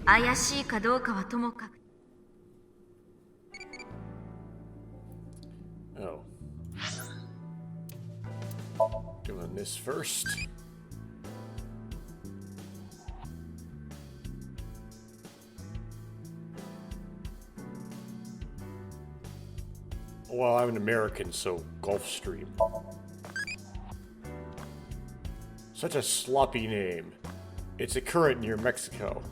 怪しいかどうかはともかく。Oh. Doing this first. Well, I'm an American, so Gulfstream. Such a sloppy name. It's a current near Mexico.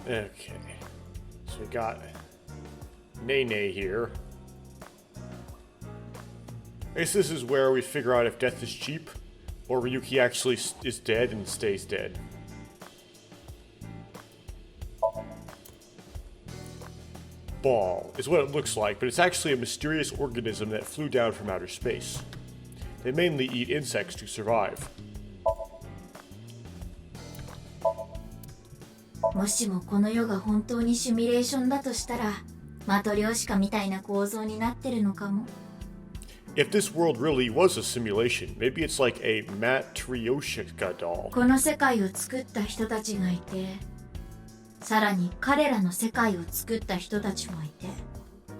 Okay, so we got Nene here. I guess this is where we figure out if death is cheap, or Ryuki actually is dead and stays dead. Ball is what it looks like, but it's actually a mysterious organism that flew down from outer space. They mainly eat insects to survive. もしもこの世が本当にシミュレーションだとしたら、マトリョーシカみたいな構造になってるのかも。If this world really was a simulation, maybe it's like a Matryoshka doll. この世界を作った人たちがいて、さらに彼らの世界を作った人たちもいて。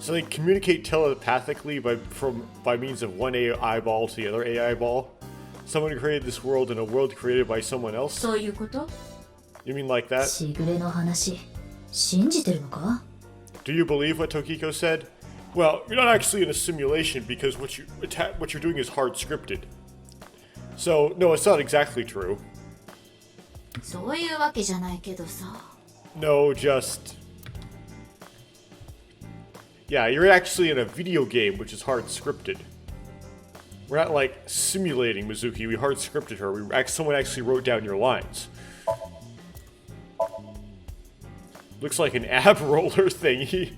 So they communicate telepathically by means of one AI ball to the other AI ball? Someone created this world in a world created by someone else? そういうこと？ You mean like that? しぐれの話、信じてるのか？ Do you believe what Tokiko said? Well, you're not actually in a simulation because what you're doing is hard scripted. So, no, it's not exactly true. そういうわけじゃないけどさ。No, just... Yeah, you're actually in a video game which is hard scripted. We're not like simulating Mizuki, we hard scripted her. Someone actually wrote down your lines. Looks like an ab roller thingy.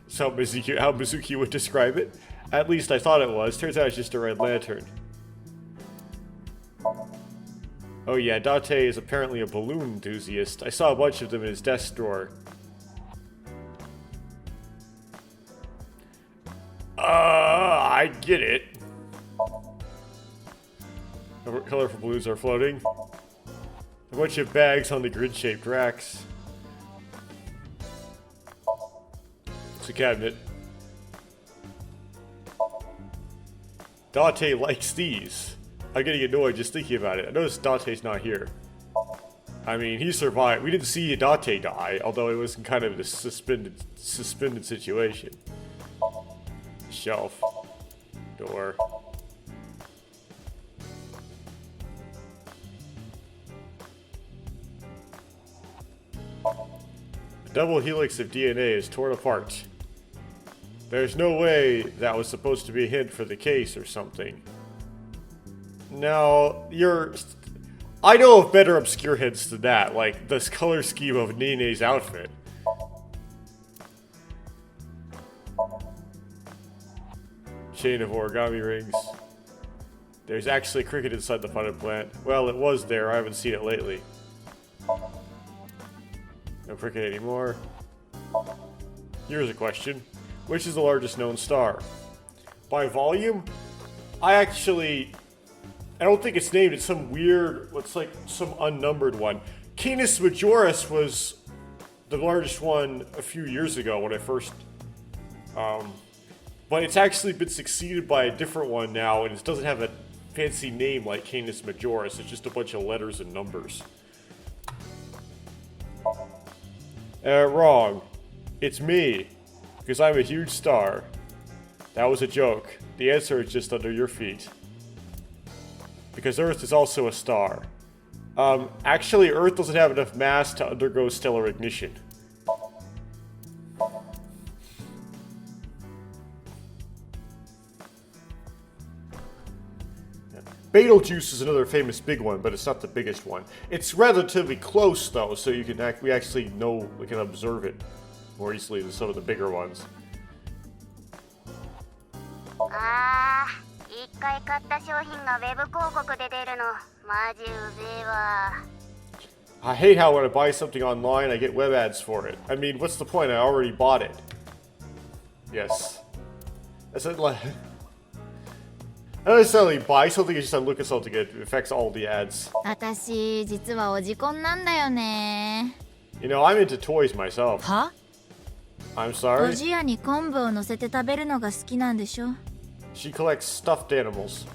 That's how Mizuki would describe it. At least I thought it was. Turns out it's just a red lantern. Oh yeah, Date is apparently a balloon enthusiast. I saw a bunch of them in his desk drawer. I get it. Colorful balloons are floating. A bunch of bags on the grid-shaped racks. It's a cabinet. Date likes these. I'm getting annoyed just thinking about it. I noticed Date's not here. I mean, he survived. We didn't see Date die, although it was in kind of a suspended situation. Shelf. Door. The double helix of DNA is torn apart. There's no way that was supposed to be a hint for the case or something. Now, I know of better obscure hints than that, like this color scheme of Nene's outfit. Chain of origami rings. There's actually cricket inside the potted plant. Well, it was there, I haven't seen it lately. No cricket anymore. Here's a question. Which is the largest known star? By volume? I don't think it's named. It's some weird, it's like some unnumbered one. Canis Majoris was the largest one a few years ago when I first... but it's actually been succeeded by a different one now, and it doesn't have a fancy name like Canis Majoris. It's just a bunch of letters and numbers. Wrong. It's me. Because I'm a huge star. That was a joke. The answer is just under your feet. Because Earth is also a star. Actually, Earth doesn't have enough mass to undergo stellar ignition. Betelgeuse is another famous big one, but it's not the biggest one. It's relatively close, though, so we actually know, we can observe it more easily than some of the bigger ones. I hate how when I buy something online, I get web ads for it. I mean, what's the point? I already bought it. Yes. That's it, like... I don't necessarily buy something, it's just I look at something, it affects all the ads. 私実はおじこんなんだよね。 You know, I'm into toys myself. は？ I'm お sorry? じやに昆布を乗せて食べるのが好きなんでしょ。 She collects stuffed animals.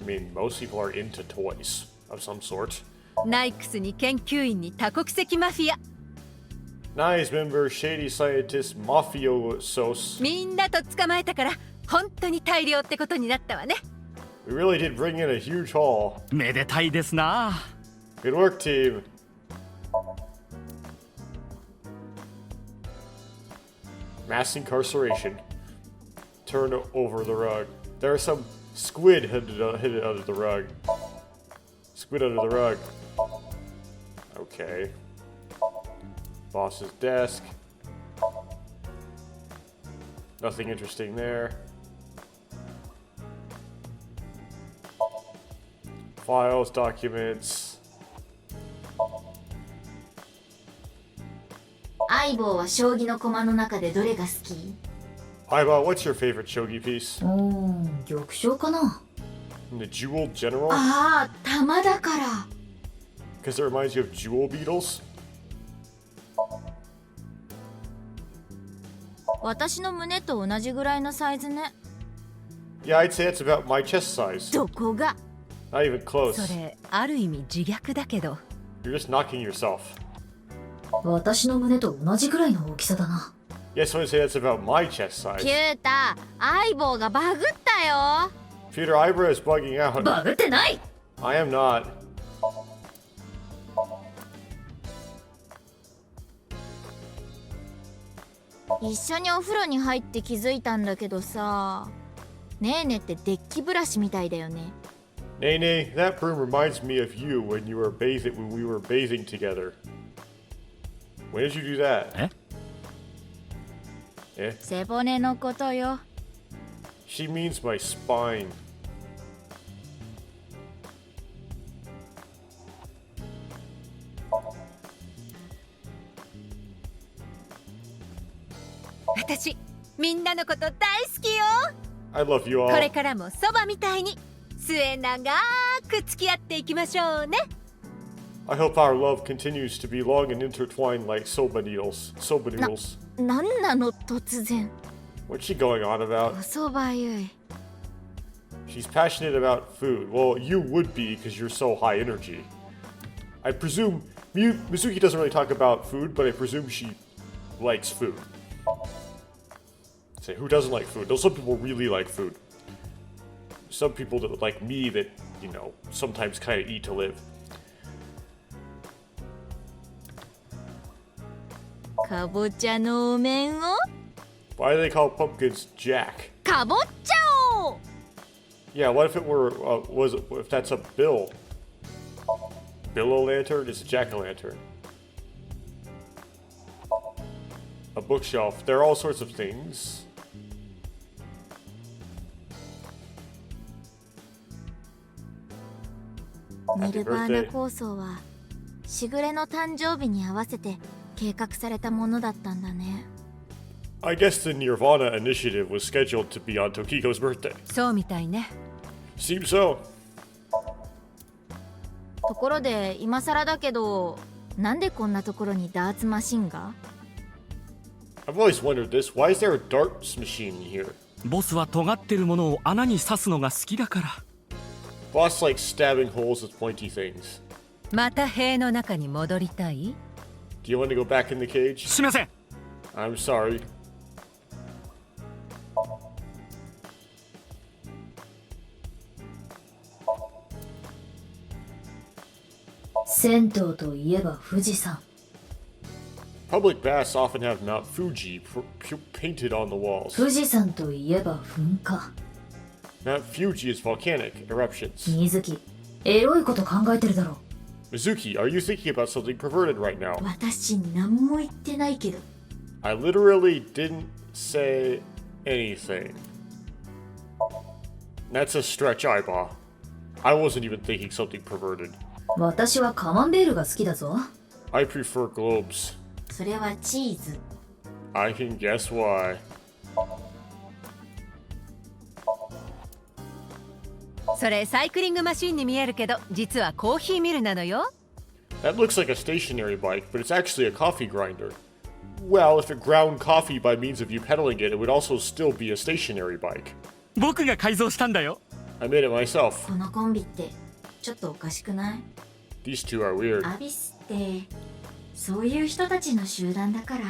I mean, most people are into toys of some sort. ナイクスに研究員に多国籍マフィア。 Nice member, shady scientist, mafiosos. みんなと捕まえたから本当に大量ってことになったわね。 We really did bring in a huge haul. めでたいですな。 Good work, team. Mass incarceration. Turn over the rug. There are some squid hidden under the rug. Squid under the rug. Okay. Boss's desk. Nothing interesting there. Files, documents. 相棒は将棋の駒の中でどれが好き？ Aiba, what's your favorite shogi piece? 玉将かな。 The Jewel General? ああ、玉だから。 Because it reminds you of jewel beetles? 私の胸と同じぐらいのサイズね。 Yeah, I'd say it's about my chest size. どこが？ Not even close. それある意味自虐だけど。 You're just knocking yourself. 私の胸と同じぐらいの大きさだな。 Yes, I would say that's about my chest ピ size. ュータ、相棒がバグったよ。 Peter Ibra is bugging out. バグってない。 I am not. 一緒にお風呂に入って気づいたんだけどさ、ねえねってデッキブラシみたいだよね。 Nene, that broom reminds me of you when we were bathing together. When did you do that? え？ Eh? 背骨のことよ。 She means my spine. 私みんなのこと大好きよ。 I love you これ all. からもそばみたいに末長く付き合っていきましょうね。 I hope our love continues to be long and intertwined like soba needles. Soba noodles. なんなの突然。 What's she going on お about? そばゆい。 She's passionate about food. Well, you would be because you're so high energy. I presume Mizuki doesn't really talk about food, but I presume she likes food. Say, who doesn't like food? Though some people really like food. Some people that like me that, you know, sometimes kind of eat to live. かぼちゃのお面を Why do they call pumpkins Jack? かぼっちゃおう。 Yeah, what if it were, if that's a bill? Bill-o-lantern is a jack-o'-lantern. A bookshelf. There are all sorts of things. ニルバーナ構想はしぐれの誕生日に合わせて計画されたものだったんだね。 I guess the Nirvana initiative was scheduled to be on Tokiko's birthday. そうみたいね。 Seems so. ところで今更だけど、なんでこんなところにダーツマシンが？ I've always wondered this. Why is there a darts machine here? ボスは尖ってるものを穴に刺すのが好きだから。 Boss likes stabbing holes with pointy things. また塀の中に戻りたい？ Do you want to go back in the cage? すみません。 I'm sorry. 銭湯といえば富士山。 Public baths often have Mount Fuji painted on the walls. 富士山といえば噴火。 Mount Fuji is volcanic eruptions. 水木、エロいこと考えてるだろ。 Mizuki, are you thinking about something perverted right now? 私何も言ってないけど。 I literally didn't say anything. That's a stretch, eyeball. I wasn't even thinking something perverted. 私はカマンベールが好きだぞ。 I prefer globes. それはチーズ。 I can guess why. それサイクリングマシンに見えるけど実はコーヒーミルなのよ。 That looks like a stationary bike, but it's actually a coffee grinder. Well, if it ground coffee by means of you pedaling it, it would also still be a stationary bike. 僕が改造したんだよ。 I made it myself. このコンビってちょっとおかしくない？ These two are weird. アビスってそういう人たちの集団だから。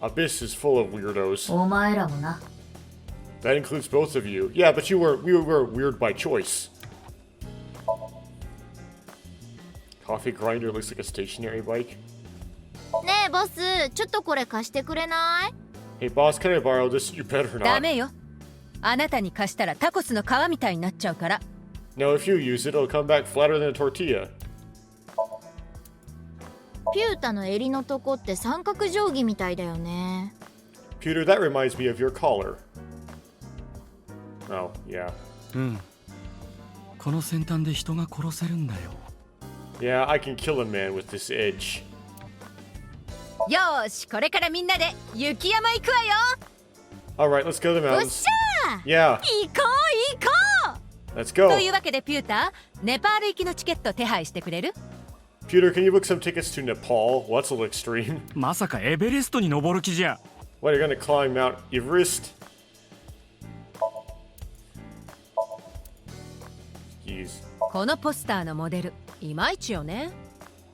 Abyss is full of weirdos. お前らもな。 That includes both of you. Yeah, but we were weird by choice. Coffee grinder looks like a stationary bike. ねえボス、ちょっとこれ貸してくれない？ Hey boss, can I borrow this? You better ダ not. メよ。あなたに貸したらタコスの皮みたいになっちゃうから。 No, if you use it, it'll come back flatter than a tortilla. ピュータの襟のとこって三角定規みたいだよね。 Pewter, that reminds me of your collar. Oh, yeah. うん。この先端で人が殺せるんだよ。 Yeah, I can kill a man with this edge. よーし、これからみんなで雪山行くわよ。 Alright, let's go to the おっ mountains. しゃー Yeah, 行こう行こ let's う。 go. というわけでピューター、ネパール行きのチケット手配してくれる？ Pewter, can you book some tickets to Nepal? Well, that's a little extreme. まさかエベレストに登る気じゃ。 What, you're gonna climb Mount Everest? Jeez. このポスターのモデル、いまいちよね。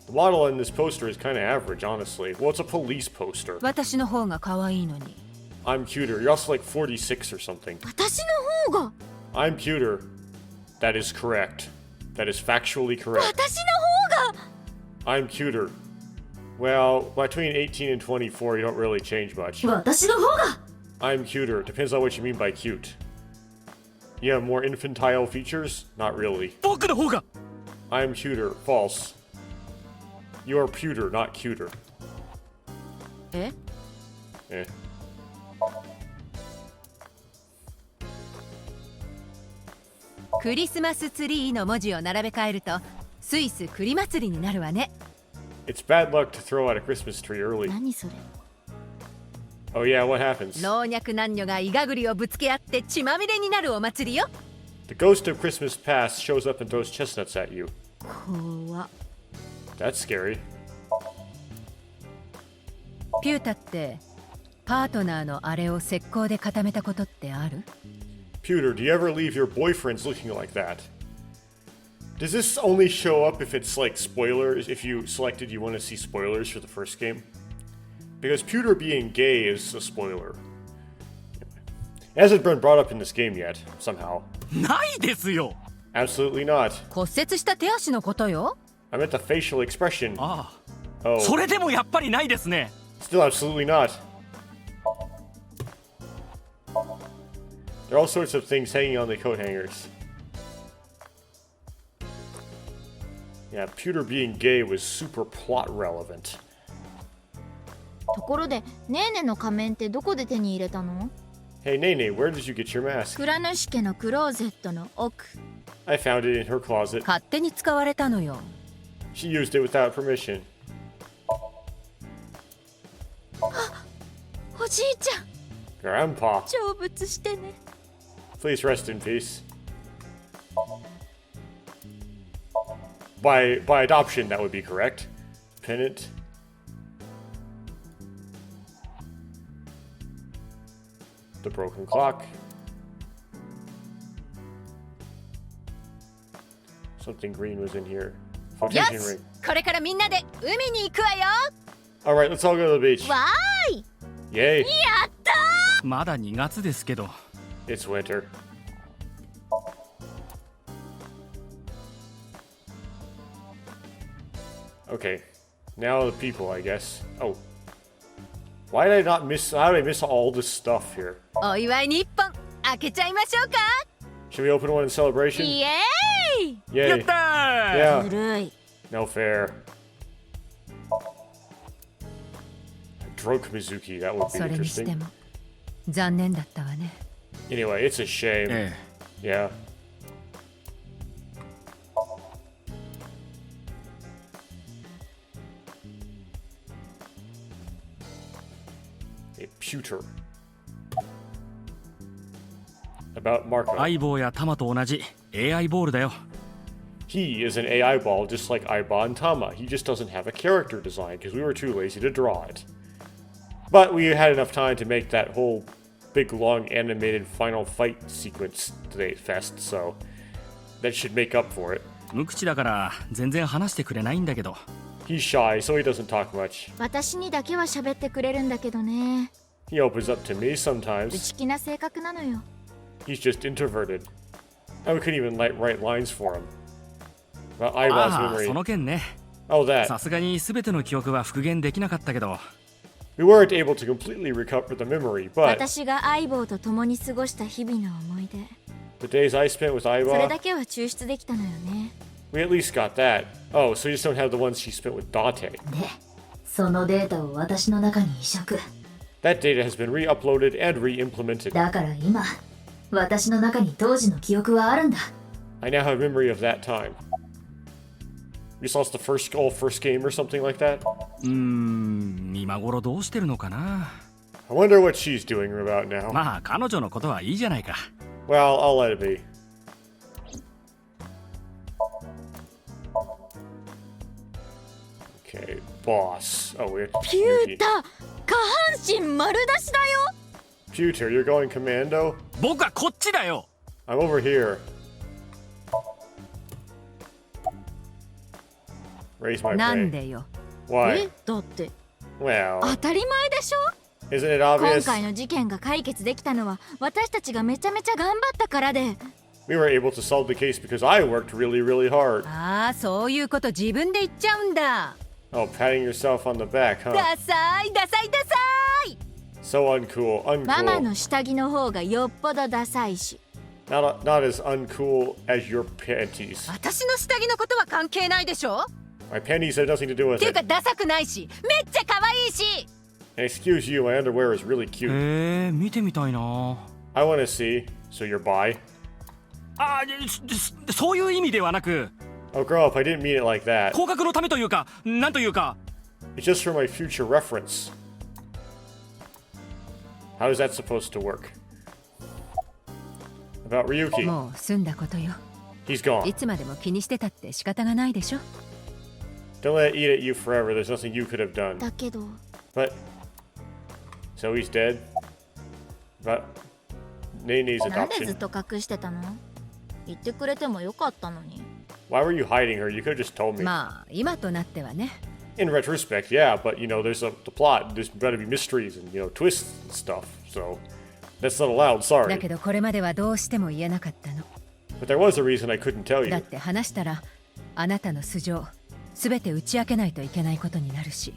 The model in this poster is kind of average, honestly. Well, it's a police poster. 私の方が可愛いのに。 I'm cuter. You're also like 46 or something. 私の方が I'm cuter. That is correct. That is factually correct. 私の方が I'm cuter. Well, between 18 and 24, you don't really change much. 私の方が I'm cuter. Depends on what you mean by cute. You have more infantile features? Not really. 僕の方が。 I'm cuter. False. You are pewter, not cuter. え？ Eh. クリスマスツリーの文字を並べ替えるとスイス栗祭りになるわね。 It's bad luck to throw out a Christmas tree early. 何それ？ Oh yeah, what happens? 老若男女がイガグリをぶつけ合って血まみれになるお祭りよ。 The ghost of Christmas past shows up and throws chestnuts at you. 怖っ。 That's scary. ピュータってパートナーのあれを石膏で固めたことってある？ Pewter, do you ever leave your boyfriends looking like that? Does this only show up if it's like spoilers? If you selected you want to see spoilers for the first game? Because Pewter being gay is a spoiler. It hasn't been brought up in this game yet, somehow. ないですよ。 Absolutely not. 骨折した手足のことよ。 I meant the facial expression. ああ。 Oh, それでもやっぱりないですね。 still absolutely not. There are all sorts of things hanging on the coat hangers. Yeah, Pewter being gay was super plot relevant. ところで、ねーねの仮面ってどこで手に入れたの？ Hey, Nene, where did you get your mask? 蔵主家のクローゼットの奥。 I found it in her closet. 勝手に使われたのよ。 She used it without permission. おじいちゃん、 Grandpa, 成仏してね。 please rest in peace. By adoption, that would be correct. Pennant. The broken clock. Something green was in here. よ Flotation し ring. これからみんなで海に行くわよ。 Alright, let's all go to the beach. わーい。 Yay. まだ2月ですけど。 It's winter. Okay. Now the people, I guess. Oh. Why did I not miss... How did I miss all this stuff here? お祝いに一本開けちゃいましょうか。 Should we open one in celebration? イエーイ。 Yay. やったー。 Yeah. ずるい。 No fair. Drunk Mizuki. That would be それにして interesting. も残念だったわね。 Anyway, it's a shame. え Yeah. computer. About Marco. 相棒やタマと同じ AI ボールだよ。 He is an AI ball just like Aiba and Tama. He just doesn't have a character design because we were too lazy to draw it. But we had enough time to make that whole big long animated final fight sequence today fest, so that should make up for it. 無口だから全然話してくれないんだけど。 He's shy, so he doesn't talk much. 私にだけは喋ってくれるんだけどね。 He opens up to me 内 sometimes. 気な性格なのよ。 He's just introverted. And we couldn't even write lines for him. Well, あ Aiba's あ、そ memory. の件ね。 Oh, that. さすがに全ての記憶は復元できなかったけど、 We weren't able to completely recover the memory, but 私が相棒と共に過ごした日々の思い出。 the days I spent with それ Aiba, だけは抽出できたのよね。 we at least got that. Oh, so you just don't have the ones she spent with Dante. で、そのデータを私の中に移植。 That data has been re-uploaded and re-implemented. だから今、私の中に当時の記憶はあるんだ。 I now have memory of that time. You lost the first game or something like that? 今頃どうしてるのかな。 I wonder what she's doing about now. まあ彼女のことはいいじゃないか。 Well, I'll let it be. Okay, boss. Oh, we have ピュータ、下半身丸出しだよ。 Pewter, you're going commando? 僕はこっちだよ。 I'm over here. Raise my なん pay. でよ。 Why? だって当 Well, たり前でしょ。 isn't it 今 obvious? 回の事件が解決できたのは私たちがめちゃめちゃ頑張ったからで。 We were able to solve the case because I worked really, really hard. ああ、そういうこと自分で言っちゃうんだ。 Oh, patting yourself on the back, huh? ダサいダサいダサい。 So uncool, ママ uncool. の下着の方がよっぽどダサいし。 Not as uncool as your panties. 私の下着のことは関係ないでしょ。 My panties have nothing to do っ with ていう it. かダサくないし、めっちゃ可愛いし。 And excuse you, my underwear is really へ cute. え、見てみたいな。 I want to see. So you're bi? あ、そういう意味ではなく、 Oh, grow up. I didn't mean it like that. 広角のためというか、なんというか。 It's just for my future reference. How is that supposed to work? About Ryuki. もう済んだことよ。 He's い gone. つまでも気にしてたって仕方がないでしょ。 Don't let it eat at you forever. There's nothing you could have done. だけど But so he's dead. But Nene's なんでずっ adoption. と隠してたの？言ってくれてもよかったのに。 Why were you hiding her? You could have just told me. まあ今となってはね。 In retrospect, yeah, but there's the plot. There's got to be mysteries and twists and stuff. So that's not allowed. だ Sorry. けどこれまではどうしても言えなかったの。 But there was a reason I couldn't tell だ you. って話したらあなたの素性すべて打ち明けないといけないことになるし、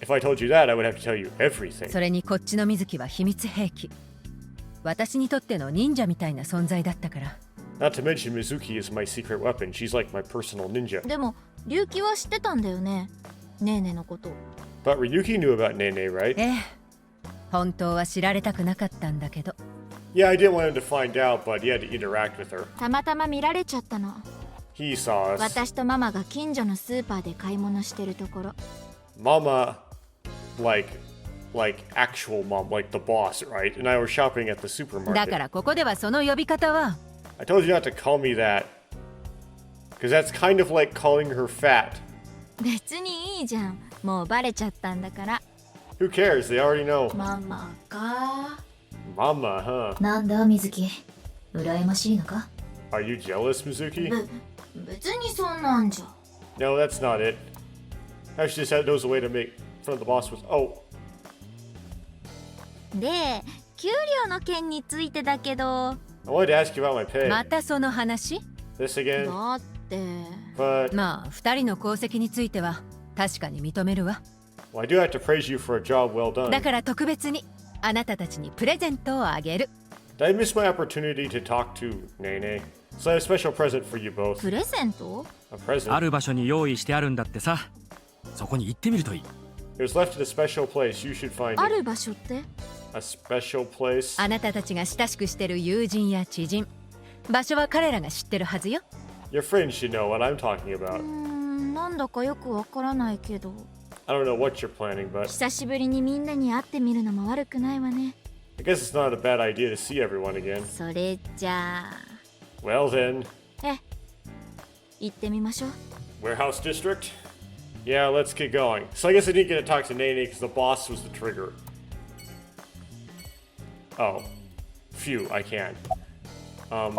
If I told you that, I would have to tell you everything. それにこっちの水木は秘密兵器。私にとっての忍者みたいな存在だったから。 Not to mention Mizuki is my secret weapon. She's like my personal ninja. でも龍騎は知ってたんだよね。ねえねえのこと。 But Ryuki knew about Nene, right? ええ、本当は知られたくなかったんだけど。 Yeah, I didn't want him to find out, but he had to interact with her. たまたま見られちゃったの。 He saw us. 私とママが近所のスーパーで買い物してるところ。 Mama, like actual mom, like the boss, right? And I were shopping at the だ supermarket. からここではその呼び方は I told you not to call me that. Because that's kind of like calling her fat. 別にいいじゃん。もうバレちゃったんだから。 Who cares? They already know. ママか。 Mama, huh? なんだ水木、羨ましいのか。 Are you jealous, Mizuki? 別にそんなんじゃ。 No, that's not it. I just knows a way to make fun of the boss with. Oh, で、給料の件についてだけど。 I wanted to ask you about my pay. またその話。 This again? だって。 But まあ二人の功績については確かに認めるわ。 well, I do have to praise you for a job well だ done. から特別にあなたたちにプレゼントをあげる。 Did I miss my opportunity to talk to Nene? So I have a special present for you both. プレゼント？ A present. ある場所に用意してあるんだってさ。そこに行ってみるといい。 It was left at a special place. You should find あ it. る場所って？ A special place. あなたたちが親しくしてる友人や知人、場所は彼らが知ってるはずよ。 Your friends should know what I'm talking about. なんだかよくわからないけど。I don't know what you're planning, but 久しぶりにみんなに会ってみるのも悪くないわね。 I guess it's not a bad idea to see everyone again. それじゃあ Well then, 行ってみましょう。 Warehouse District? Yeah, let's get going. So I guess I didn't get to talk to Nene because the boss was the trigger. Oh. Phew, I can.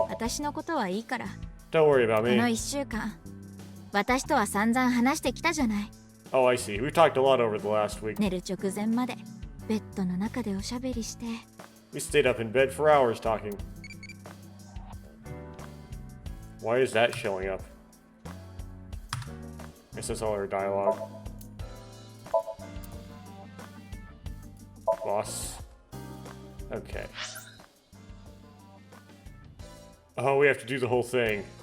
私のことはいいから。 Don't worry about この me. 1週間私とは散々話してきたじゃない。 Oh, I see. We've talked a lot over the last week. 寝る直前までベッドの中でおしゃべりして。 We stayed up in bed for hours talking. Why is that showing up? I guess that's all our dialogue. Boss. Okay. Oh, we have to do the whole thing.「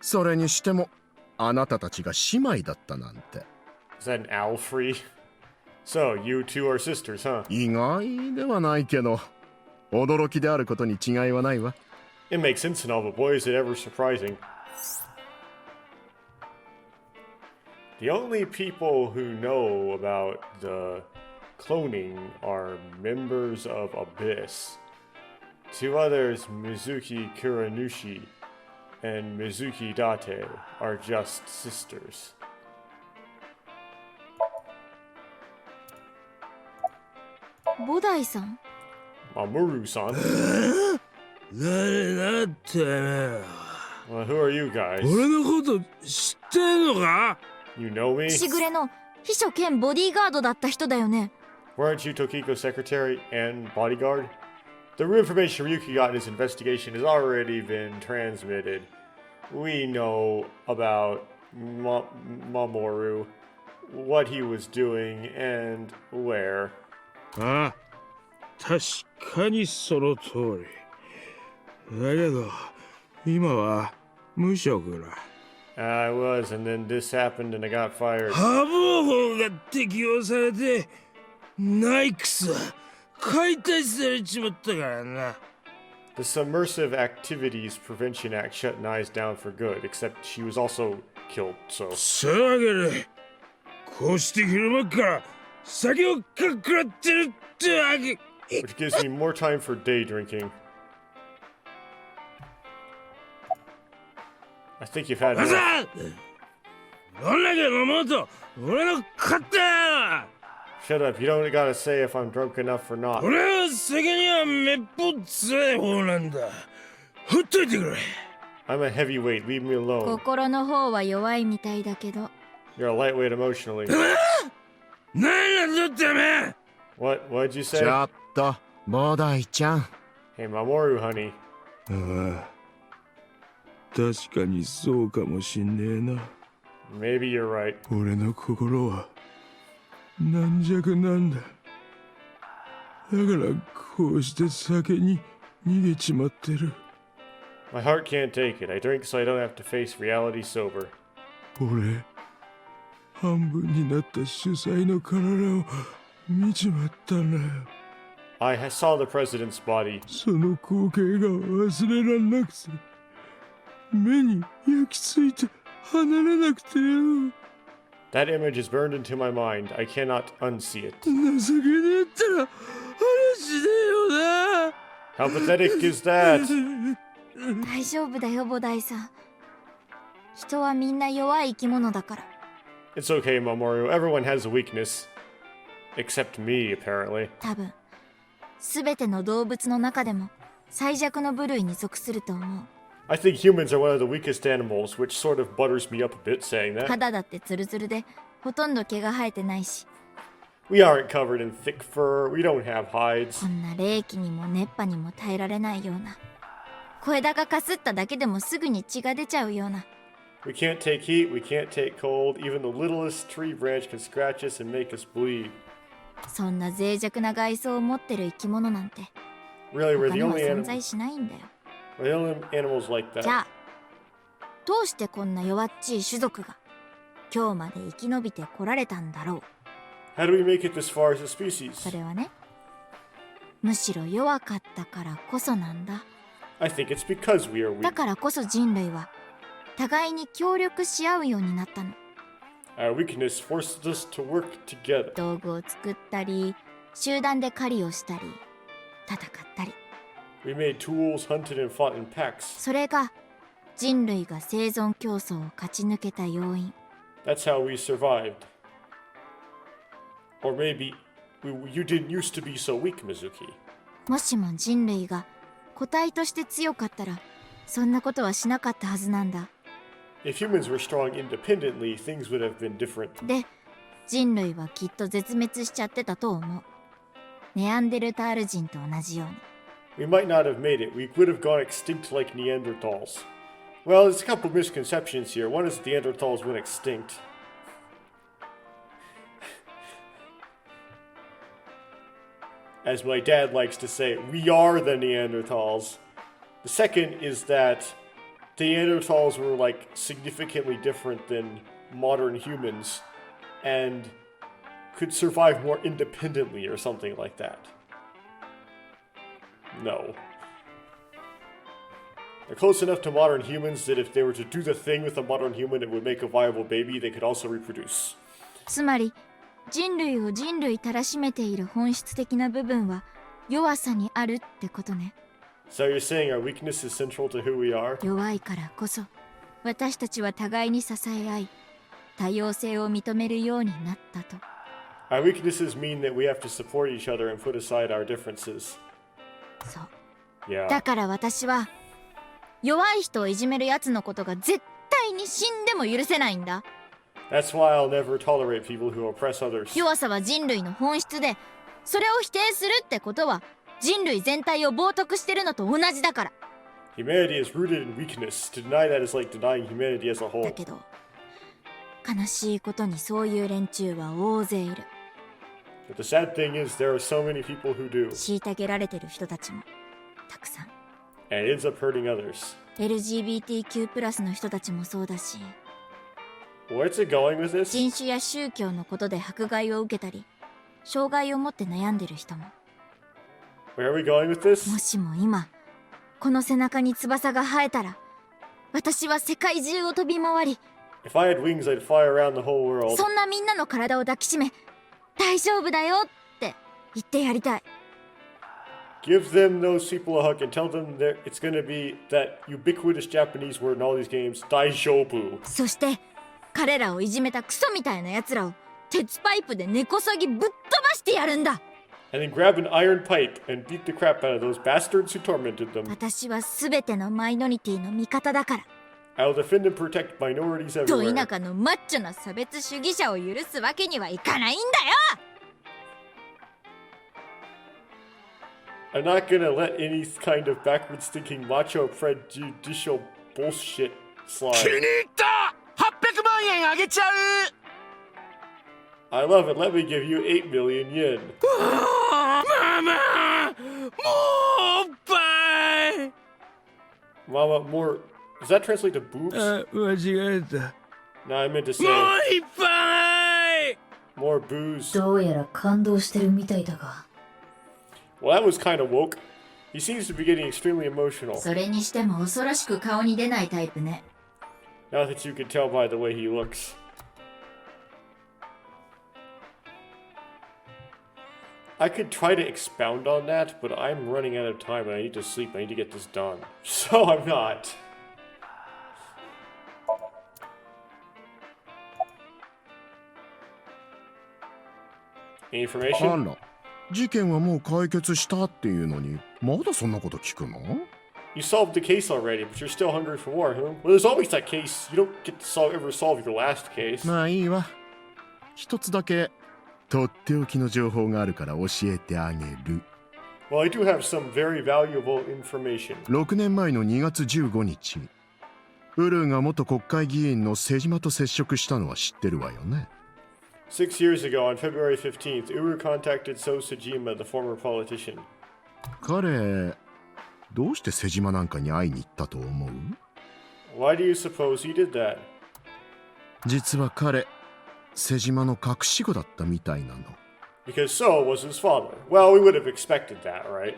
それにしてもあなたたちが姉妹だったなんて Is that an owl free? So, you two are sisters, huh? 意外ではないけど驚きであることに違いはないわ。 It makes sense and all, but boy is it ever surprising. The only people who know about the cloning are members of Abyss. Two others, Mizuki Kuranushi and Mizuki Date, are just sisters. ボダイさん Mamoru-san? 誰だってめえ Well, who are you guys? 俺のこと知ってんのか You know me? しぐれの秘書兼ボディーガードだった人だよね。 Weren't you Tokiko's secretary and bodyguard? The real information Ryuki got in his investigation has already been transmitted. We know about Mamoru, what he was doing, and where. ああ確かにその通りだけど今は無職だ I was, and then this happened and I got fired. 破防法が適用されてナイクスは解体されちまったからな The Submersive Activities Prevention Act shut Nyes down for good, except she was also killed, so... そういうわけでこうして昼間から酒をかっくらってるってわけ Which gives me more time for day drinking. I think you've had あ enough. さどんだけ飲もうと俺の勝手だ Shut up, you don't gotta say if I'm drunk enough or not. 俺は酒にはめっぽう強い方なんだほっといてくれ I'm a heavyweight, leave me alone. 心の方は弱いみたいだけど。 You're a lightweight emotionally. 何なんだってめえ What'd you ち say? ょっとボダイちゃん Hey, Mamoru, honey. ああ確かにそうかもしんねえな Maybe you're right. 俺の心は軟弱なんだだからこうして酒に逃げちまってる My heart can't take it. I drink so I don't have to face reality sober. 俺半分になった主催の体を見ちまったんだよ I saw the president's body. その光景が忘れらんなくて目に焼き付いて離れなくてよ That image is burned into my mind. I cannot unsee it. 情けねえったら話でよな How pathetic is that? 大丈夫だよボダイさん。人はみんな弱い生き物だから。 It's okay, Mamoru. Everyone has a weakness. Except me, apparently. 多分全ての動物の中でも最弱の部類に属すると思う。 I think humans are one of the weakest animals, which sort of butters me up a bit saying that. 肌だってツルツルでほとんど毛が生えてないし、 We aren't covered in thick fur. We don't have こ hides. んな冷気にも熱波にも耐えられないような、小枝がかすっただけでもすぐに血が出ちゃうような、 We can't take heat. We can't take cold. Even the littlest tree branch can scratch us and make us bleed. そんな脆弱な外装を持ってる生き物なんて Really, we're 他 the には only 存在しないんだよ。 we're the only animals like じゃ that. あどうしてこんな弱っちい種族が今日まで生き延びてこられたんだろう。 How do we make it this far as a species? それはね、むしろ弱かったからこそなんだ。 I think it's because we are だ weak. からこそ人類は互いに協力し合うようになったの。 Our weakness forced us to work together. 道具を作ったり、集団で狩りをしたり、戦ったり。 We made tools, hunted, and fought in packs. それが人類が生存競争を勝ち抜けた要因。 That's how we survived. Or maybe you didn't used to be so weak, Mizuki. もしも人類が個体として強かったら、そんなことはしなかったはずなんだ。 If humans were strong independently, things would have been different. で、人類はきっと絶滅しちゃってたと思う。ネアンデルタール人と同じように。 We might not have made it. We would have gone extinct like Neanderthals. Well, there's a couple of misconceptions here. One is that Neanderthals went extinct. As my dad likes to say, we are the Neanderthals. The second is that the Neanderthals were like significantly different than modern humans and could survive more independently or something like that. No. They're close enough to modern humans that if they were to do the thing with a modern human, it would make a viable baby. They could also reproduce. つまり人類を人類たらしめている本質的な部分は弱さにあるってことね。 So you're saying our weakness is central to who we are? 弱いからこそ私たちは互いに支え合い、多様性を認めるようになったと。 Our weaknesses mean that we have to support each other and put aside our differences. そう。 Yeah. だから私は弱い人をいじめるやつのことが絶対に死んでも許せないんだ。 That's why I'll never tolerate people who oppress others. 弱さは人類の本質で、それを否定するってことは人類全体を冒涜してるのと同じだから。 Humanity is rooted in weakness. To deny that is like denying humanity as a だ whole. けど悲しいことにそういう連中は大勢いる。 But the sad thing is there are so many people who do. 虐げられてる人たちもたくさん。 And it ends up hurting others. LGBTQ+ の人たちもそうだし、 Where's it going with this? 人種や宗教のことで迫害を受けたり、障害を持って悩んでる人も。 Where are we going with this? もしも今この背中に翼が生えたら、私は世界中を飛び回り、 If I had wings, I'd fly around the whole world. そんなみんなの体を抱きしめ、大丈夫だよって言ってやりたい。 Give them those people a hug and tell them that it's gonna be that ubiquitous Japanese word in all these games, daijoubu. そして彼らをいじめたクソみたいな奴らを鉄パイプで根こそぎぶっ飛ばしてやるんだ。 And then grab an iron pipe and beat the crap out of those bastards who tormented them. 私は全てのマイノリティの味方だから。 I'll defend and protect minorities ど everywhere. 田舎のマッチョな差別主義者を許すわけにはいかないんだよ。 I'm not gonna let any kind of backwards thinking macho prejudicial bullshit 気に slide. 入った800万円あげちゃう I love it. Let me give you 8 million yen. ママもうバイ Mama, more. Does that translate to boobs? 間違えた。 No, I meant to say もういっぱい more booze. どうやら感動してるみたいだが、 Well, that was kind of woke. He seems to be getting extremely emotional. それにしても恐ろしく顔に出ないタイプね。 Now that you can tell by the way he looks. I could try to expound on that, but I'm running out of time and I need to sleep. I need to get this done. So I'm not. Any あ information? ら、事件はもう解決したっていうのに、まだそんなこと聞くの？ You solved the case already, but you're still hungry for more, huh? Well, there's always that case. You don't get to ever solve your last case. まあいいわ。一つだけとっておきの情報があるから教えてあげる。 Well, I do have some very valuable information. 6年前の2月15日、ウルーが元国会議員の瀬島と接触したのは知ってるわよね。 6 years ago, on February 15th, Uru contacted So Sejima, the former politician. 彼、どうして瀬島なんかに会いに行ったと思う？ Why do you suppose he did that? 実は彼、瀬島の隠し子だったみたいなの。Because So was his father. Well, we would have expected that, right?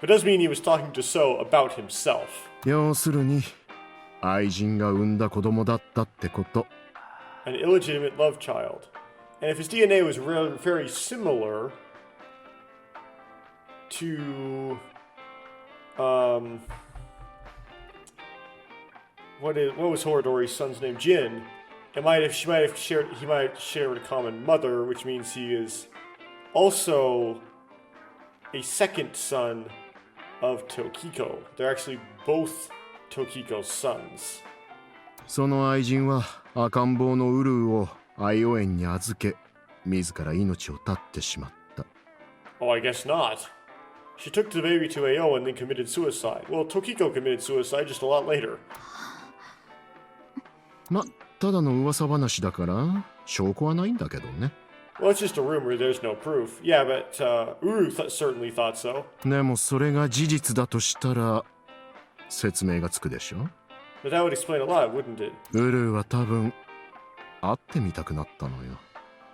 But it does mean he was talking to So about himself. 要するに、愛人が産んだ子供だったってこと。An illegitimate love child. And if his DNA was very similar to what was Horadori's son's name? Jin. He might have shared a common mother, which means he is also a second son of Tokiko. They're actually both Tokiko's sons. その愛人は赤ん坊のウルーを愛オ園に預け、自ら命を絶ってしまった。Oh, I guess not. She took the baby to AO and then committed suicide. Well, Tokiko committed suicide just a lot later. ま、ただの噂話だから証拠はないんだけどね。Well, it's just a rumor, there's no proof. Yeah, but Uru certainly thought so. でもそれが事実だとしたら説明がつくでしょ。But that would explain a lot, wouldn't it? ウルーは多分会ってみたくなったのよ。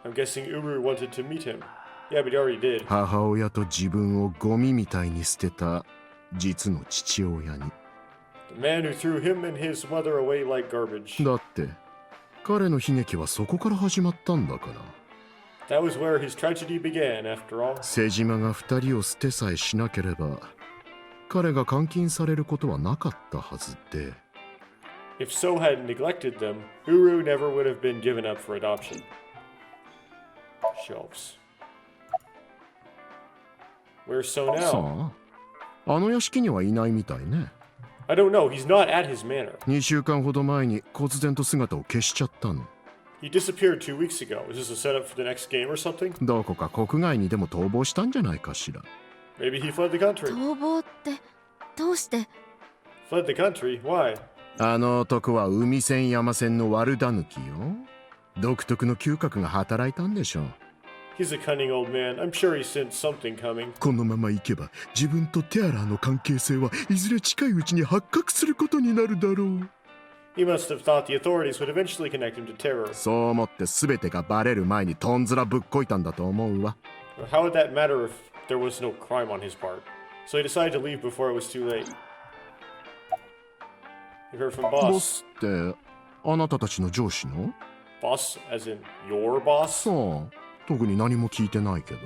I'm guessing Uru wanted to meet him. Yeah, but he already did. 母親と自分をゴミみたいに捨てた実の父親に。The man who threw him and his mother away like garbage. だって彼の悲劇はそこから始まったんだから。That was where his tragedy began, after all. 瀬島が二人を捨てさえしなければ彼が監禁されることはなかったはずで。If So had neglected them, Uru never would have been given up for adoption. Shelves. Where's So さ now? あ、あの屋敷にはいないみたいね。I don't know, he's not at his manor. 2週間ほど前に忽然と姿を消しちゃったの。He disappeared 2 weeks ago. Is this a setup for the next game or something? どこか国外にでも逃亡したんじゃないかしら。Maybe he fled the country. 逃亡ってどうして？ Fled the country? Why? あの男は海線山線の悪だぬきよ。独特の嗅覚が働いたんでしょう。He's a cunning old man. I'm sure he sensed something coming. このまま行けば自分とテアラーの関係性はいずれ近いうちに発覚することになるだろう。He must have thought the authorities would eventually connect him to terror. そう思って全てがバレる前にとんずらぶっこいたんだと思うわ。How would that matter if there was no crime on his part? So he decided to leave before it was too late. You heard from ボ boss. スってあなたたちの上司の？ Boss, as in your boss? そう、特に何も聞いてないけど。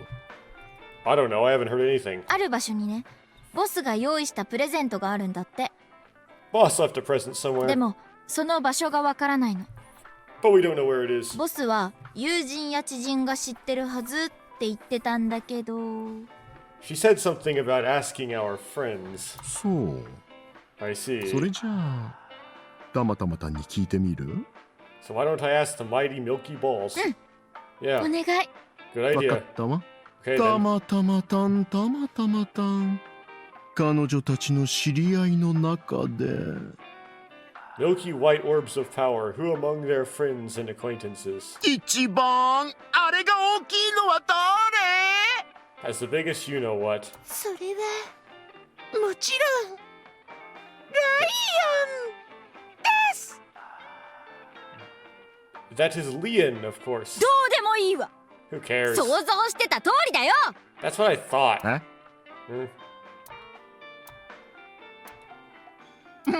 I don't know. I haven't heard anything. ある場所にね、ボスが用意したプレゼントがあるんだって。 Boss left a present で somewhere, もその場所がわからないの。 but we don't know where it is. ボスは友人や知人が知ってるはずって言ってたんだけど。 She said something about asking our friends. そう。 I see. それじゃあたまたまたに聞いてみる？ So why don't I ask the mighty Milky Balls? お Yeah, 願い。 good わか idea. ったわ。 Okay た then. またまたんたまたまたん。彼女たちの知り合いの中で。 Milky white orbs of power, who among their friends and acquaintances 一番あれが大きいのは誰？ has the biggest you know what? それはもちろんライオンです。 That is Leon, of course. どうでもいいわ。 Who cares? 想像してた通りだよ。 That's what I thought. え？ Hmm.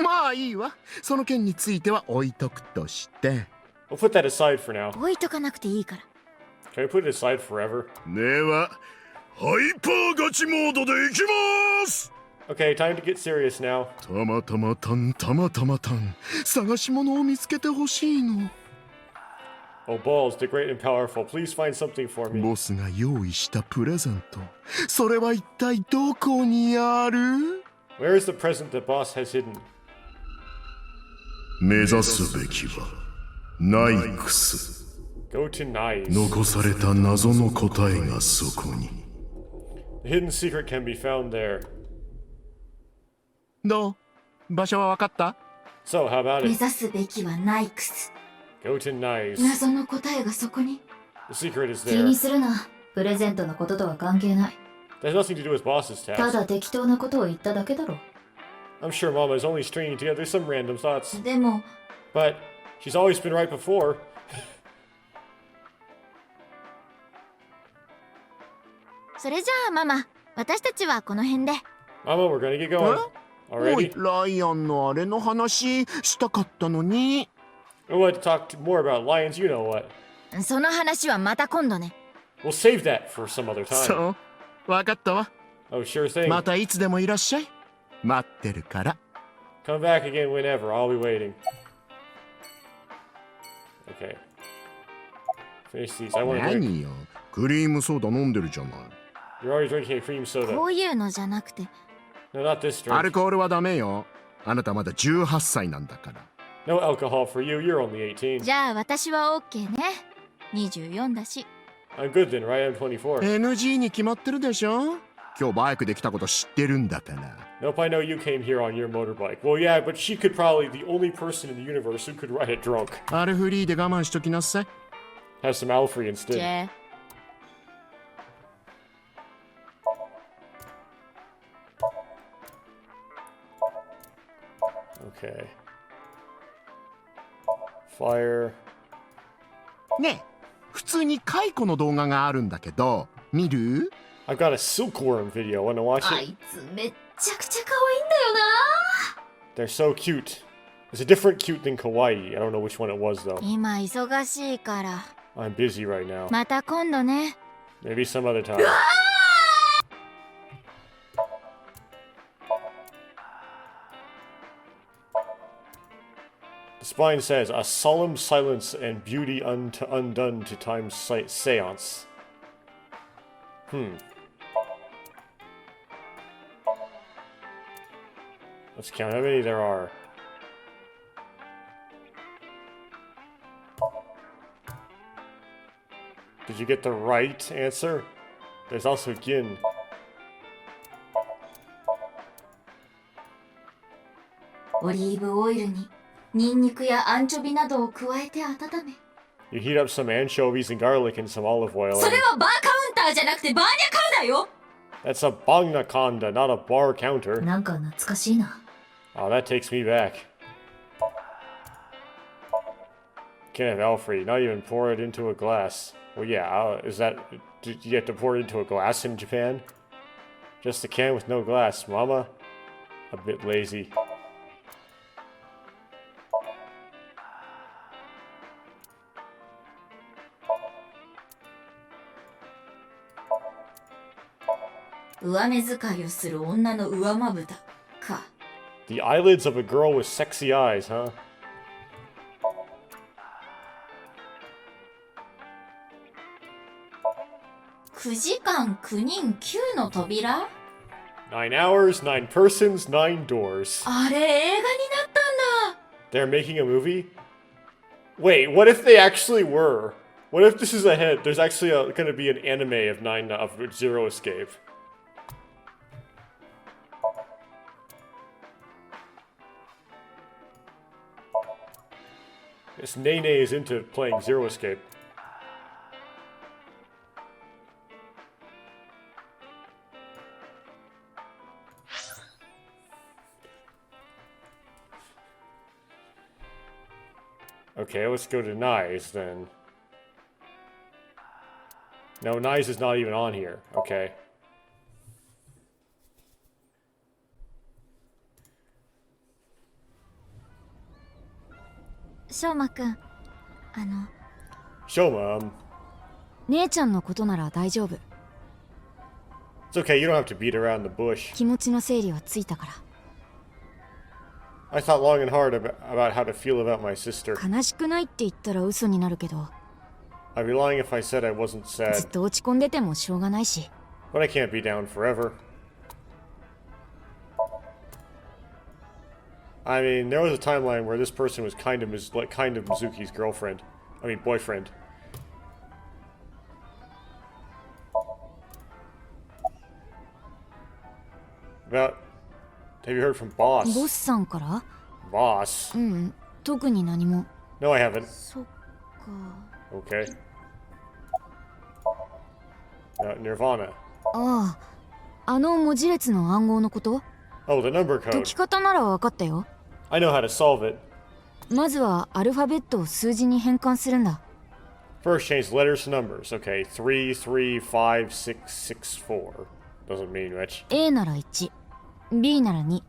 まあいいわ。その件については置いとくとして。 We'll put that aside for now. 置いとかなくていいから。 Can we put it aside forever? ではハイパーガチモードでいきます。 Okay, time to get serious now. たまたまたんたまたまたん。探し物を見つけてほしいの。 Oh, balls, the great and powerful, please find something for me. ボスが用意したプレゼント。それは一体どこにある？ Where is the present that boss has hidden? 目指すべきはナイクス。 Go to Nice. 残された謎の答えがそこに。 The hidden secret can be found there. どう？場所は分かった？ So, how about 目 it? 指すべきはナイクス。 Go to Nice. 謎の答えがそこに。 The secret is 気に there. するな。プレゼントのこととは関係ない。 That has nothing to do with boss's た task. だ適当なことを言っただけだろ。 I'm sure Mama is only stringing together some random thoughts. でも、 But She's always been right before. それじゃあママ、私たちはこの辺で。 Mama, we're gonna get going. おい Already? ライアンのあれの話したかったのに。 We want to talk more about lions, you know what. その話はまた今度ね。 We'll save that for some other time. そうわかったわ。 Oh, sure thing. またいつでもいらっしゃい。待ってるから。 Come back again whenever. I'll be waiting. Okay. Finish these. I want to drink. 何よクリームソーダ飲んでるじゃない。 You're already drinking a cream こ soda. ういうのじゃなくて。 No, not this アル drink. コールはダメよ。あなたまだ18歳なんだから。 No alcohol for you. You're only 18. じゃあ私は OK ね。24だし。 I'm good then, right? I'm 24. NG に決まってるでしょ。今日バイクで来たこと知ってるんだから。 Nope, I know you came here on your motorbike. Well, yeah, but she could probably the only person in the universe who could ride it drunk. あれフリーで我慢しときなさい。 Have some Alfrey ジ instead. ェ Okay. Fire. ねえ普通に解雇の動画があるんだけど見る？ I've got a silkworm video. Wanna watch あ it? いつめっちゃくちゃ可愛いんだよな。 They're so cute. It's a different cute than kawaii. I don't know which one it was though. 今忙しいから。 I'm busy right now. また今度ね。 Maybe some other time. The spine says, a solemn silence and beauty undone to time's seance. Let's count how many there are. Did you get the right answer? There's also Gin. オリーブオイルにニンニクやアンチョビなどを加えて温め。 You heat up some anchovies and garlic and some olive oil. それはバーカウンターじゃなくてバーニャカウだよ。 That's a bangnaconda, not a bar counter. なんか懐かしいな。 Oh, that takes me back. Can't have Alfred. Not even pour it into a glass. Well, yeah. Is that? Did you have to pour it into a glass in Japan? Just a can with no glass, Mama. A bit lazy.「上目遣いをする女の上まぶた」か。 The eyelids of a girl with sexy eyes, huh? 9時間9人9の扉 9 hours, 9 persons, 9 doors. あれ映画になったんだ。 They're making a movie? Wait, what if they actually were? What if this is ahead? There's actually going to be an anime of Zero Escape. This Nene is into playing Zero Escape. Okay, let's go to Nyes then. No, Nyes is not even on here. Okay. しょうまくん、Shoma, 姉ちゃんのことなら大丈夫。 it's okay. You don't have to beat around the bush. 気持ちの整理はついたか I thought long and hard about how to feel about my sister. ら。悲しくないって言ったら嘘になるけど、 I'd be lying if I said I wasn't ず sad, っと落ち込んでてもしょうがないし。 but I can't be down forever. I mean, there was a timeline where this person was kind of Mizuki's girlfriend. I mean, boyfriend. About, have you heard from ボ Boss? スさんから？ Boss? うん、特に何も。 No, I haven't. そっか。 Okay. Nirvana. ああ、あの文字列の暗号のこと？ Oh, the number 解 code. き方なら分かったよ。 I know how to solve it. まずはアルファベットを数字に変換するんだ。 First, change letters to numbers. Okay, 3, 3, 5, 6, 6, 4. Doesn't mean much. A なら1、B なら2、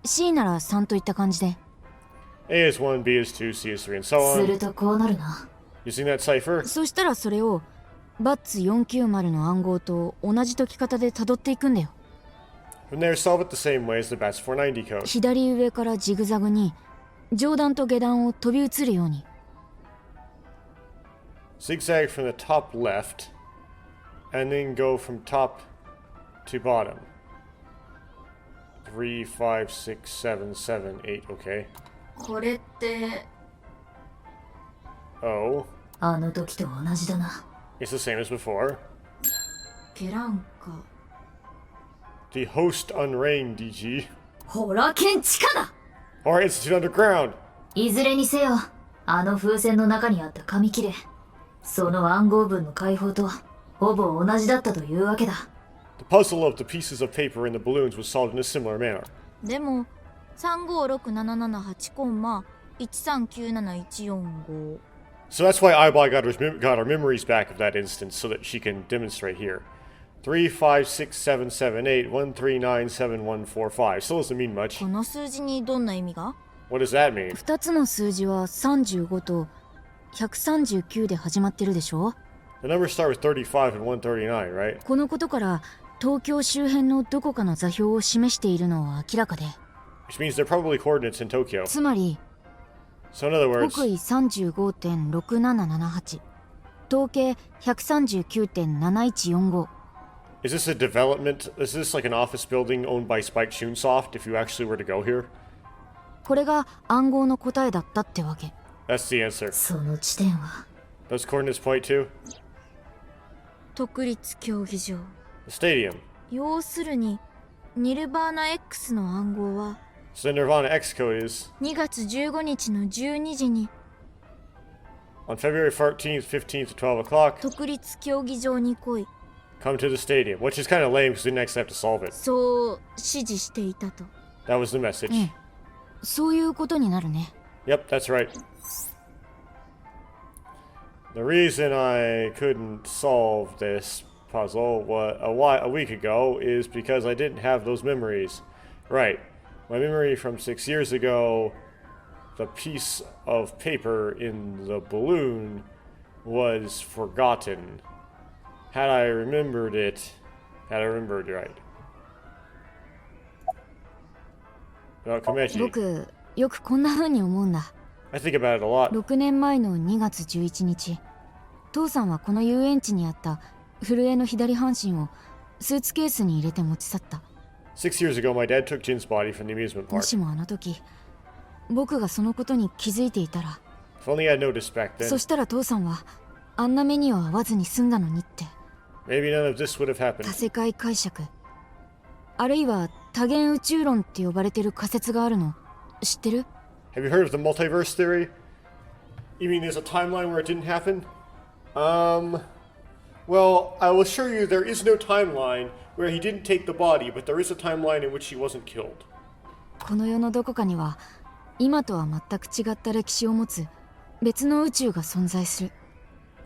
C なら3といった感じで。 A is 1, B is 2, C is 3, and so す on. るとこうなるな。 Using that cipher, そしたらそれをバッツ490の暗号と同じ解き方で辿っていくんだよ。 from there, solve it the same way as the BATS 490 code. 左上からジグザグに上段と下段を飛び移るように。 Zigzag from the top left, and then go from top to bottom. 3, 5, 6, 7, 7, 8, okay. これってOh, あの時と同じだな。 it's the same as before. ケランか。 The host unrain DG. ホラー犬地下だ。 Or Institute Underground. いずれにせよ、あの風船の中にあった紙切れ、その暗号文の解放とほぼ同じだったというわけだ。 The puzzle of the pieces of paper in the balloons was solved in a similar manner. でも3567781コンマ1397145。 So that's why Eyeball got her memories back of that instance so that she can demonstrate here. 3, 5, 6, 7, 7, 8, 1, 3, 9, 7, 1, 4, 5. Still doesn't mean much. この数字にどんな意味が？ What does that mean? 2つの数字は35と139で始まってるでしょ。 The numbers start with 35 and 139, right? このことから東京周辺のどこかの座標を示しているのは明らかで、 Which means they're probably coordinates in Tokyo. つまり So in other words, 北緯 35.6778、 東経 139.7145。 is this a development? Is this like an office building owned by Spike Chunsoft if you actually were to go here? これが暗号の答えだったってわけ。 That's the answer. その地点は Those coordinates point to 特立競技場。 the stadium. 要するにニルバーナ X の暗号は So the Nirvana X code is 2月15日の12時に on February 14th, 15th, to 12 o'clock. 特立競技場に来い、 Come to the stadium, which is kind of lame because we didn't actually have to solve it. そう指示していたと。 That was the message. うん、そういうことになるね。 Yep, that's right. The reason I couldn't solve this puzzle a week ago is because I didn't have those memories. Right. My memory from 6 years ago, the piece of paper in the balloon was forgotten. Had I remembered right. Well, Komechi, 僕よくこんな風に思うんだ。 I think about it a lot. 6年前の2月11日、父さんはこの遊園地にあった古江の左半身をスーツケースに入れて持ち去った。 6 years ago, my dad took Jin's body from the amusement も park. しもあの時僕がそのことに気づいていたら、 If only I'd noticed back then, そしたら父さんはあんな目には遭わずに済んだのにって。 maybe none of this would have happened. 多世界解釈、あるいは多元宇宙論って呼ばれてる仮説があるの知ってる？ Have you heard of the multiverse theory? You mean there's a timeline where it didn't happen? Well, I will assure you there is no timeline where he didn't take the body, but there is a timeline in which he wasn't killed. この世のどこかには今とは全く違った歴史を持つ別の宇宙が存在する。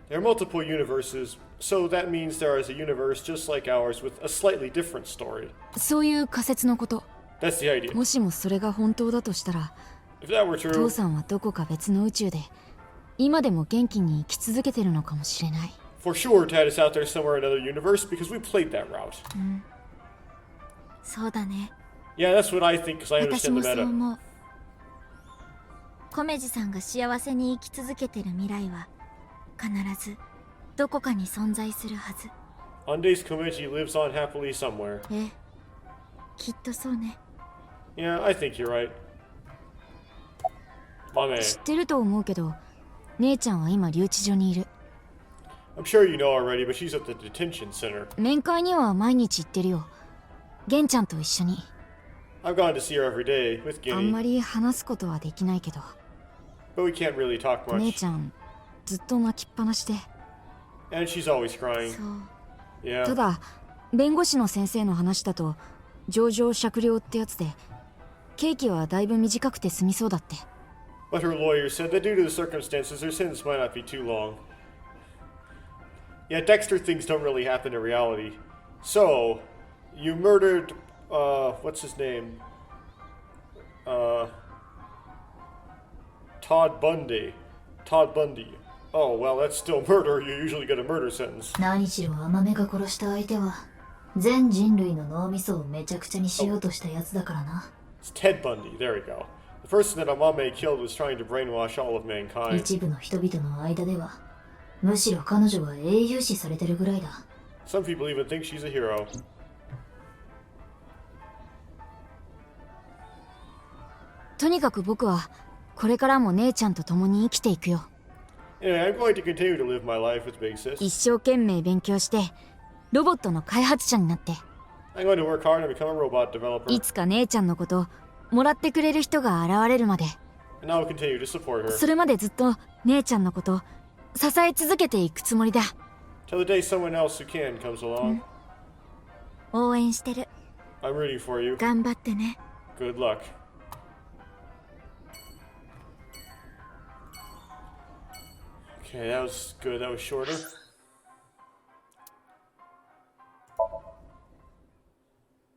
There are multiple universes, so that means there is a universe just like ours with a slightly different story. そういう仮説のこと。 That's the idea. もしもそれが本当だとしたら、 If that were 父 true, さんはどこか別の宇宙で今でも元気に生き続けてるのかもしれない。 for sure Dad is out there somewhere in another universe because we played that route. そうだね。 Yeah, that's what I think because I 私 understand も the そう meta. 思う。コメジさんが幸せに生き続けてる未来は必ずどこかに存在するはず。 Undays Komechi lives on happily somewhere. ええ、きっとそうね。 Yeah, I think you're right. My man. 知ってると思うけど、姉ちゃんは今留置所にいる。 I'm sure you know already, but she's at the detention center. 面会には毎日行ってるよ。玄ちゃんと一緒に。 I've gone to see her every day with あんま Ginny, り話すことはできないけど、 but we can't really talk 姉 much. ちゃんずっと泣きっぱなしで。 And she's always crying. そう。Yeah. ただ弁護士の先生の話だと情状酌量ってやつで、刑期はだいぶ短くて済みそうだって。But her lawyer said that due to the circumstances, her sentence might not be too long. Yeah, Dexter things don't really happen in reality. So, you murdered, what's his name? Todd Bundy. Todd Bundy. Oh, well, that's still murder. You usually get a murder sentence. 何しろ甘めが殺した相手は全人類の脳みそをめちゃくちゃにしようとしたやつだからな。 It's Ted Bundy. There we go. The person that Amame killed was trying to brainwash all of mankind. 一部の人々の間ではむしろ彼女は英雄視されてるぐらいだ。 Some people even think she's a hero. とにかく僕はこれからも姉ちゃんと共に生きていくよ。 Anyway, I'm going to continue to live my life with Big Sis. 一生懸命勉強してロボットの開発者になって、 I'm going to work hard and become a robot developer. いつか姉ちゃんのこともらってくれる人が現れるまで、 And I'll continue to support her. それまでずっと姉ちゃんのこと支え続けていくつもりだ。 Till the day someone else who can comes along. 応援してる。 I'm rooting for you. 頑張ってね。 Good luck. Okay, that was good. That was shorter.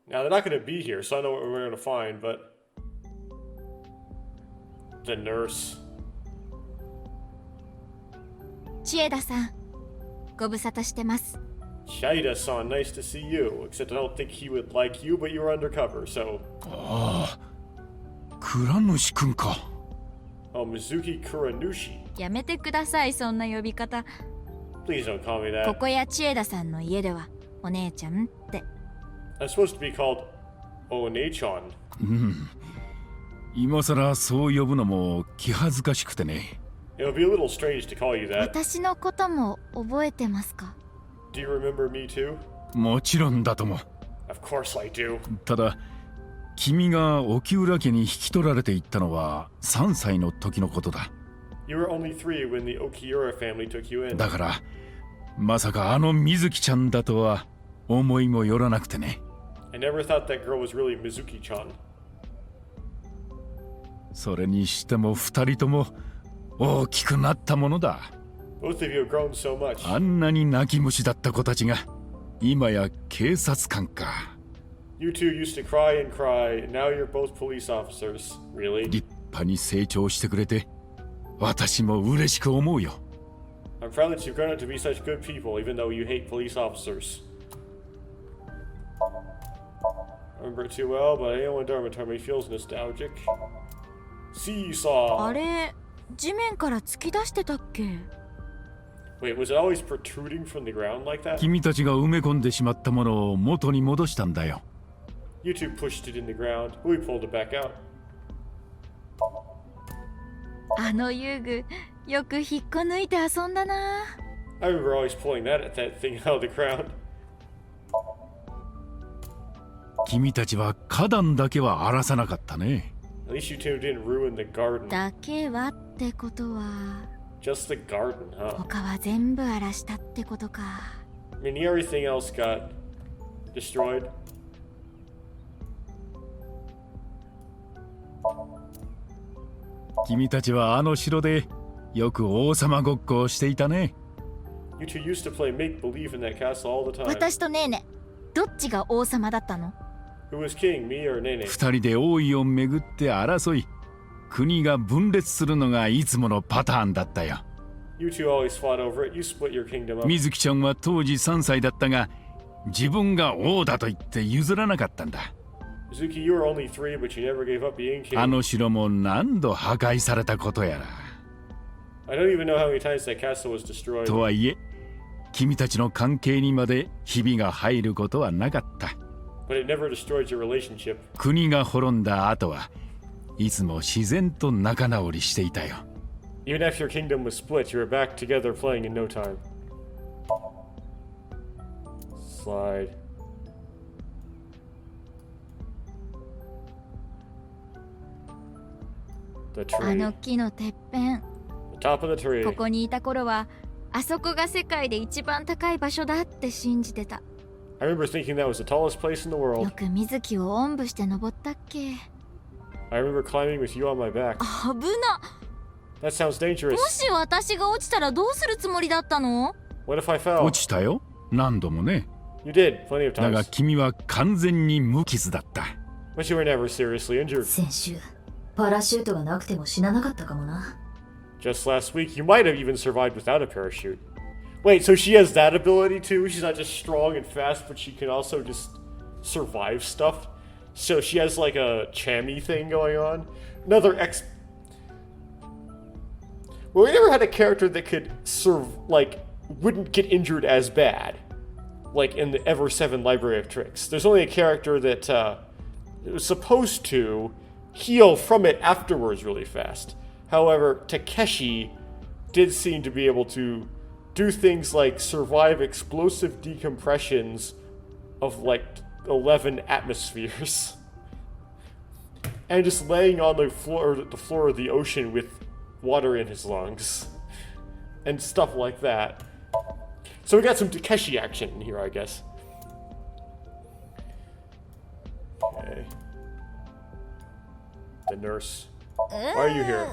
Now, they're not going to be here, so I know what we're going to find, but... The nurse. 千枝さん、ご無沙汰してます。 Shaida-san, nice to see you. Except I don't think he would like you, but you were undercover, so... ああ、倉主くんか。 Oh, Mizuki Kuranushi. やめてください、そんな呼び方。 Please don't call me こ that. こや千枝さんの家では、お姉ちゃんって。 I'm supposed to be called One-chan. 今さらそう呼ぶのも気恥ずかしくてね。 It would be a little strange to call you that. 私のことも覚えてますか？ Do you remember me too? もちろんだとも。 Of course I do. ただ、君が沖浦家に引き取られていったのは3歳の時のことだ。 You were only 3 when the Okiura family took you in. だから、まさかあの水木ちゃんだとは思いもよらなくてね。 I never thought that girl was really Mizuki-chan. それにしても2人とも大きくなったものだ。 Both of you have grown so much. あんなに泣き虫だった子たちが今や警察官か。 You two used to cry and cry, and now you're both police officers. Really? 立派に成長してくれて私も嬉しく思うよ。 I'm proud that you've grown up to be such good people, even though you hate police officers. I remember it too well, but anyone Dharma told me feels nostalgic. Seesaw. あれ、地面から突き出してたっけ？ Wait, was it always protruding from the ground like that? 君たちが埋め込んでしまったものを元に戻したんだよ。 You two pushed it in the ground. We pulled it back out. あの遊具、よく引っこ抜いて遊んだな。 I remember always pulling that thing out of the ground. 君たちは花壇だけは荒らさなかったね。 At least you two didn't ruin the garden. だけはってことは、 Just the garden, huh? 他は全部荒らしたってことか。 I mean, everything else got destroyed. 君たちはあの城でよく王様ごっこをしていたね。 You two used to play make-believe in that castle all the time. 私とネーネ、どっちが王様だったの？ Who was king, me or Nene? 二人で王位をめぐって争い、国が分裂するのがいつものパターンだったよ。 You two always fought over it. You split your kingdom up. 水木ちゃんは当時3歳だったが、自分が王だと言って譲らなかったんだ。 Mizuki, you were only 3, but you never gave up being king. あの城も何度破壊されたことやら。 I don't even know how many times that castle was destroyed. とはいえ、君たちの関係にまでひびが入ることはなかった。 But it never destroyed your relationship. 国が滅んだ後はいつも自然と仲直りしていたよ。 Even after your kingdom was split, you were back together playing in no time. Slide. The あ tree. の木のてっぺん。 The top of the tree. ここにいた頃は、あそこが世界で一番高い場所だって信じてた。 I remember thinking that was the tallest place in the よ world. く水木をおんぶして登ったっけ。 I remember climbing with you on my back. 危な。That sounds dangerous. もし私が落ちたらどうするつもりだったの？ What if I fell? 落ちたよ。何度もね。You did, plenty of だが times. 君は完全に無傷だった。But you were never seriously injured. 先週パラシュートがなくても死ななかったかもな。 Just last week, you might have even survived without a parachute. Wait, so she has that ability too? She's not just strong and fast, but she can also just survive stuff? So she has like a chammy thing going on? Another Well, we never had a character that could wouldn't get injured as bad. Like in the Ever 7 Library of Tricks. There's only a character that was supposed to heal from it afterwards really fast. However, Takeshi did seem to be able to do things like survive explosive decompressions of like 11 atmospheres. And just laying on the floor of the ocean with water in his lungs. And stuff like that. So we got some Takeshi action in here, I guess. Okay. The nurse. Why are you here?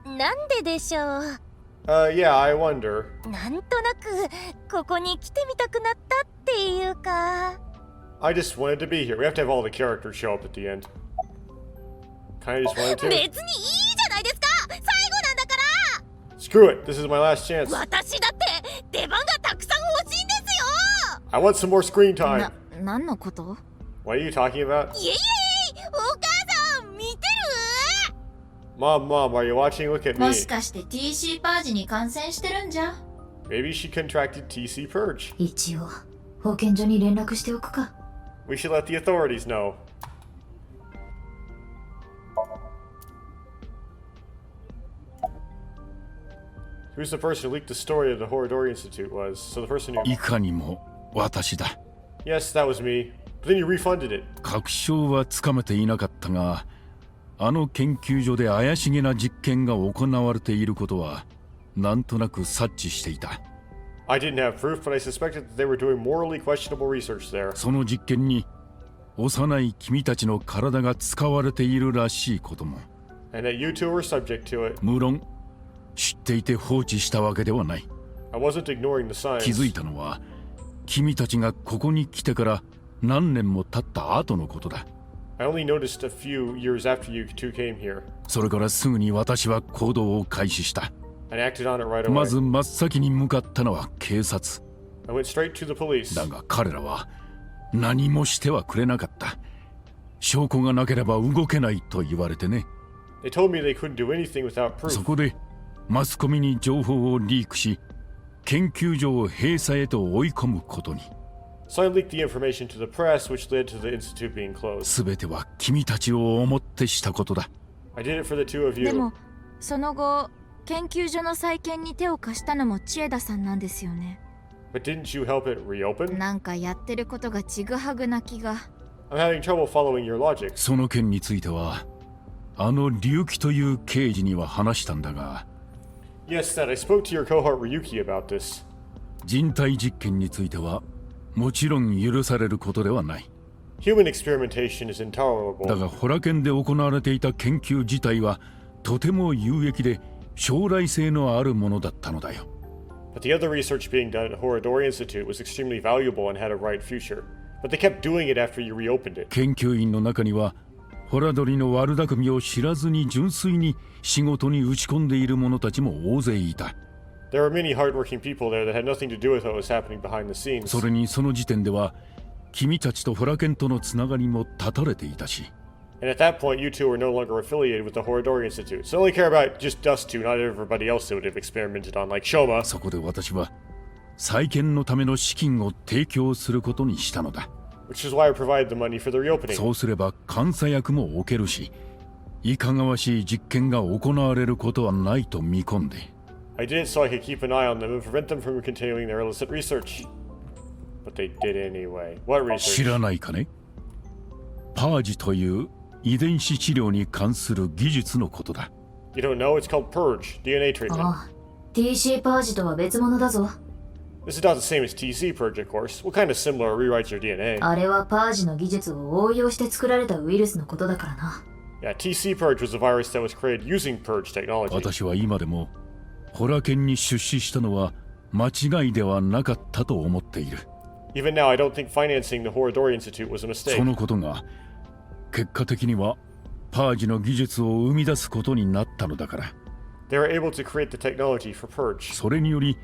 なんででしょう。Yeah, I wonder. なんとなくここに来てみたくなったっていうか。I just wanted to be here. We have to have all the characters show up at the end. Kinda just wanted 別にい to. いじゃないですか。最後なんだから。 Screw it. This is my last chance. 私だって出番がたくさん欲しいんですよ。 I want some more screen time. 何のこと？ What are you talking about? イエイイエイ、お母さん見てる？ Mom, are you watching? Look at も me. しかして TC パージに感染してるんじゃ？ Maybe she contracted TC Purge. 一応保健所に連絡しておくか。 We should let the authorities know. Who's the person who leaked the story of the Horadori Institute was? So the person who... いかにも私だ。 Yes, that was me. But then you refunded it. 確証はつかめていなかったが、あの研究所で怪しげな実験が行われていることはなんとなく察知していた。 I didn't have proof, but I suspected that they were doing morally questionable research there. その実験に幼い君たちの体が使われているらしいことも。 And that you two were subject to it. 無論知っていて放置したわけではない。 I wasn't ignoring the signs. 気づいたのは君たちがここに来てから何年も経った後のことだ。 I only noticed a few years after you two came here. それからすぐに私は行動を開始した。 And acted on it right away. まず真っ先に向かったのは警察。 I went straight to the police. だが彼らは何もしてはくれなかった。証拠がなければ動けないと言われてね。 They told me they couldn't do anything without proof. そこでマスコミに情報をリークし、研究所を閉鎖へと追い込むことに。 So I leaked the information to the press, which led to the institute being closed. すべては君たちを思ってしたことだ。 I did it for the two of で you. もその後研究所の再建に手を貸したのも千枝さんなんですよね。 But didn't you help it reopen? なんかやってることがちぐはぐな気が。 I'm having trouble following your logic. その件についてはあの龍樹という刑事には話したんだが、 Yes, Dad, I spoke to your cohort Ryuki about this. 人体実験についてはもちろん許されることではない。 Human experimentation is だ intolerable. がホラ剣で行われていた研究自体はとても有益で将来性のあるものだったのだよ。 But the other research being done at Horadori Institute was extremely valuable and had a bright future. But they kept doing it after you reopened it. 研究員の中にはホラドリの悪巧みを知らずに純粋に仕事に打ち込んでいる者たちも大勢いた。 There were many hardworking people there that had nothing to do with what was happening behind the scenes. それにその時点では君たちとホラ剣とのつながりも断たれていたし。 And at that point, you two were no longer affiliated with the Horadori Institute. So they only care about just us two, not everybody else that would have experimented on, like Shoma. そこで私は再建のための資金を提供することにしたのだ。 Which is why I provided the money for the reopening. そうすれば監査役も置けるし、いかがわしい実験が行われることはないと見込んで。 I did it so I could keep an eye on them and prevent them from continuing their illicit research. But they did anyway. What 知 research? らないかね。パージという遺伝子治療に関する技術のことだ。 You don't know? It's called Purge, DNA treatment. ああ、TC パージとは別物だぞ。 This is not the same as TC Purge, of course. What kind of similar rewrites your DNA? あれはパージの技術を応用して作られたウイルスのことだからな。Yeah, TC Purge was a virus that was created using Purge technology. 私は今でもホラ剣に出資したのは間違いではなかったと思っている。 Even now, I don't think financing the Horadori Institute was a mistake. そのことが結果的にはパージの技術を生み出すことになったのだから。 They were able to create the technology for Purge. それにより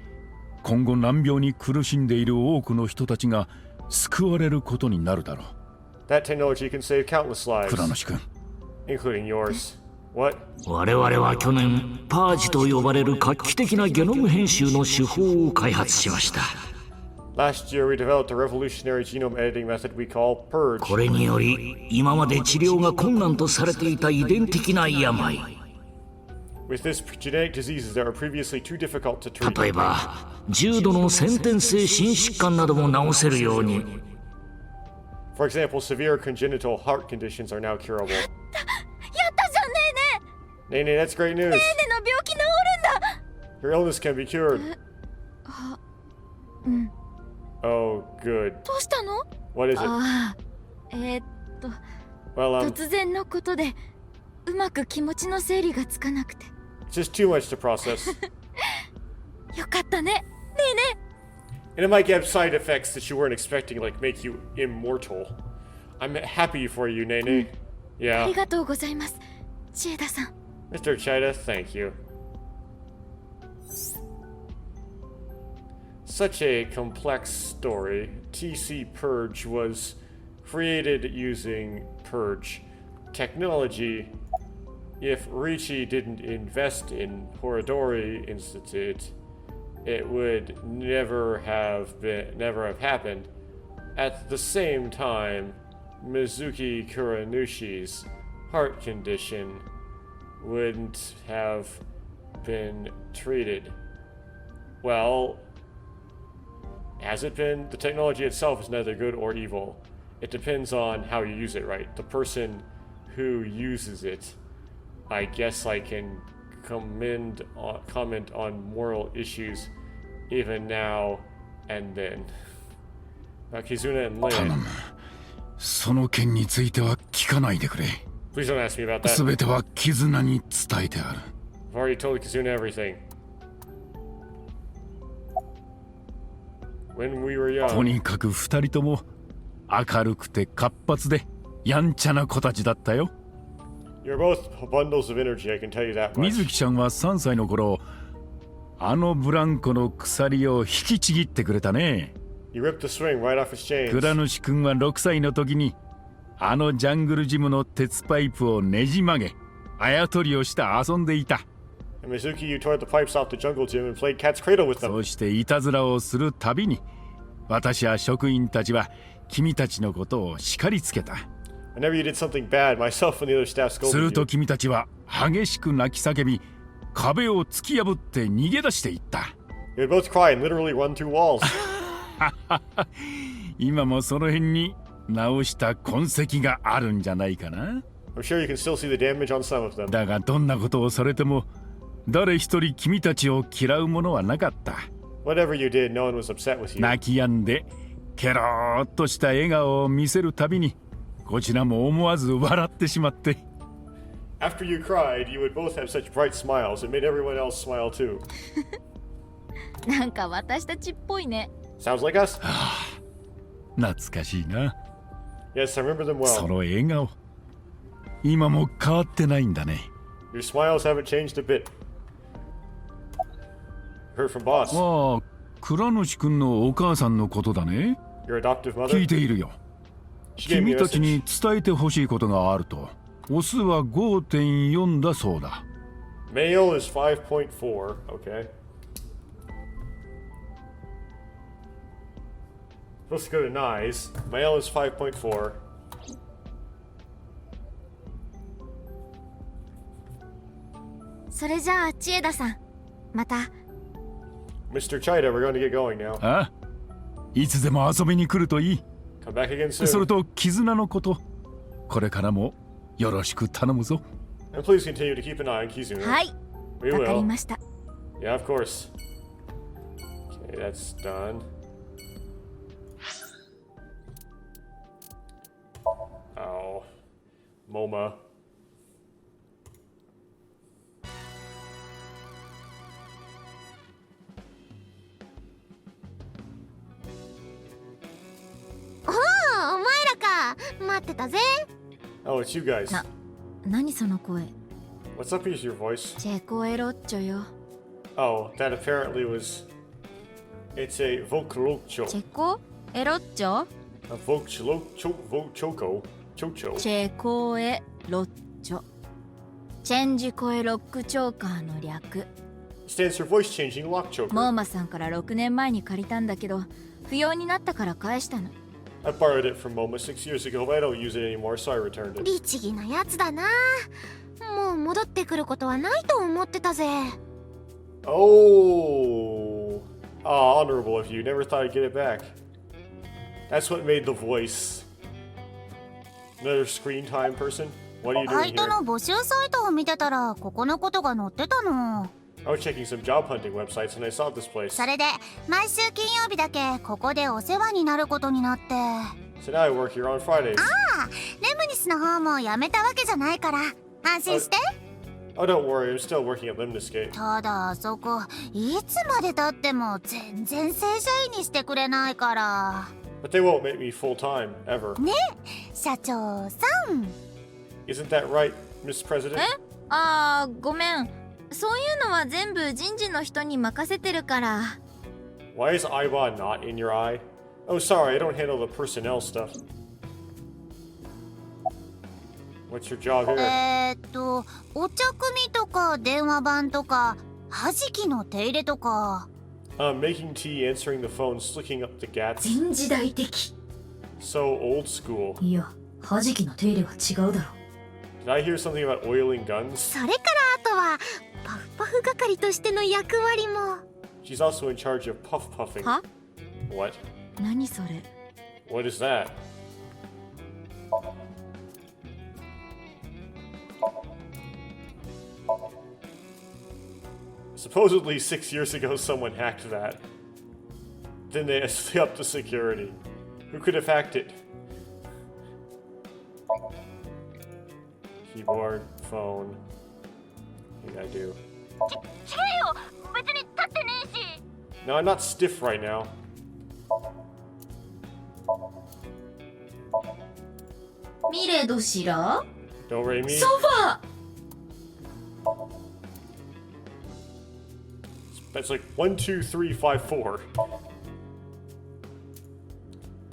今後難病に苦しんでいる多くの人たちが救われることになるだろう。 That technology can save countless lives, 倉野君、 including yours. What? 我々は去年パージと呼ばれる画期的なゲノム編集の手法を開発しました。 Last year, we developed a revolutionary genome editing method we call Purge. これにより今まで治療が困難とされていた遺伝的な病、 With this, genetic diseases that were previously too difficult to treat. 例えば重度の先天性心疾患なども治せるように。 For example, severe congenital heart conditions are now curable. やったじゃんねえね Nene, that's great news. え。ねえの病気治るんだ。 Your illness can be cured. うん。 Oh, good. どうしたの？ What is it? ああ、Well, 突然のことでうまく気持ちの整理がつかなくて。 it's just too much to process. よかったね。ねえね And it might have side effects that you weren't expecting, like make you immortal. I'm happy for you, Nene. え。あ Yeah. りがとうございます。千枝さん。 Mr. Chida, thank you. Such a complex story. TC Purge was created using Purge technology. If Ricci didn't invest in Horadori Institute, it would never have happened. At the same time, Mizuki Kuranushi's heart condition wouldn't have been treated. Well, has it been? The technology itself is neither good or evil. It depends on how you use it, right? The person who uses it. I guess I can comment on moral issues even now and then. Kizuna and 頼 Lin, む。その件については聞かないでくれ。 please don't ask me about that. すべては絆に伝えてある。 I've already told Kizuna everything. When we were と young, にかく二人とも明るくて活発でやんちゃな子たちだったよ。 you're both bundles of energy, I can tell you that much. 水木ちゃんは3歳の頃、あのブランコの鎖を引きちぎってくれたね。 You ripped the string right off his chains. 倉主くんは6歳の時にあのジャングルジムの鉄パイプをねじ曲げ、あやとりをして遊んでいた。 And Mizuki, you tore the pipes off the jungle gym and played cat's cradle with them. そしていたずらをするたびに、私や職員たちは君たちのことを叱りつけた。 Whenever you did something bad, myself and the other staff する scolded と you. 君たちは激しく泣き叫び、壁を突き破って逃げ出していった。 You would both cry and literally run through walls. 今もその辺に直した痕跡があるんじゃないかな。 I'm sure you can still see the damage on some of them. だがどんなことをされても誰一人君たちを嫌うものはなかった。 Whatever you did, no one was upset with you. 泣き止んでケローっとした笑顔を見せるたびにこちらも思わず笑ってしまって。 After you cried, you would both have such bright smiles. It made everyone else smile too. なんか私たちっぽいね。 Sounds like us? 懐かしいな。 Yes, I remember them そ well. の笑顔今も変わってないんだね。 Your smiles haven't changed a bit. Heard from boss. ああ、倉主くんのお母さんのことだね。 Your adoptive 聞 mother? いているよ。 She gave me 君 a たち message. に伝えてほしいことがあると。オスは 5.4 だそうだ。 Male is 5.4. Okay. Supposed to go to Nyes. Male is 5.4. それじゃあ千枝さん、また。 Mr. Chida, we're going to get going now. ああ、いつでも遊びに来るといい。 Come back again それ soon. と絆のこと、これからもよろしく頼むぞ。 And please continue to keep an eye on Kizuna. はい、 We わかり will. ました。 Yeah, of course. Okay, that's done. Oh. MoMA. ってたぜ。 Oh, it's you guys. 何その声。 What's up with your voice? チェコエロッチョよ。 Oh, that apparently was. It's a vocalocho. チェコエロッチョ A vochoco. Chocho. チェコエロッチョ。チェンジコエロックチョーカーの略。 Stands for voice changing lock モー choker. マさんから6年前に借りたんだけど、不要になったから返したの。 I borrowed it from Moma 6 years ago, but I don't use it anymore, so I returned it. 律儀なやつだな。もう戻ってくることはないと思ってたぜ。 Oh. Ah, honorable of you. Never thought I'd get it back. That's what made the voice. Another screen time person? What are you バ doing イト here? の募集サイトを見てたらここのことが載ってたの。 I was checking some job hunting websites and I saw this place. それで毎週金曜日だけここでお世話になることになって。 So now I work here on Fridays. レムニスの方も辞めたわけじゃないから安心して。 Oh, don't worry, I'm still working at Limniscape. ただあそこいつまでたっても全然正社員にしてくれないから。 But they won't make me full time, ever. ね、社長さん。 Isn't that right, Miss President? あー、ごめん。そういうのは全部人事の人に任せてるから。 Why is eyeball not in your eye? Oh, sorry, I don't handle the personnel stuff. What's your job here? お茶組とか電話番とか、はじきの手入れとか。Making tea, answering the phone, slicking up the gats. 全時代的。 So old school. いや、はじきの手入れは違うだろ。 Did I hear something about oiling guns? それからあとは、パフパフ係としての役割も。 She's also in charge of puff puffing. は？ What? 何それ？ What is that? Supposedly 6 years ago someone hacked that. Then they upped the security. Who could have hacked it? Keyboard, phone. What I do? No, I'm not stiff right now. Don't worry me. That's like 1, 2, 3, 5, 4.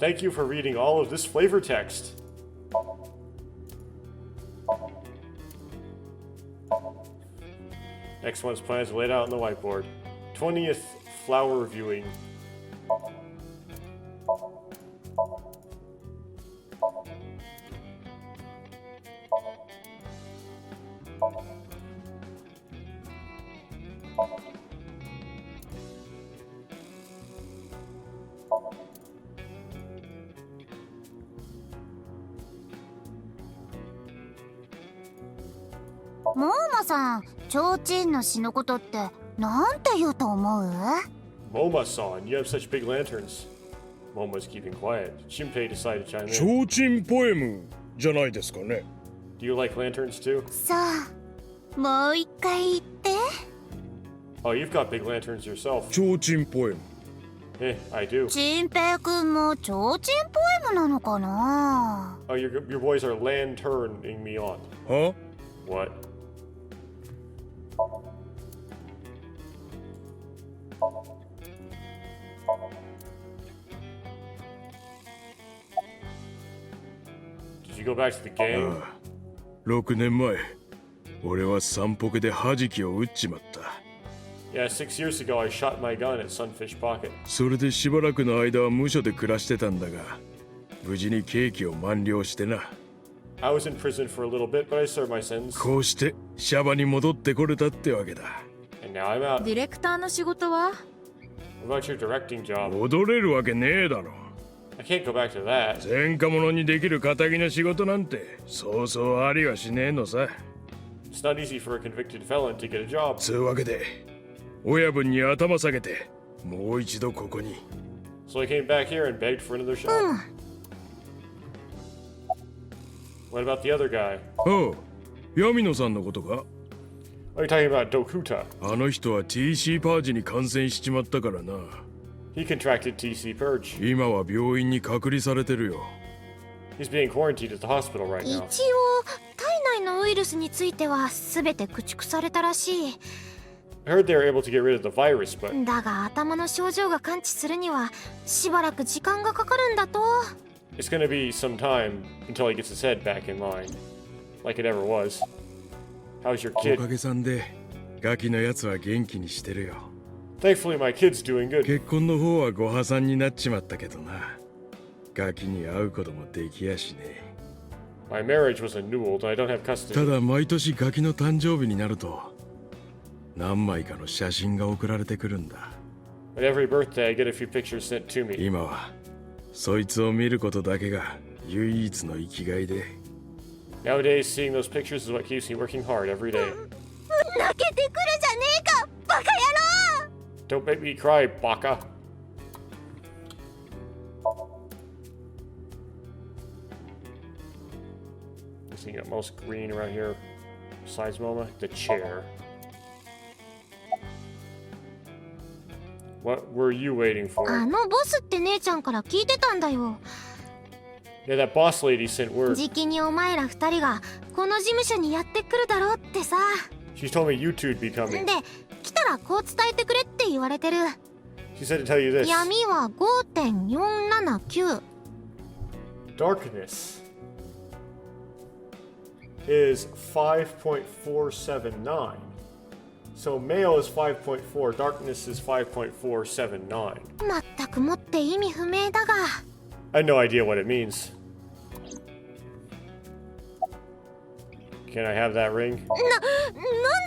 Thank you for reading all of this flavor text. Next one's plans laid out on the whiteboard. 20th flower viewing.モーマさん、ちょうちんの詩のことってなんて言うと思う？ Moma-san, you have such big lanterns. Moma's keeping quiet. Shinpei decided to chime ち in. ょうちんポエムじゃないですかね。 Do you like lanterns too? さあ、もう一回言って。 Oh, you've got big lanterns yourself. ちょうちんポエム。 Eh, I do. チンペイくんもちょうちんポエムなのかな？ Oh, your boys are lanterning me on. は？ What? Did you go back to the game? ああ、6年前、俺は散歩で弾きを撃っちまった。 Yeah, 6 years ago I shot my gun at Sunfish Pocket. それでしばらくの間は無所で暮らしてたんだが、無事に刑期を満了してな。I was in prison for a little bit, but I served my sentence. こうしてシャバに戻ってこれたってわけだ。And now I'm out. ディレクターの仕事は？ What about your directing job? 踊れるわけねえだろ。 I can't go back to that. 前科者にできる仇な仕事なんてそうそうありはしねえのさ。 It's not easy for a convicted felon to get a job. つうわけで親分に頭下げてもう一度ここに。 So I came back here and begged for another shot. What about the other guy? ああ、闇野さんのことか。 Are you talking about Dokuta? あの人は TC パージに感染しちまったからな。 He contracted TC Purge. 今は病院に隔離されてるよ。He's being quarantined at the hospital right 一 now. 応体内のウイルスについては全て駆逐されたらしい。 I heard they were able to get rid of the virus, but だが頭の症状が完治するにはしばらく時間がかかるんだと。 it's gonna be some time until he gets his head back in line, like it ever was. How's your お kid? かげさんでガキのやつは元気にしてるよ。 Thankfully, my kid's doing good. 結婚の方はご破産になっちまったけどな。ガキに会うこともできやしね My marriage was annulled, and I don't have え。た custody. だ毎年ガキの誕生日になると何枚かの写真が送られてくるんだ。 But every birthday, I get a few pictures sent to me. 今はそいつを見ることだけが唯一の生きがいで。 Nowadays, seeing those pictures is what keeps me working hard every day. 泣けてくるじゃねえかバカ野郎。 Don't make me cry, baka. Missing got most green around here. Besides Moma, the chair. What were you waiting あ for? のボスって姉ちゃんから聞いてたんだよ。 Yeah, that boss lady sent word. じきにお前ら二人がこの事務所にやってくるだろうってさ。 She told me you two'd be で coming. 来たらこう伝えてくれって言われてる。 She said to tell you this. 闇は 5.479。 Darkness is 5.479. So male is 5.4, darkness is 5.479. まったくもって意味不明だが。 I have no idea what it means. Can I have that ring? なん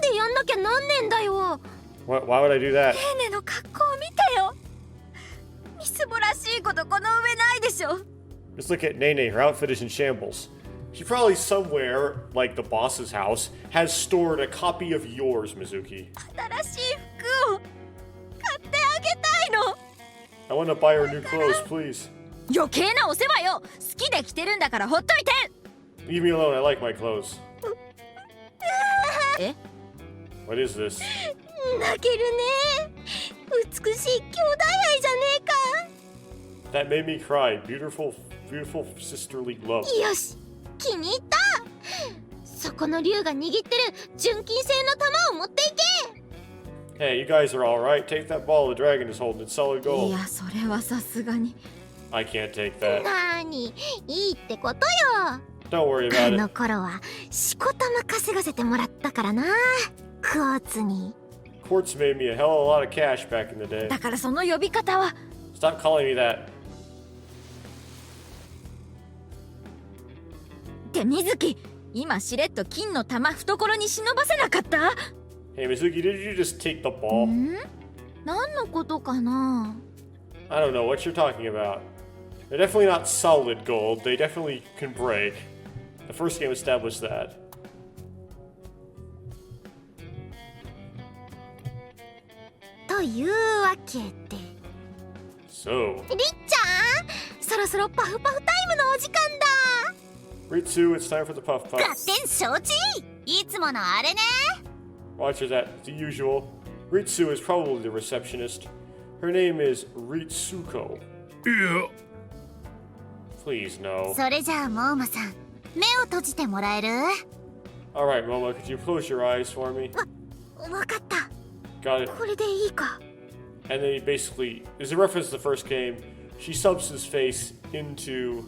でやんなきゃなんねえんだよ。 Why would I do that? ネネの格好を見てよ。みすぼらしいことこの上ないでしょ。 Just look at Nene, her outfit is in shambles. She probably somewhere, like the boss's house, has stored a copy of yours, Mizuki. 新しい服を買ってあげたいの。 I want to buy her new clothes, please. 余計なお世話よ。好きで着てるんだからほっといて。 Leave me alone, I like my clothes. え What is this? 泣けるね。美しい兄弟愛じゃねえか。 That made me cry. Beautiful, beautiful sisterly love. よし、気に入った。そこの竜が握ってる純金製の玉を持っていけ。 Hey, you guys are alright. Take that ball the dragon is holding. It's solid い gold. やそれはさすがに。 I can't take that. なーに、いいってことよ。 Don't worry あ about の it. 頃はしこたま稼がせてもらったからな。クォーツに。 Quartz made me a hell of a lot of cash back in the day. だからその呼び方は。 Stop calling me that. って水木、今しれっと金の玉懐に忍ばせなかった？ Hey, Mizuki, did you just take the ball? 何のことかな。 I don't know what you're talking about. They're definitely not solid gold. They definitely can break. The first game established that. というわけで。 So, りっちゃん、そろそろパフパフタイムのお時間だ。 Ritsu, it's time for the puff 合 puff. 点承知。いつものあれね。 Roger that, the usual. Ritsu is probably the receptionist. Her name is Ritsuko. いや Please, no. それじゃあモーマさん、目を閉じてもらえる？ Alright, Momo, could you close your eyes for me? わかった。 Got it. これでいいか。 And then he basically, as a reference to the first game, she subs his face into,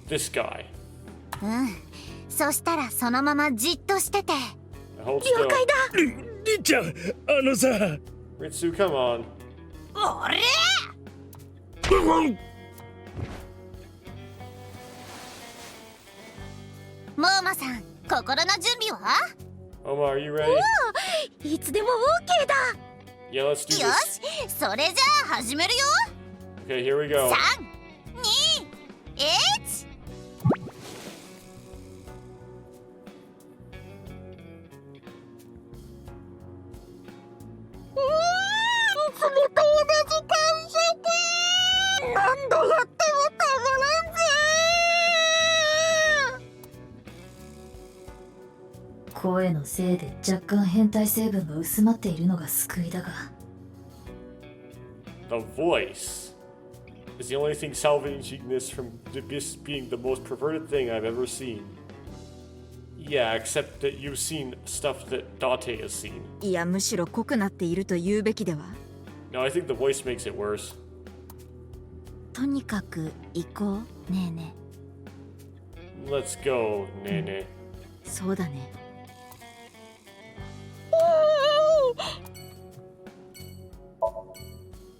this guy. うん。そしたらそのままじっとしてて。 Hold still. 了解だ。りっちゃんあのさ Ritsu, come on. おれ！モーマさん、心の準備は？ Momo, are you ready? いつでも OK だ。 Yeah, let's do よ this. し、それじゃあ始めるよ。 Okay, here we go. 3、2、1。いつもと同じ感触。何度やってもたまらんぜ。声のせいで若干変態成分が薄まっているのが救いだが。 The voice. is the only thing salvaging this from this being the most perverted thing I've ever seen. Yeah, except that you've seen stuff that Date has seen. いや、むしろ濃くなっていると言うべきでは。 No, I think the voice makes it worse. とにかく行こう、ねえね Let's go, Nene. え。そうだね。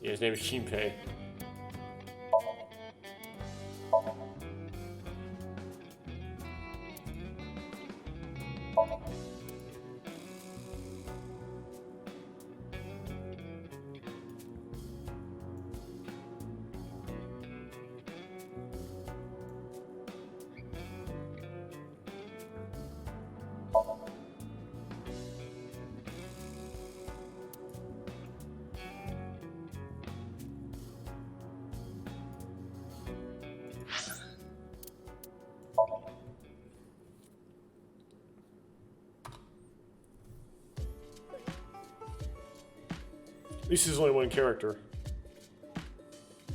Yeah, his name is Shinpei. At least there's only one character.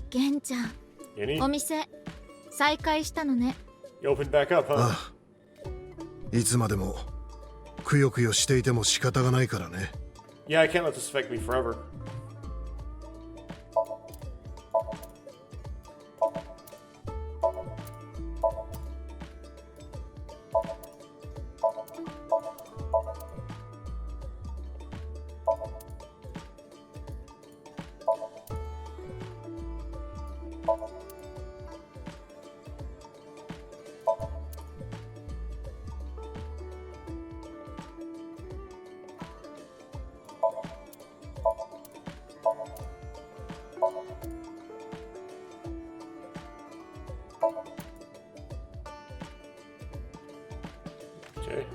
ゲンちゃん、 Yenny? お店再開したのね。 You opened back up, huh? ああ、いつまでもくよくよしていても仕方がないからね。 Yeah, I can't let this affect me forever. Okay.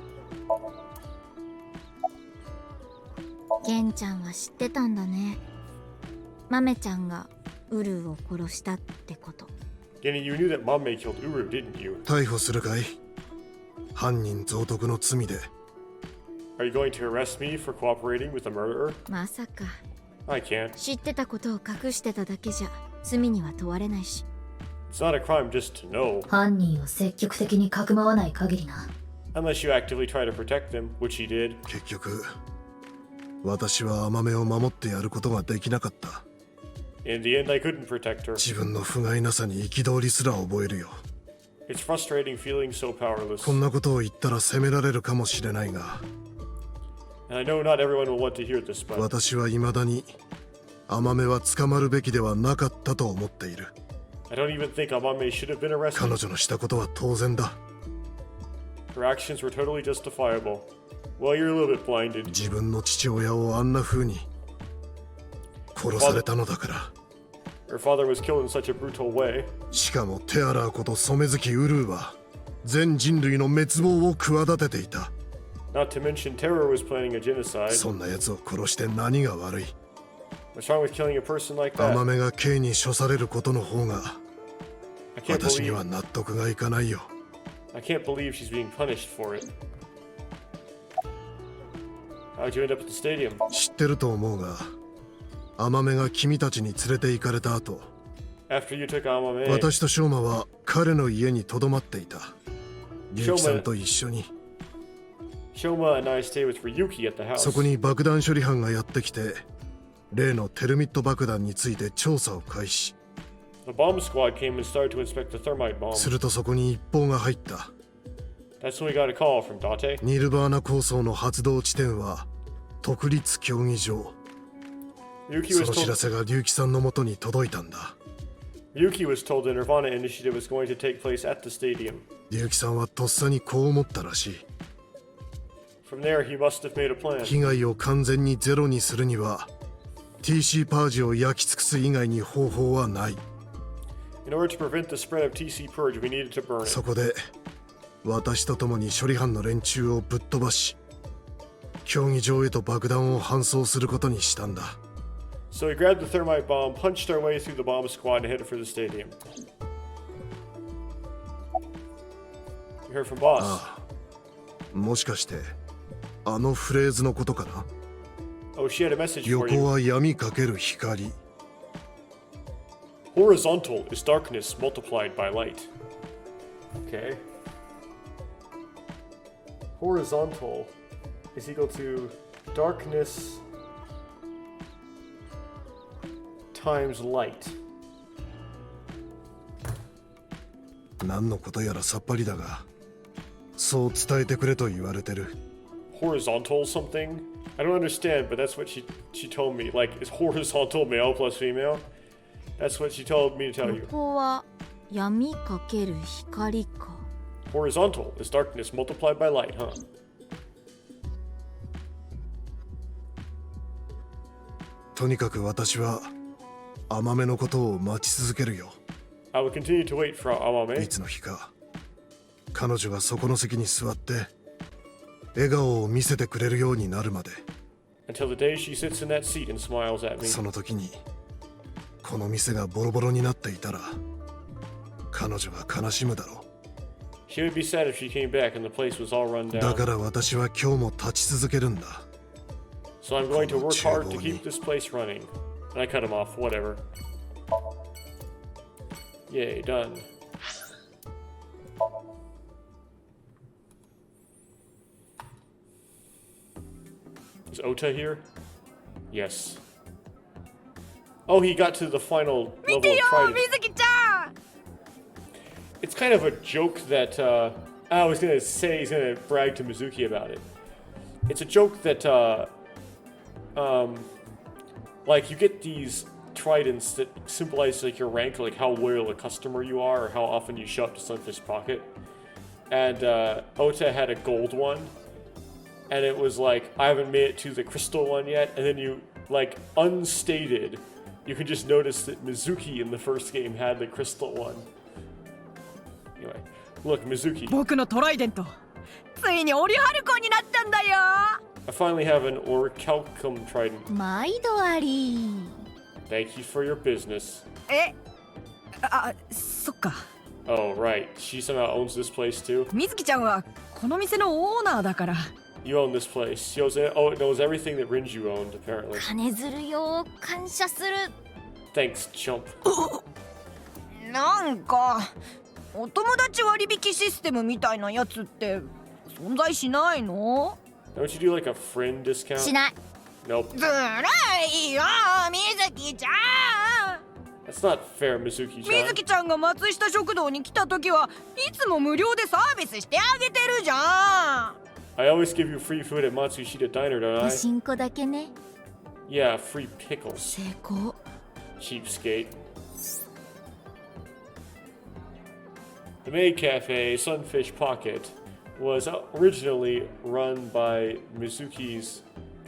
ゲンちゃんは知ってたんだね。マメちゃんがウルーを殺したってこと。 Yenny, you knew that Mame killed Uru, didn't you? 逮捕するかい？犯人蔵匿の罪で。 Are you going to arrest me for cooperating with the murderer? まさか I can't. 知ってたことを隠してただけじゃ罪には問われないし。 It's not a crime just to know, 犯人を積極的にかくまわない限りな。 unless you actively try to protect them, which he did. 結局、私は甘めを守ってやることができなかった。 In the end, I couldn't protect her. 自分の不甲斐なさに憤りすら覚えるよ。 It's frustrating feeling so powerless. こんなことを言ったら責められるかもしれないが、 And I know not everyone will want to hear this, but 私は未だに甘めは捕まるべきではなかったと思っている。 I don't even think Amame should have been 彼 arrested. 女のしたことは当然だ。 Her actions were totally justifiable. Well, you're a little bit blinded. 自分の父親をあんな風に殺されたのだから。 Her father was killed in such a brutal way. しかもテアラーこと染月ウルーは全人類の滅亡を企てていた。 Not to mention, Terror was planning a genocide. そんな奴を殺して何が悪い？ What's wrong with killing a person like 甘 that? めが刑に処されることの方が I can't 私に believe は納得がいかないよ。 I can't believe she's being punished for it. How'd you end up at the stadium? 知ってると思うが、甘めが君たちに連れて行かれた後、 After you took Amame, 私と翔馬は彼の家に留まっていた。龍樹さんと一緒に。 Shoma and I stayed with Ryuki at the house. そこに爆弾処理班がやってきて、例のテルミット爆弾について調査を開始。 The bomb squad came and started to inspect the thermite bomb. するとそこに一報が入った。 That's when we got a call from Date. ニルバーナ構想の発動地点は特立競技場。 Ryuki そ was の知ら told せが龍樹さんのもとに届いたんだ。 Ryuki was told the Nirvana initiative was going to take place at the stadium. 龍樹さんはとっさにこう思ったらしい。 From there, he must have made a plan. 被害を完全にゼロにするには TC パージを焼き尽くす以外に方法はない。 In order to prevent the spread of TC Purge, we needed to burn it. そこで私と共に処理班の連中をぶっ飛ばし、競技場へと爆弾を搬送することにしたんだ。 So we grabbed the thermite bomb, punched our way through the bomb squad, and headed for the stadium. You heard from Boss. ああ、もしかしてあのフレーズのことかな。 Oh, she had a message for 横 you. は闇かける光。Horizontal is darkness multiplied by light. Okay. Horizontal is equal to darkness times light. 何のことやらさっぱりだが、そう伝えてくれと言われてる。Horizontal something? I don't understand, but that's what she told me. Like, is horizontal male plus female? That's what she told me to tell you. ここは闇かける光か。Horizontal is darkness multiplied by light, huh? とにかく私は甘めのことを待ち続けるよ。I will continue to wait for Amame. いつの日か彼女がそこの席に座って笑顔を見せてくれるようになるまで。 Until the day she sits in that seat and smiles at me. その時にこの店がボロボロになっていたら彼女は悲しむだろう。 She would be sad if she came back and the place was all run だ down. から私は今日も立ち続けるんだ。 So I'm going to work hard to keep this place running. And I cut him off, whatever. Yay, done. Is Ota here? Yes. Oh, he got to the final level of Trident. It's kind of a joke that, I was gonna say he's gonna brag to Mizuki about it. It's a joke that, like, you get these tridents that symbolize, like, your rank, like how loyal a customer you are, or how often you show up to Sunfish Pocket. And, Ota had a gold one, and it was like, I haven't made it to the crystal one yet, and then you, like, unstated, you can just notice that Mizuki in the first game had the crystal one. Anyway, look, Mizuki. 僕のトライデント、ついにオリハルコになったんだよ。 I finally have an Orichalcum trident. 毎度あり。 Thank you for your business. そっか。 Oh, right. She somehow owns this place too. みずきちゃんはこの店のオーナーだから。 You own this place. She owns it. Oh, it knows everything that Rinju owned, apparently. 金づるよ、感謝する。 Thanks, chump. なんかお友達割引システムみたいなやつって存在しないの？ Don't you do like a friend discount? しない。 Nope. ずるいよ、みずきちゃん。 That's not fair, Mizuki-chan. みずきちゃんが松下食堂に来た時はいつも無料でサービスしてあげてるじゃん。 I always give you free food at Matsushita Diner, don't お I? しんこだけね。 Yeah, free pickles. 成功。 Cheapskate. The maid cafe, Sunfish Pocket, was originally run by Mizuki's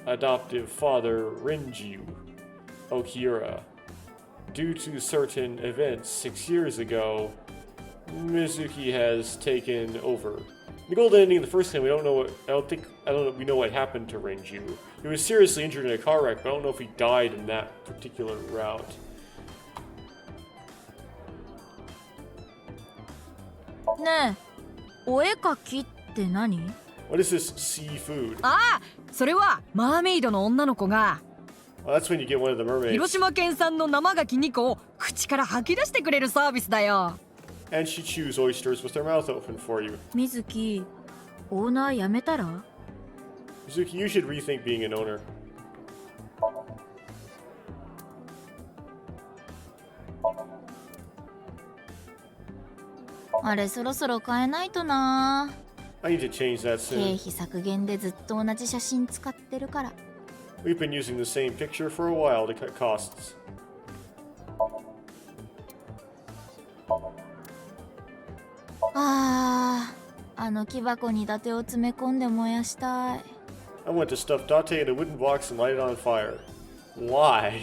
adoptive father, Rinju Okiura. Due to certain events 6 years ago, Mizuki has taken over. The golden ending in the first game, we don't know we know what happened to Rinju. He was seriously injured in a car wreck, but I don't know if he died in that particular route. ねえ、お絵かきって何？ What is this seafood? ああ、それはマーメイドの女の子が Well, that's when you get one of the mermaids. 広島県産の生牡蠣2個を口から吐き出してくれるサービスだよ。 And she chews oysters with their mouth open for you. みずき、オーナーやめたら？ Mizuki, you should rethink being an owner. あれそろそろ変えないとな。 I need to change that 経 soon. 費削減でずっと同じ写真使ってるから。 We've been using the same picture for a while to cut costs. あの木箱に伊達を詰め込んで燃やしたい。 I want to stuff Date in a wooden box and light it on fire. Why?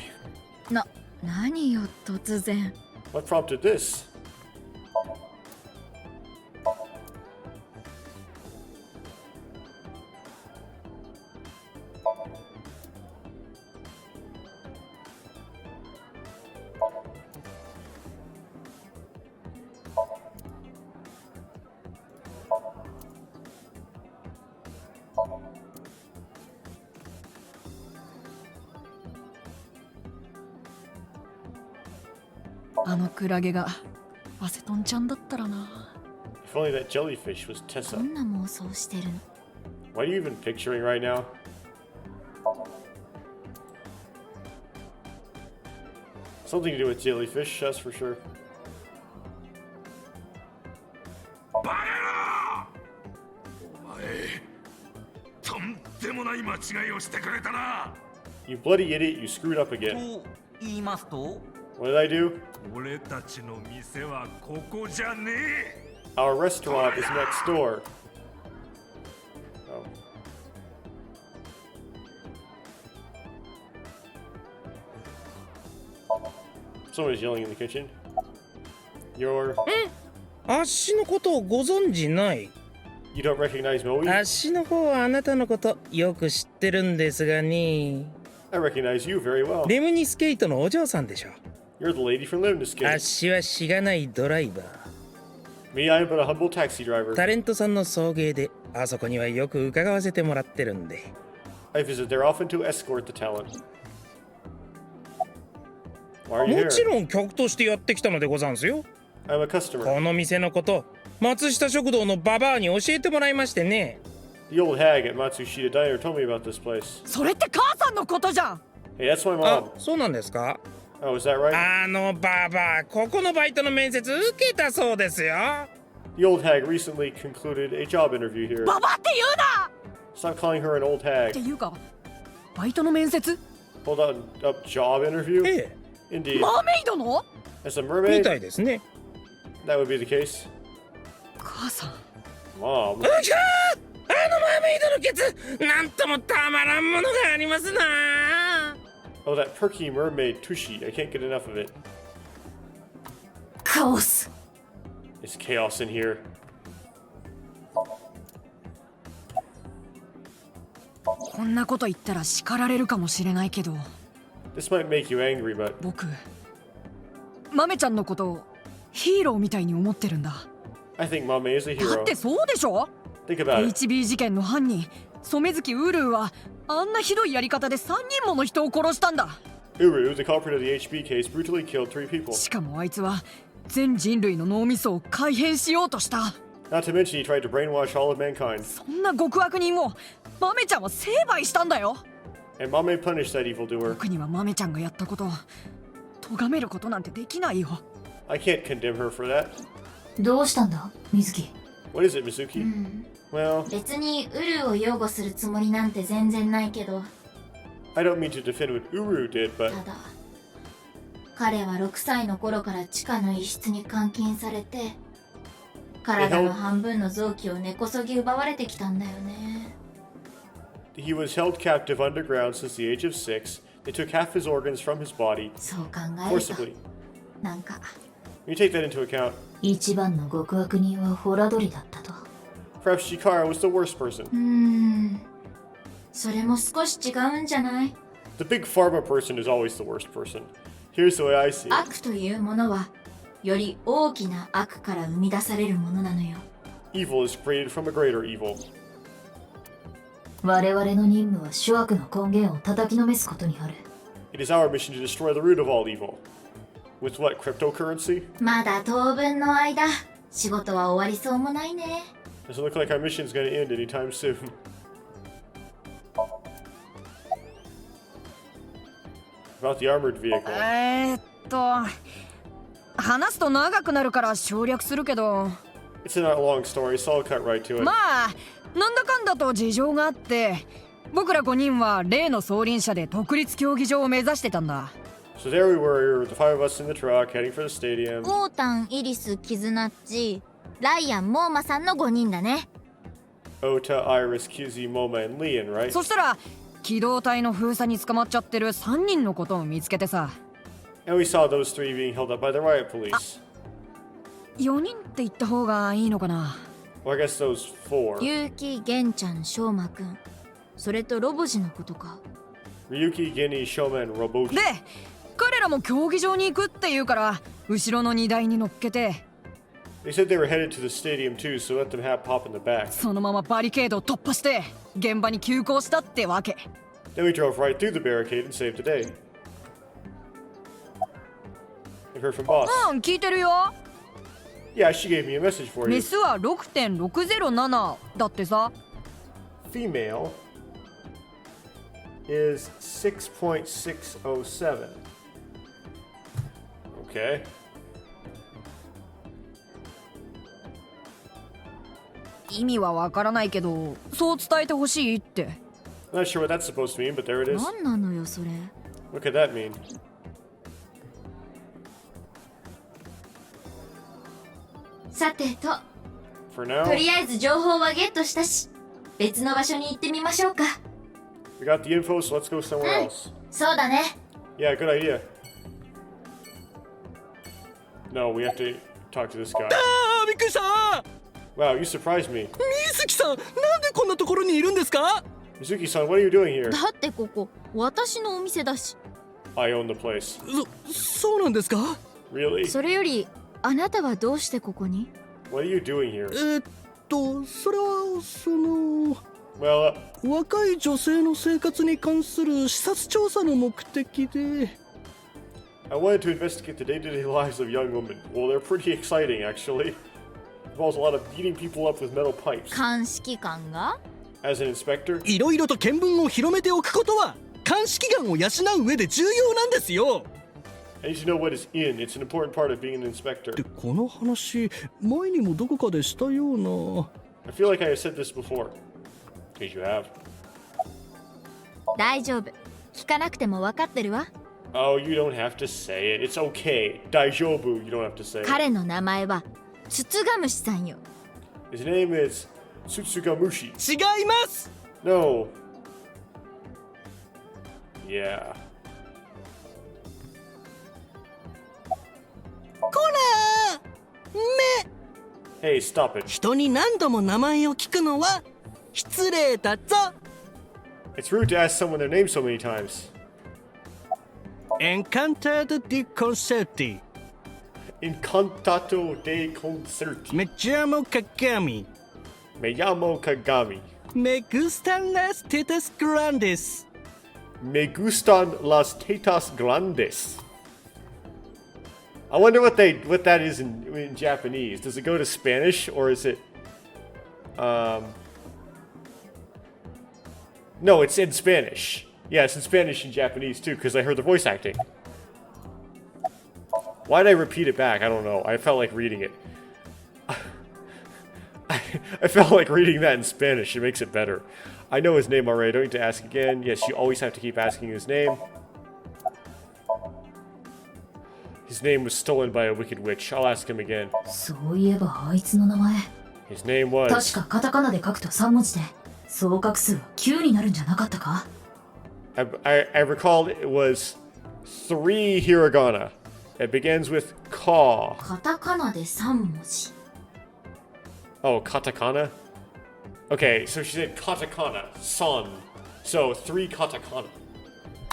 何よ突然。 What prompted this? あのクラゲがアセトンちゃんだったらな。 If only that jellyfish was ど Tessa. んな妄想してるの？ What are you even picturing right now? Something to do with jellyfish, that's for sure. バカ野郎！お前、とんでもない間違いをしてくれたな。 You bloody idiot, you screwed up again. と言いますと、 What did I do? 俺たちの店はここじゃねえ。 Our restaurant is next door. Oh. Someone's yelling in the kitchen. You're... あっしのことをご存じない。 You don't recognize Moe? あっしの方はあなたのことよく知ってるんですがね。 I recognize you very well. レムニスケイトのお嬢さんでしょ。 You're the lady from Lemniscate. あっしはしがないドライバー。 Me, I am but a humble taxi driver. タレントさんの送迎であそこにはよく伺わせてもらってるんで。 I visit there often to escort the talent. Why are you もち here? ろん客としてやってきたのでござんすよ。 I'm a customer. この店のこと松下食堂のババアに教えてもらいましてね。 The old hag at Matsushita Diner told me about this place. それって母さんのことじゃん。 Hey, that's my あ mom.、そうなんですか。 Oh, is that right? あのババア、ここのバイトの面接受けたそうですよ。 The old hag recently concluded a job interview here. ババって言うな。 Stop calling her an old って hag. いうか、バイトの面接？ Hold on, a job interview? ええ、 Indeed. マーメイドの？ As a み mermaid? たいですね。 That would be the case. 母さん。 Mom. うきゃー、あのマーメイドのケツ、なんともたまらんものがありますな。 Oh, that perky mermaid Tushi. I can't get enough of it. カオス。 It's chaos in here. こんなこと言ったら叱られるかもしれないけど、 This might make you angry, but 僕、マメちゃんのことをヒーローみたいに思ってるんだ。 I think Mame is a だ hero. ってそうでしょ？ Think about it. HB 事件の犯人、染月ウルーはあんなひどいやり方で3人もの人を殺したんだ。 Uru, the culprit of the HB case, brutally killed 3 people. しかもあいつは全人類の脳みそを改変しようとした。 Not to mention he tried to brainwash all of mankind. そんな極悪人をマメちゃんは成敗したんだよ。 And Mame punished that evildoer. 僕にはマメちゃんがやったことを咎めることなんてできないよ。 I can't condemn her for that. どうしたんだ水木。 What is it, Mizuki? Well, 別にウルーを擁護するつもりなんて全然ないけど、 I don't mean to defend what Uru did, but ただ彼は6歳の頃から地下の一室に監禁されて、体の半分の臓器を根こそぎ奪われてきたんだよね。 he was held captive underground since the age of 6. They took half his organs from his body そう考えると forcibly. なんか When you take that into account, 一番の極悪人はホラドリだったと。 perhaps Chikara was the worst person. それも少し違うんじゃない？ The big pharma person is always the worst person. Here's the way I see it. 悪というものはより大きな悪から生み出されるものなのよ。 Evil is created from a greater evil. 我々の任務は諸悪の根源を叩きのめすことにある。 It is our mission to destroy the root of all evil. With what, cryptocurrency? まだ当分の間、仕事は終わりそうもないね。 Doesn't look like our mission's gonna end anytime soon. About the armored vehicle. 話すと長くなるから省略するけど、 It's not a long story, so I'll cut right to it. まあなんだかんだと事情があって、僕ら5人は例の総輪車で国立競技場を目指してたんだ。 So there we were, the 5 of us in the truck, heading for the stadium. オータン、イリス、キズナッチ、ライアン、モーマさんの5人だね。 Ota, Iris, Kizzy, Moma, and Leon, right? そしたら機動隊の封鎖に捕まっちゃってる3人のことを見つけてさ。 And we saw those 3 being held up by the riot police. 4人って言った方がいいのかな。 Well, I guess those 4. ユウキ、ゲンちゃん、ショウマくん、それとロボジのことか。 Ryuki, Gini, Shoma, and Roboshi. で、彼らも競技場に行くって言うから後ろの荷台に乗っけて、 They said they were headed to the stadium too, so let them have pop in the back. そのままバリケードを突破して現場に急行したってわけ。 Then we drove right through the barricade and saved the day. I've heard from boss. うん聞いてるよ。 Yeah, she gave me a message for you. メスは6.607だってさ。 Female is 6.607. Okay. 意味はわからないけど、そう伝えてほしいって。 I'm not sure what that's supposed to mean, but there it is. 何なのよそれ。 What could that mean? さてと、 For now, とりあえず情報はゲットしたし、別の場所に行ってみましょうか。 we got the info, so let's go somewhere else. そうだね。 Yeah, good idea. No, we have to talk to this guy. あーびっくりした。 Wow, you surprised me. 水木さん、なんでこんなところにいるんですか？ Mizuki-san, what are you doing here? だってここ私のお店だし。 I own the place. そうなんですか？ Really? それよりあなたはどうしてここに？ What are you doing here? それはその Well, 若い女性の生活に関する視察調査の目的で。 I wanted to investigate the day-to-day lives of young women. Well, they're pretty exciting, actually. Involves a lot of beating people up with metal pipes. 鑑識官が？ As an inspector, いろいろと見聞を広めておくことは鑑識眼を養う上で重要なんですよ。 I need to know what is in. It's an important part of being an inspector. でこの話前にもどこかでしたような。 I feel like I have said this before. Did you have? 大丈夫。聞かなくても分かってるわ。 Oh, you don't have to say it. It's okay. Daijobu, you don't have to say it. 彼の名前はツツガムシさんよ。 His name is Tsutsugamushi. 違います。 No. Yeah. こらめ Hey, stop it. 人に何度も名前を聞くのは失礼だぞ。 It's rude to ask someone their name so many times. Encantado de concerti. Incantato de concerti. Me llamo Kagami. Me llamo Kagami. Me gustan las tetas grandes. Me gustan las tetas grandes. I wonder what that is in Japanese. Does it go to Spanish or is it No, it's in Spanish. Yeah, it's in Spanish and Japanese too, because I heard the voice acting. Why'd I repeat it back? I don't know. I felt like reading it. I felt like reading that in Spanish. It makes it better. I know his name already. I don't need to ask again. Yes, you always have to keep asking his name. His name was stolen by a wicked witch. I'll ask him again. そういえばあいつの名前 His name was... 確かカタカナで書くと3文字で総画数は9になるんじゃなかったか？ I recalled it was 3 hiragana. It begins with ka. カタカナで3文字。 Oh, katakana? Okay, so she said katakana, son. So 3 katakana.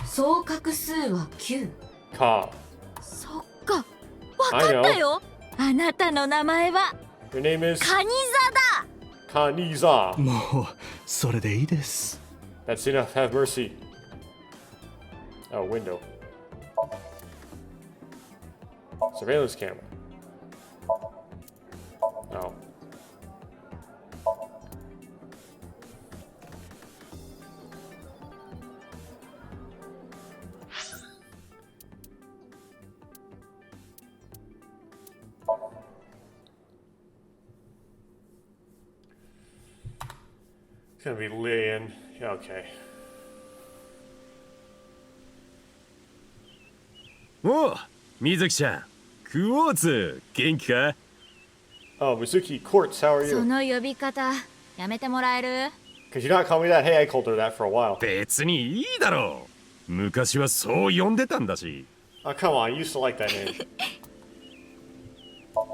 総画数は9。 Ka. そっか。わかったよ。あなたの名前は Your name is カニザだ。 Kaniza. もうそれでいいです。 That's enough. Have mercy. Oh, window. Surveillance camera. Oh. It's gonna be Lynn. Okay. おう、水木ちゃん、クォーツ元気か？ Oh, Mizuki Quartz, how are そ you? の呼び方やめてもらえる？ Could you not call me that? Hey, I called her that for a while. 別にいいだろう。昔はそう呼んでたんだし。Oh, come on. I used to like that name.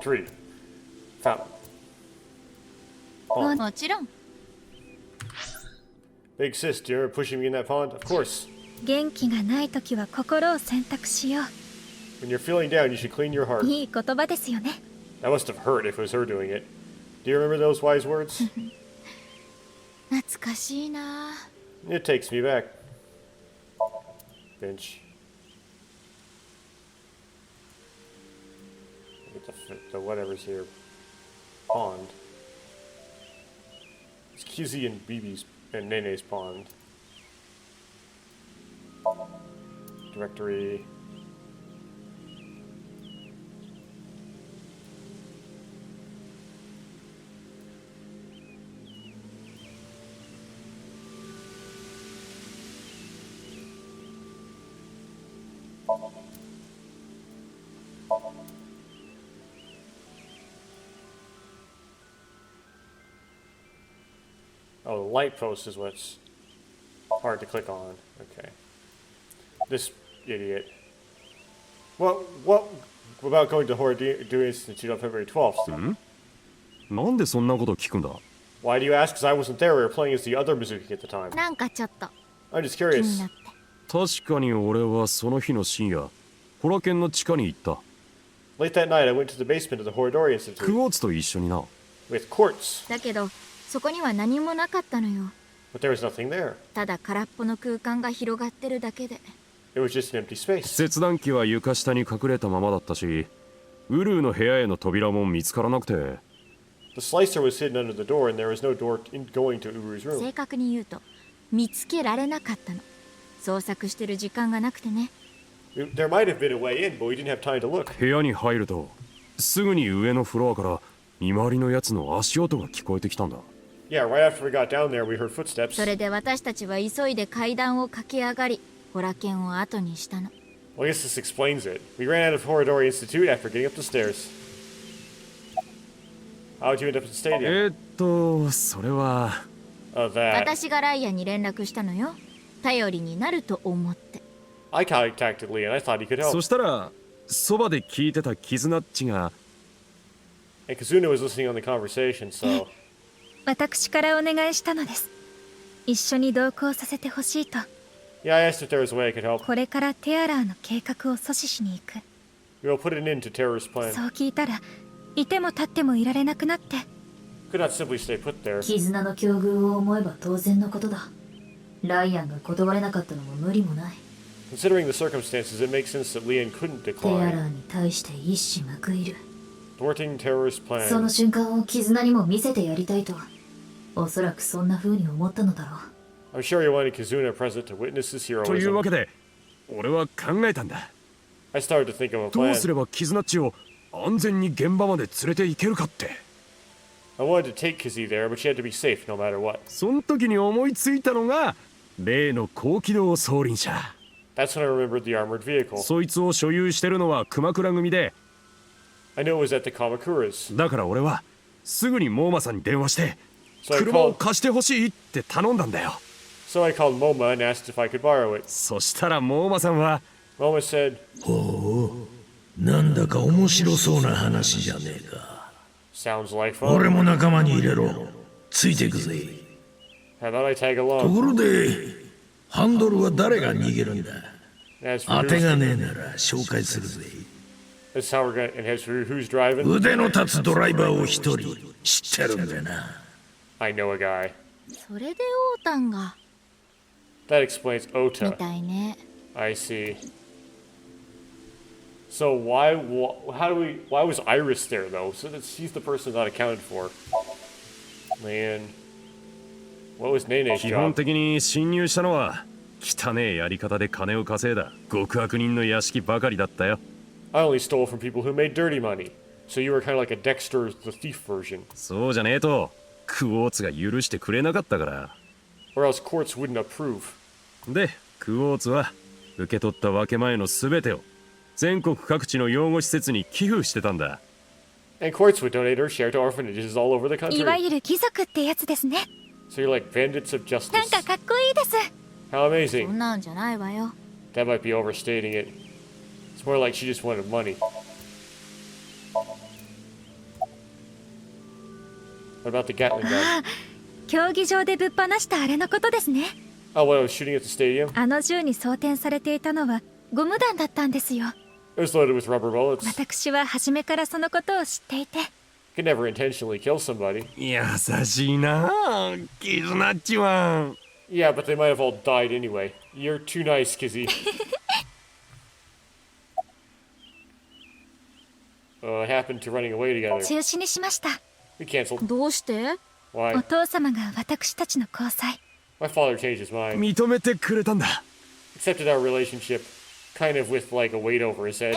Tree. Fountain. もちろん。 Big sis, do you remember pushing me in that pond? Of course. 元気がないときは心を選択しよ When you're feeling down, you should clean your う。 heart. いい言葉ですよね。 That must have hurt if it was her doing it. Do you remember those wise words? 懐かしいな。 It takes me back. Bench. the whatever's here. Pond. It's Kizzy and BB's and Nene's pond. Directory. Oh, the light post is what's hard to click on. Okay. This idiot. What about going to Horror Institute on February 12th? なんでそんなこと聞くんだ Why do you ask? Because I wasn't there. We were playing as the other Mizuki at the time. なんかちょっと I'm just 気に curious. なって。確かに俺はその日の深夜ホラ犬の地下に行った Late that night, I went to the basement of the Horridori ク Institute ォーツと一緒にな with quartz, だけどそこには何もなかったのよ。 but there was nothing there. ただ空っぽの空間が広がってるだけで。 It was just an empty space. 切断機は床下に隠れたままだったしウルーの部屋への扉も見つからなくて The slicer was hidden under the door, and there was no door going to Uru's 正 room. 確に言うと見つけられなかったの。捜索してる時間がなくてね。 There might have been a way in, but we didn't have time to look. 部屋に入るとすぐに上のフロアから見回りのやつの足音が聞こえてきたんだ Yeah, right after we got down there, we heard footsteps. それで私たちは急いで階段を駆け上がり、ホラ犬を後にしたの。 Well, I guess this explains it. We ran out of Horridori Institute after getting up the stairs. How'd you end up in the stadium? それは That. 私がライアに連絡したのよ。頼りになると思って。 I contacted Lee, and I thought he could help. そしたらそばで聞いてたキズナッチが And Kazuna was listening on the conversation, so... 私からお願いしたのです。一緒に同行させてほしいと。 Yeah, I asked if there was a way I could help. これからテアラーの計画を阻止しに行く。We'll put an end to Terror's plan. そう聞いたらいても立ってもいられなくなって。 Could not simply stay put there. 絆の境遇を思えば当然のことだ。ライアンが断れなかったのも無理もない。 Considering the circumstances, it makes sense that Leon couldn't テアラ decline. ーに対して一矢報いる。 Thwarting Terror's その plan. 瞬間を絆にも見せてやりたいと。おそらくそんな風に思ったのだろう。 I'm sure he wanted Kazuna present to witness his というわ heroism. けで俺は考えたんだ I started to think of a どうす plan. ればキズナッチを安全に現場まで連れて行けるかって I wanted to take Kizzy there, but she had to be safe no matter what. その時に思いついたのが例の高機動装輪車 That's when I remembered the armored vehicle. そいつを所有してるのは熊倉組で I knew it was at the Kamakuras. だから俺はすぐにモーマさんに電話して So I 車を called, 貸してほしいって頼んだんだよ so I called Moma and asked if I could borrow it. そしたらモーマさんは Moma said, ほう、なんだか面白そうな話じゃねえか。 sounds like 俺 fun. も仲間に入れろ。ついてくぜ。 How about I tag と along? ころで、ハンドルは誰が握るんだ？ As 当 for て who's, がねえなら紹介するぜ。 that's how we're gonna, and as for who's driving, 腕の立つドライバーを一人知ってるんだな。 I know a guy. それでオータンが That explains み Ota. たいね。 I see. So why was Iris there though? So that she's the person not accounted for. Man, what was Nene's 基本 job? 的に侵入したのは汚えやり方で金を稼いだ極悪人の屋敷ばかりだったよ I only stole from people who made dirty money. So you were kind of like a Dexter the Thief version. そうじゃねえとクォーツが許してくれなかったから Or else courts wouldn't approve. でクォーツは受け取った分け前の全てを全国各地の養護施設に寄付してたんだ And courts would donate her share to orphanages all over the いわ country. ゆる貴族ってやつですね。 So you're like bandits of なん justice. かかっこいいです。 How そ amazing. んなんじゃないわよ。 That might be overstating it. It's more like she just wanted money. What about the Gatling gun? ああ、競技場でぶっ放したあれのことですね。 Oh, what, I was shooting at the stadium? あの銃に装填されていたのはゴム弾だったんですよ。 It was loaded with rubber bullets. 私は初めからそのことを知っていて。 You could never intentionally kill somebody. 優しいなあキズナッチは Yeah, but they might have all died anyway. You're too nice, Kizzy. happened to running away together? 中止にしました。 We canceled. どうして？ Why? お父様が私たちの交際。 My father changed his mind. 認めてくれたんだ。 Accepted our relationship, kind of with like a weight over his head.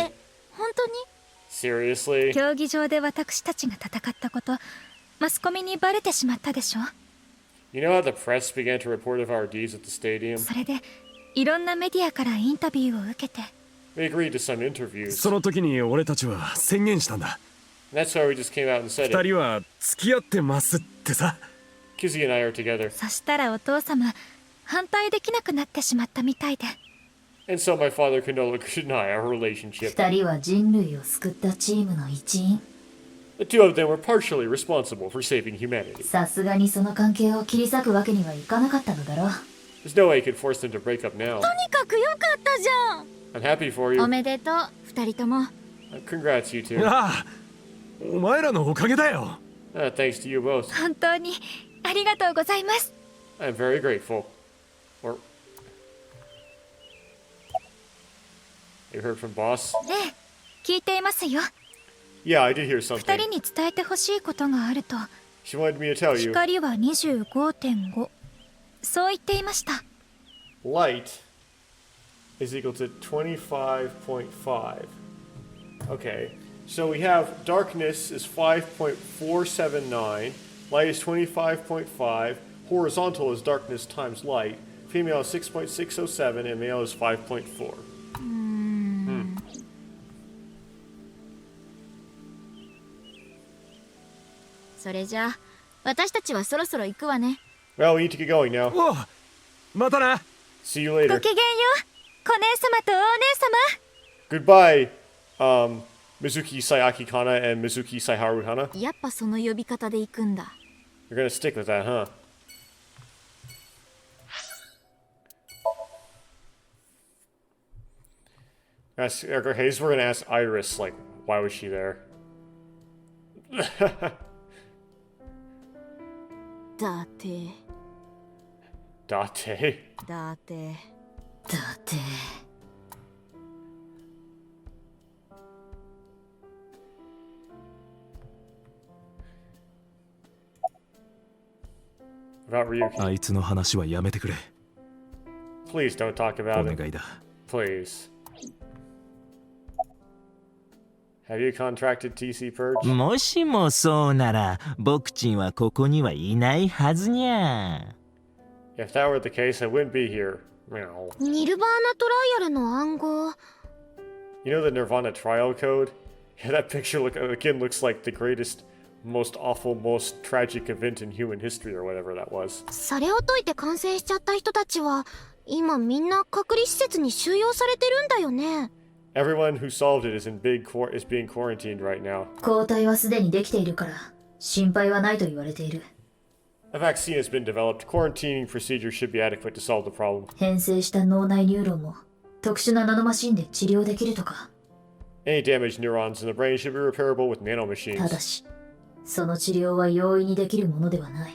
本当に？ Seriously? 競技場で私たちが戦ったこと、マスコミにバレてしまったでしょ。 You know how the press began to report of our deeds at the stadium? それでいろんなメディアからインタビューを受けて。 We agreed to some interviews. その時に俺たちは宣言したんだ。 That's why we just came out and said 二 it. 人は付き合ってますってさ。 Kizzy and I are together. そしたらお父様、反対できなくなってしまったみたいで。 And so my father could no longer deny our relationship. 二人は人類を救ったチームの一員。 The two of them were partially responsible for saving humanity. さすがにその関係を切り裂くわけにはいかなかったのだろう。 There's no way you could force them to break up now. とにかくよかったじゃん。 I'm happy for you. おめでとう、二人とも。Congrats, you two. ああ、お前らのおかげだよ。Thanks to you both. 本当にありがとうございます。 I'm very grateful. Or you heard from boss? ええ、聞いていますよ。 Yeah, I did hear 二 something. 人に伝えてほしいことがあると。 She wanted me to tell you. 光は 25.5。そう言っていました。 Light is equal to 25.5. Okay, so we have darkness is 5.479, light is 25.5, horizontal is darkness times light, female is 6.607, and male is 5.4. それじゃあ私たちはそろそろ行くわね。 Well, we need to get going now. おう、またな。 See you later. ごきげんよう、小姉様とお姉様。 Goodbye, Mizuki Sayaki Kana and Mizuki Saiharu Hana. やっぱその呼び方で行くんだ。 You're gonna stick with that, huh? Okay, so we're gonna ask Iris, like, why was she there? だって。 Date. だって。だって。 About Ryuki. あいつの話はやめてくれ。 Please don't talk about お it. 願いだ。 Please. Have you contracted TC Purge? もしもそうなら、僕ちんはここにはいないはずにゃ。 If that were the case, I wouldn't be here. Meow. ニルバーナトライアルの暗号。 You know the Nirvana trial code? Yeah, that picture again looks like the greatest, most awful, most tragic event in human history or whatever that was. それを解いて感染しちゃった人たちは今みんな隔離施設に収容されてるんだよね。 Everyone who solved it is being quarantined right now. 抗体はすでにできているから心配はないと言われている。 A vaccine has been developed. Quarantining procedures should be adequate to solve the problem. 変性した脳内ニューロンも特殊なナノマシンで治療できるとか。 Any damaged neurons in the brain should be repairable with ただ nanomachines. し、その治療は容易にできるものではない。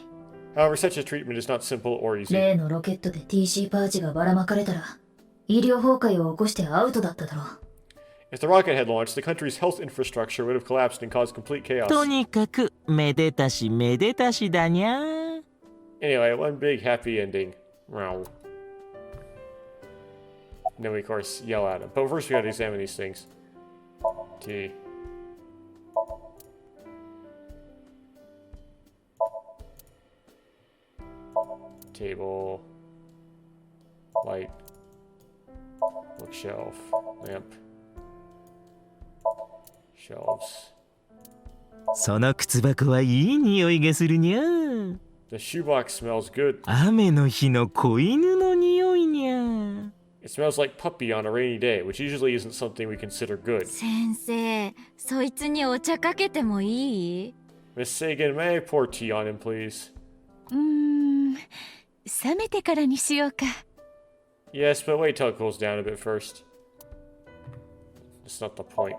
However, such a treatment is not simple or easy. 例のロケットで TC パーチがばらまかれたら、医療崩壊を起こしてアウトだっただろう。If the rocket had launched, the country's health infrastructure would have collapsed and caused complete chaos. とにかくめでたしめでたしだにゃ。 Anyway, one big happy ending. Meow. Then we, of course, yell at him. But first, we gotta examine these things. T. Table. Light. Bookshelf. Lamp. Shelves. その靴箱はいい匂いがするにゃ。 The shoebox smells good. 雨の日の子犬の匂いにゃ。 It smells like puppy on a rainy day, which usually isn't something we consider good. 先生、そいつにお茶かけてもいい？ Miss Sagan, may I pour tea on him, please? 冷めてからにしようか。 Yes, but wait till it cools down a bit first. It's not the point.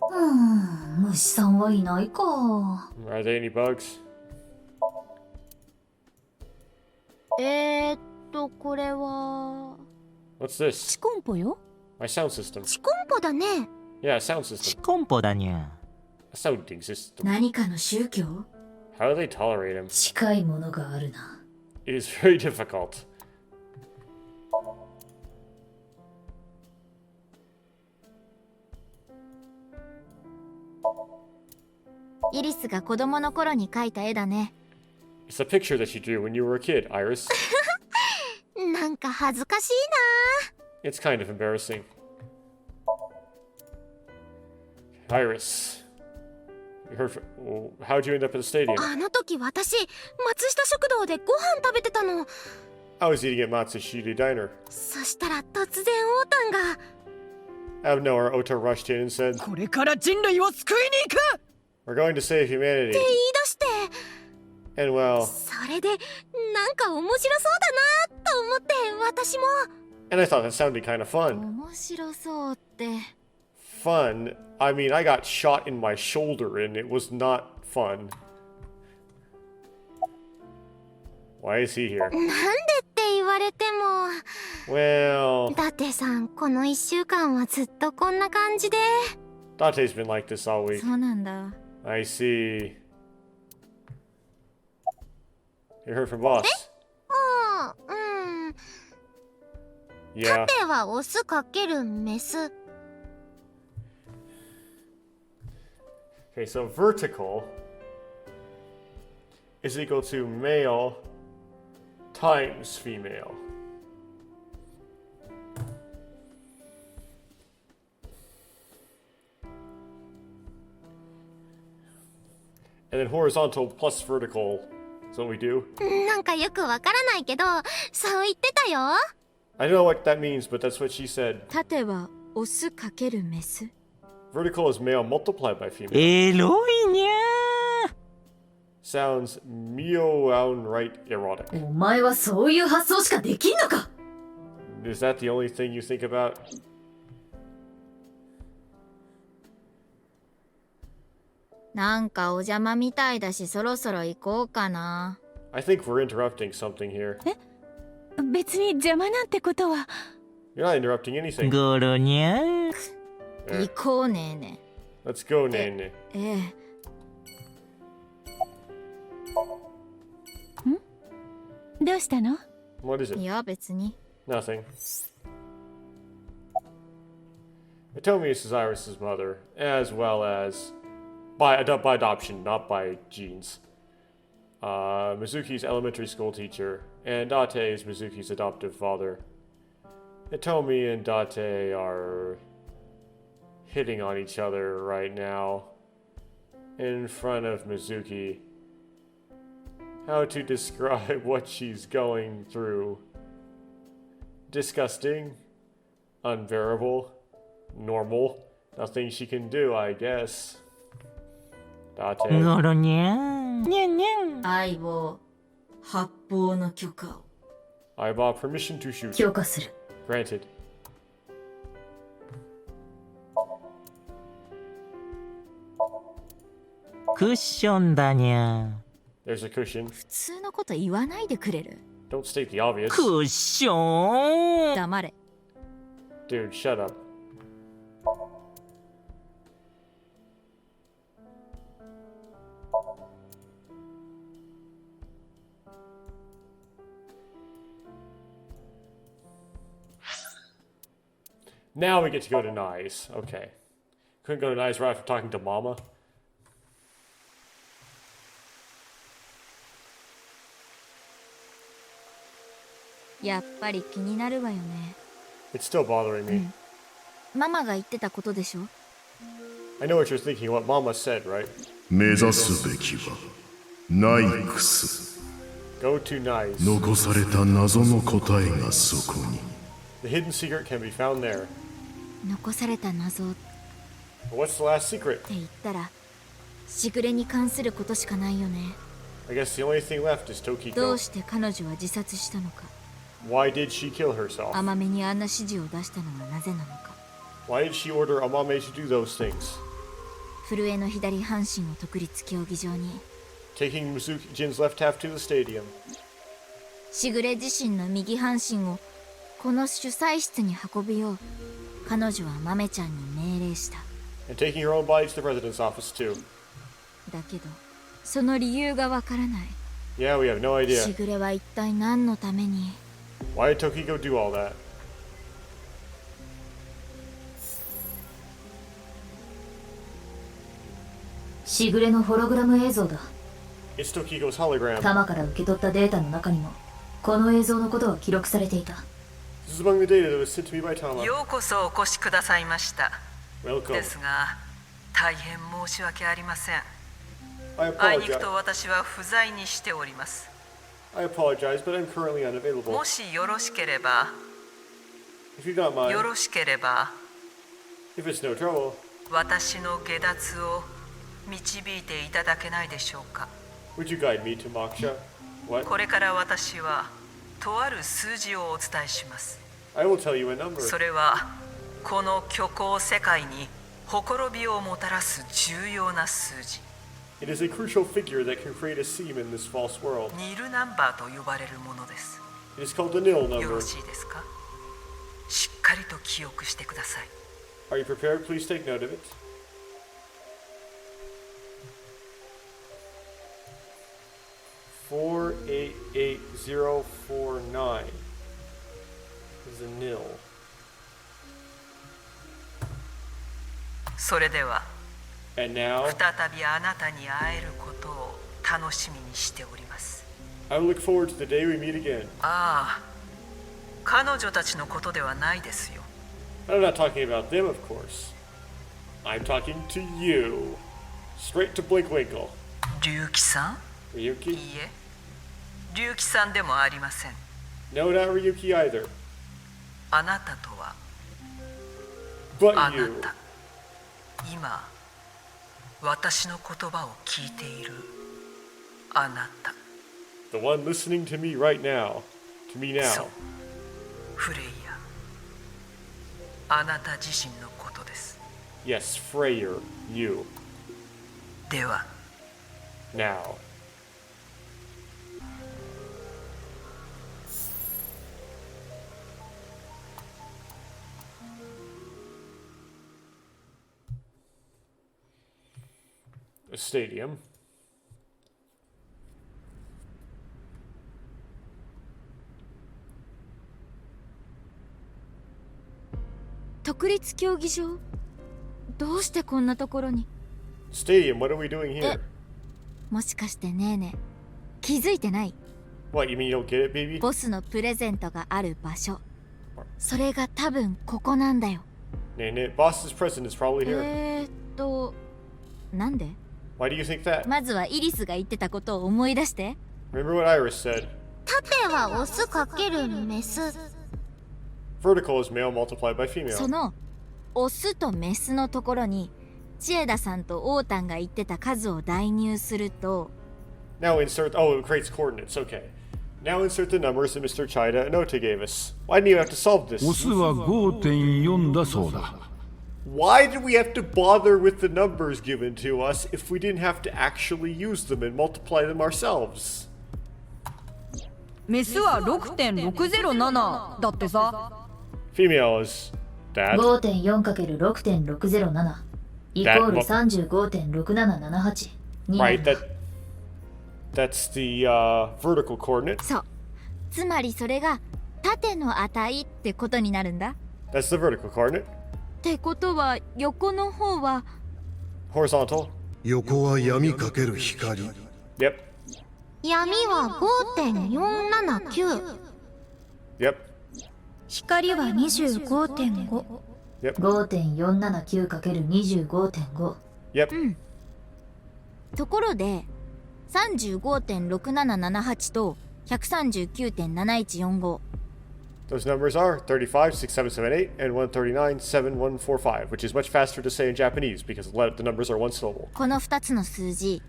Hmm, 虫さんはいないか。 Are there any bugs? What's this? チコンポよ。 My sound system. チコンポだね。 Yeah, sound system. コンポだにゃ。 A sounding system. 何かの宗教？ How do they tolerate him? 近いものがあるな。It is very difficult. イリスが子供の頃に描いた絵だね。It's a picture that you drew when you were a kid, Iris. なんか恥ずかしい It's kind of embarrassing. Iris. You heard from, well, how'd you end up at the stadium? な。あの時私、松下食堂でご飯食べてたの。 I was eating at Matsushita Diner. そしたら突然オータンが。 Out of nowhere, Ota rushed in and said, これから人類を救いに行く。 We're going to save humanity. って言い出して。 And well, それで、なんか面白そうだなと思って私も。 and I thought that sounded kind of fun. 面白そうって。Fun? I mean, I got shot in my shoulder and it was not fun. Why is he here? なんでって言われても。Well, だってさん、この1週間はずっとこんな感じで。 Date's been like this all week. そうなんだ。I see. You heard from boss? ああ、うん。 Yeah. 縦はオスかけるメス。 Okay, so vertical is equal to male times female. And then horizontal plus vertical is what we do. なんかよくわからないけど、そう言ってたよ。 I don't know what that means, but that's what she said. 縦はオスかけるメス。 Vertical is male multiplied by female. エロいにゃ Sounds meow-right erotic. お前はそういう発想しかできんのか。 Is that the only thing you think about? なんかお邪魔みたいだし、そろそろ行こうかな。 I think we're interrupting something here. 別に邪魔なんてことは。 You're not interrupting anything. ゴロにゃ 行こうねーね。 Let's go, Nene. ええ。どうしたの？ What is it? いや別に。 Nothing. Atomi is Iris's mother, as well as by adoption, not by genes. Mizuki's elementary school teacher, and Date is Mizuki's adoptive father. Atomi and Date are hitting on each other right now in front of Mizuki. How to describe what she's going through? Disgusting, unbearable, normal, nothing she can do, I guess. Date. ゴロにゃにゃにゃ相棒、発砲の許可を。 I bought permission to shoot. 許可する。 Granted. クッションだにゃ There's a cushion. 普通のこと言わないでくれる。 Don't state the obvious. クッション黙れ。 Dude, shut up. Now we get to go to Nye's. Okay. Couldn't go to Nye's right after talking to Mama. やっぱり気になるわよね。 It's still bothering me. ママが言ってたことでしょ。 I know what you're thinking, what Mama said, right? 目指すべきはナイクス。 Go to Nye's. 残された謎の答えがそこに。 The hidden secret can be found there. 残された謎っ What's the last secret? て言ったら、しぐれに関することしかないよね。 I guess the only thing left is ど Tokiko. うして彼女は自殺したのか。 Why did she kill herself? 甘めにあんな指示を出したのはなぜなのか。 Why did she order Amame to do those things? 震えの左半身を独立競技場に、 Taking Mizuki Jin's left half to the stadium. しぐれ自身の右半身をこの主催室に運ぶよう彼女は豆ちゃんに命令した。 And taking her own body to the president's office too. だけどその理由がわからない。 Yeah, we have no し idea. ぐれは一体何のために。 Why did Tokiko do all that? しぐれのホログラム映像だ。 It's Tokiko's hologram. タマから受け取ったデータの中にもこの映像のことは記録されていた。 This is among the data that was sent to me by Tama. ようこそお越しくださいました。 Welcome. ですが大変申し訳ありません。 I あいにく apologize. と私は不在にしております。 I apologize, but I'm currently unavailable. もしよろしければ、 If you don't mind, よろしければ if it's no trouble, 私の下脱を導いていただけないでしょうか。 would you guide me to Moksha? What? これから私はとある数字をお伝えします。 I will tell you a number. それはこの虚構世界にほころびをもたらす重要な数字。 It is a crucial figure that can create a seam in this false world. ニルナンバーと呼ばれるものです。 It is called the nil よ number. ろしいですか。しっかりと記憶してください。 Are you prepared? Please take note of it. Four eight eight 049 is a nil. それでは And now 再びあなたに会えることを楽しみにしております。 I will look forward to the day we meet again. ああ、彼女たちのことではないですよ。 I'm not talking about them, of course. I'm talking to you. Straight to Blinkwinkle. 龍騎さん？ Ryuki? いいえ、龍騎さんでもありません。 No, not Ryuki either. あなたとは But あな you. た。今、私の言葉を聞いているあなた。 The one listening to me right now. To me そう now. フレイヤ。あなた自身のことです。 Yes, Freyer. You. では、 Now. A stadium. 特立競技場？どうしてこんなところに？ Stadium, what are we doing here? もしかしてねえねえ、気づいてない？ What, you mean you don't get it, baby? ボスのプレゼントがある場所。それが多分ここなんだよ。 Nah, Boss's present is probably here. なんで？ Why do you think that? まずはイリスが言ってたことを思い出して。 Remember what Iris said. 縦はオスかけるメス。 Vertical is male multiplied by そ female. のオスとメスのところに千枝さんとオータンが言ってた数を代入すると Now insert. Oh, it creates coordinates. Okay. Now insert the numbers that Mr. Chida and Ota gave us. Why didn't you have to solve this? オスは 5.4 だそうだ。 Why did we have to bother with the numbers given to us if we didn't have to actually use them and multiply them ourselves? メスは 6.607 だってさ。 Female is that. 5.4×6.607 イコール 35.6778 Right, that's the vertical coordinate. そう。つまりそれが縦の値ってことになるんだ。 That's the vertical coordinate. ってことは横の方は Horizontal. 横は闇かける光。 Yep. 闇は 5.479。 Yep. 光は 25.5。 Yep. 5.479×25.5 Yep. ところで 35.6778 と 139.7145 Those numbers are 35, 6778, and 139, 7145, which is much faster to say in Japanese because the numbers are one syllable. この2つの数字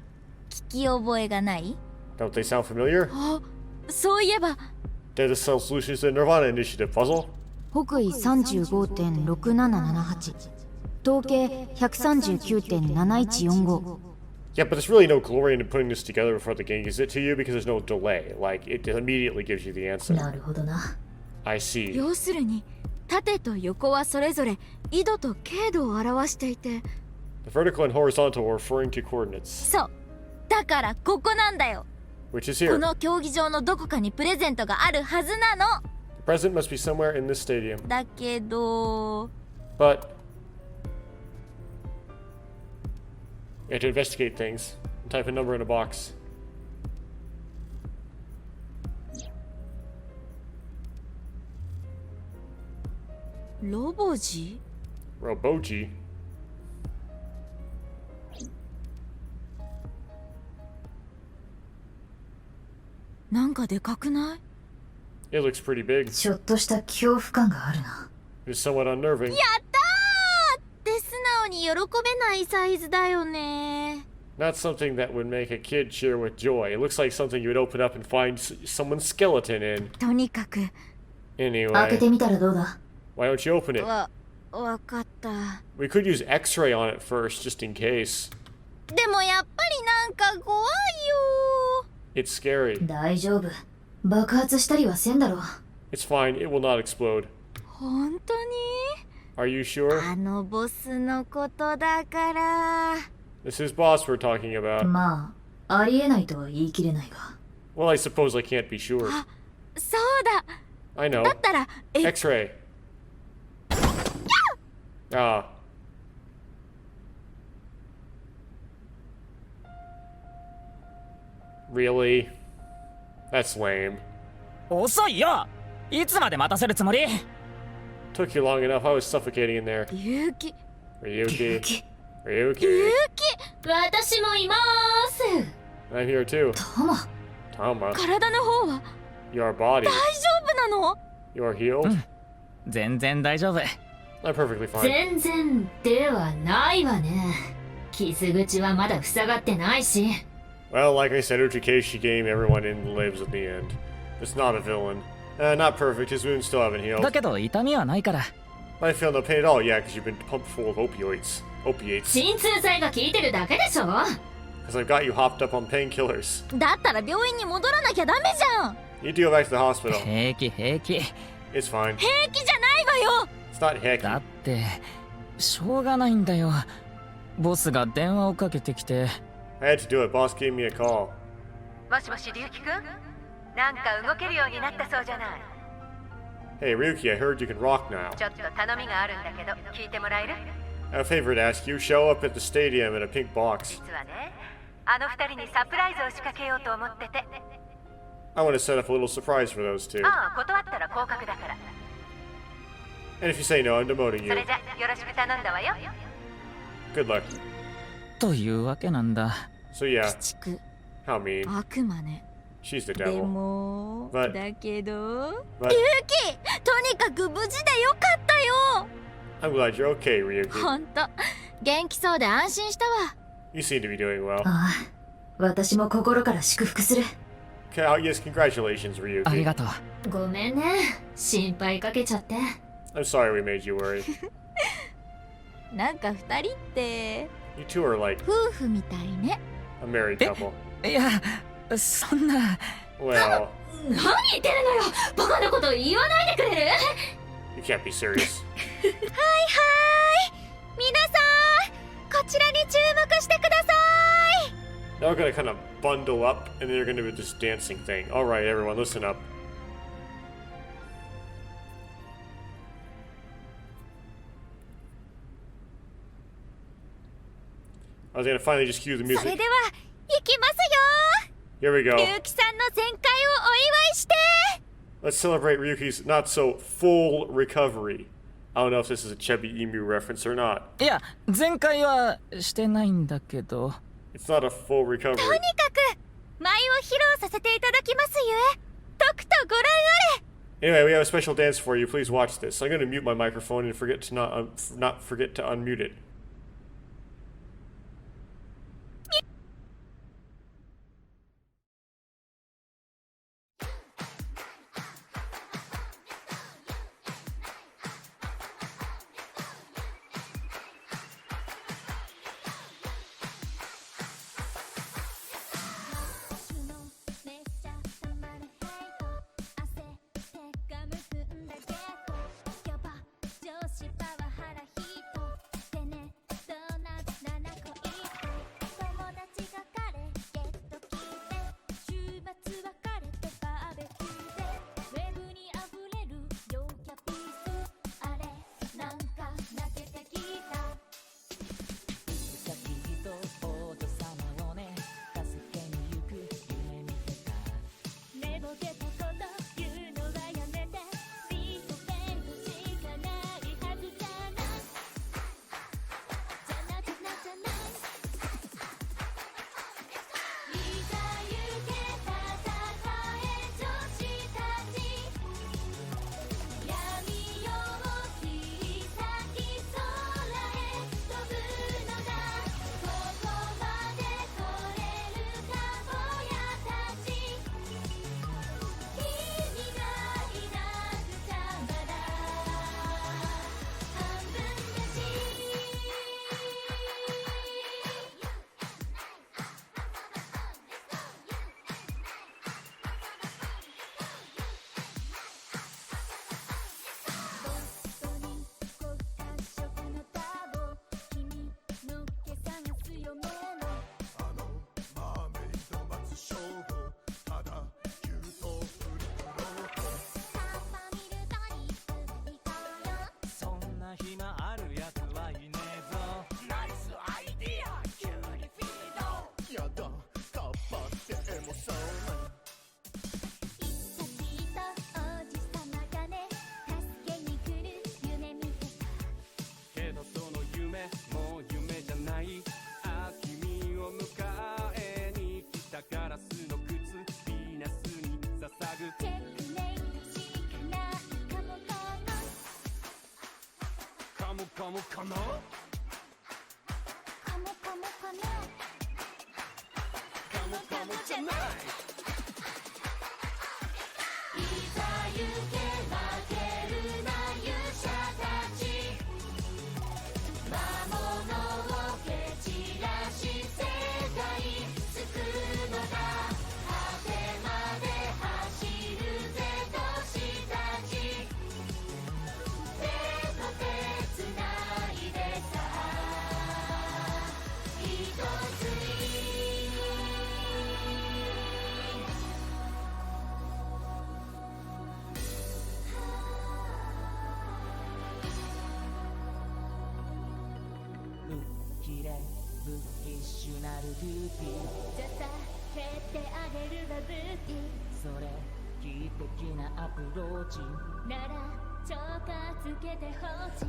聞き覚えがない？ Don't they sound familiar? あ、そういえば They're the Solutions to Nirvana Initiative puzzle. 北緯 35.6778 統計 139.7145 Yeah, but there's really no glory in putting this together before the game gives it to you because there's no delay. Like, it immediately gives you the answer. なるほどな。I see. 要するに縦と横はそれぞれ緯度と経度を表していて、 The vertical and horizontal are referring to coordinates, そうだからここなんだよ。 which is こ here. の競技場のどこかにプレゼントがあるはずなの。 The present must be somewhere in this stadium. だけど But you have to investigate things and type a number in a box. ロボジ Roboji? なんかでかくない？ It looks pretty big. ちょっとした恐怖感があるな。 It's somewhat unnerving. やったーって素直に喜べないサイズだよね。 Not something that would make a kid cheer with joy. It looks like something you would open up and find someone's skeleton in. とにかく Anyway, 開けてみたらどうだ？ why don't you open it? わかった。 We could use X-ray on it first, just in case. でもやっぱりなんか怖いよ。 It's scary. 大丈夫。爆発したりはせんだろう。 It's fine. It will not explode. 本当に？ Are you sure? あのボスのことだから。 This is boss we're talking about. まあ、ありえないとは言い切れないが。 Well, I suppose I can't be sure. そうだ。 I know. だったら、X-ray. Ah. Really? That's lame. 遅いよ。いつまで待たせるつもり？ Took you long enough. I was suffocating in there. ゆうき。 Ryuki. Ryuki. 私もいまーす。 I'm here too. タマ。 Tama. 体の方は Your body. 大丈夫なの？ You're healed? 全然大丈夫。 I'm perfectly fine. 全然ではないわね。傷口はまだ塞がってないし。 Well, like I said, Uchikeshi game, everyone in lives at the end. It's not a villain. Not perfect, his wounds still haven't healed. だけど痛みはないから。 I feel no pain at all, yeah, because you've been pumped full of opioids. Opiates. 鎮痛剤が効いてるだけでしょ。 Because I've got you hopped up on painkillers. だったら病院に戻らなきゃダメじゃん。 You need to go back to the hospital. 平気平気。 It's fine. 平気じゃないわよ。 It's not hecky. だってしょうがないんだよ。ボスが電話をかけてきて。 I had to do it. Boss gave me a call. もしもし、龍樹くん？なんか動けるようになったそうじゃない。 Hey, Ryuki, I heard you can rock now. ちょっと頼みがあるんだけど、聞いてもらえる？ I have a favor to ask you. Show up at the stadium in a pink box. 実はね、あの二人にサプライズを仕掛けようと思ってて。 I want to set up a little surprise for those two. ああ、断ったら降格だから。 And if you say no, I'm demoting そ you. れじゃ、よろしく頼んだわよ。 Good luck. というわけなんだ。 So yeah, 鬼畜。 how mean. 悪魔ね。 She's the で devil. も But- だけど but- ゆうき、とにかく無事でよかったよ。 I'm glad you're okay, Ryuki. ほんと元気そうで安心したわ。 You seem to be doing well. ああ、私も心から祝福する。Yes, congratulations, あり Ryuki. がとう。ごめんね、心配かけちゃって。 I'm sorry we made you worry. なんか二人って You two are like 夫婦みたいね。 a married couple. いや、そんな。 Well, 何言ってるのよ。バカなこと言わないでくれる？ you can't be serious. はいはい、皆さんこちらに注目してください。 Now we're gonna kind of bundle up, and then you're gonna do this dancing thing. All right, everyone, listen up. I was gonna finally just cue the それ music. では行きますよ。 Here we go. ゆうきさんの全開をお祝いして。 Let's celebrate Ryuki's not so full recovery. I don't know if this is a Chubby Emu reference or not. いや、前回はしてないんだけど。 It's not a full recovery. とにかく舞を披露させていただきますゆえ、とくとご覧あれ。 Anyway, we have a special dance for you. Please watch this. I'm gonna mute my microphone and forget to not forget to unmute it. モカモかなカモカモかなカモカモじゃない。いざ行け負けるな勇者たち魔物を蹴散らし世界救うのだ果てまで走るぜ斗士たち手と手つないでさ一つにきれいブッキッシュなるビューティーじゃさ蹴ってあげるわブーティそれ奇跡なアプローチなら超過つけて放置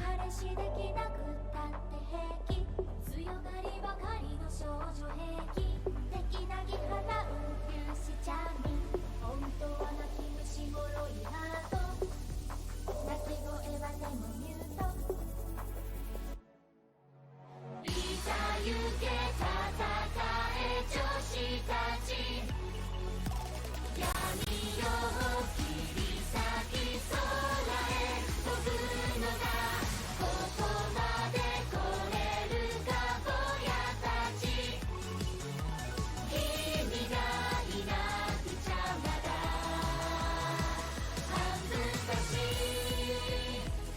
彼氏できなくったって平気強がりばかりの少女兵器敵なぎ払う勇士ちゃんに本当は泣き虫もろいハート泣き声はでもミュートいざ行け戦え女子たち闇夜を切り裂き空へ飛ぶのだここまで来れるか坊やたち君がいなくちゃまだ半分だし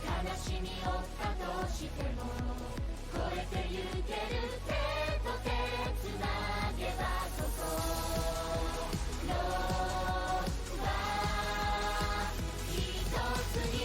悲しみをったとしても越えてゆける手と手つなげばここのは一つに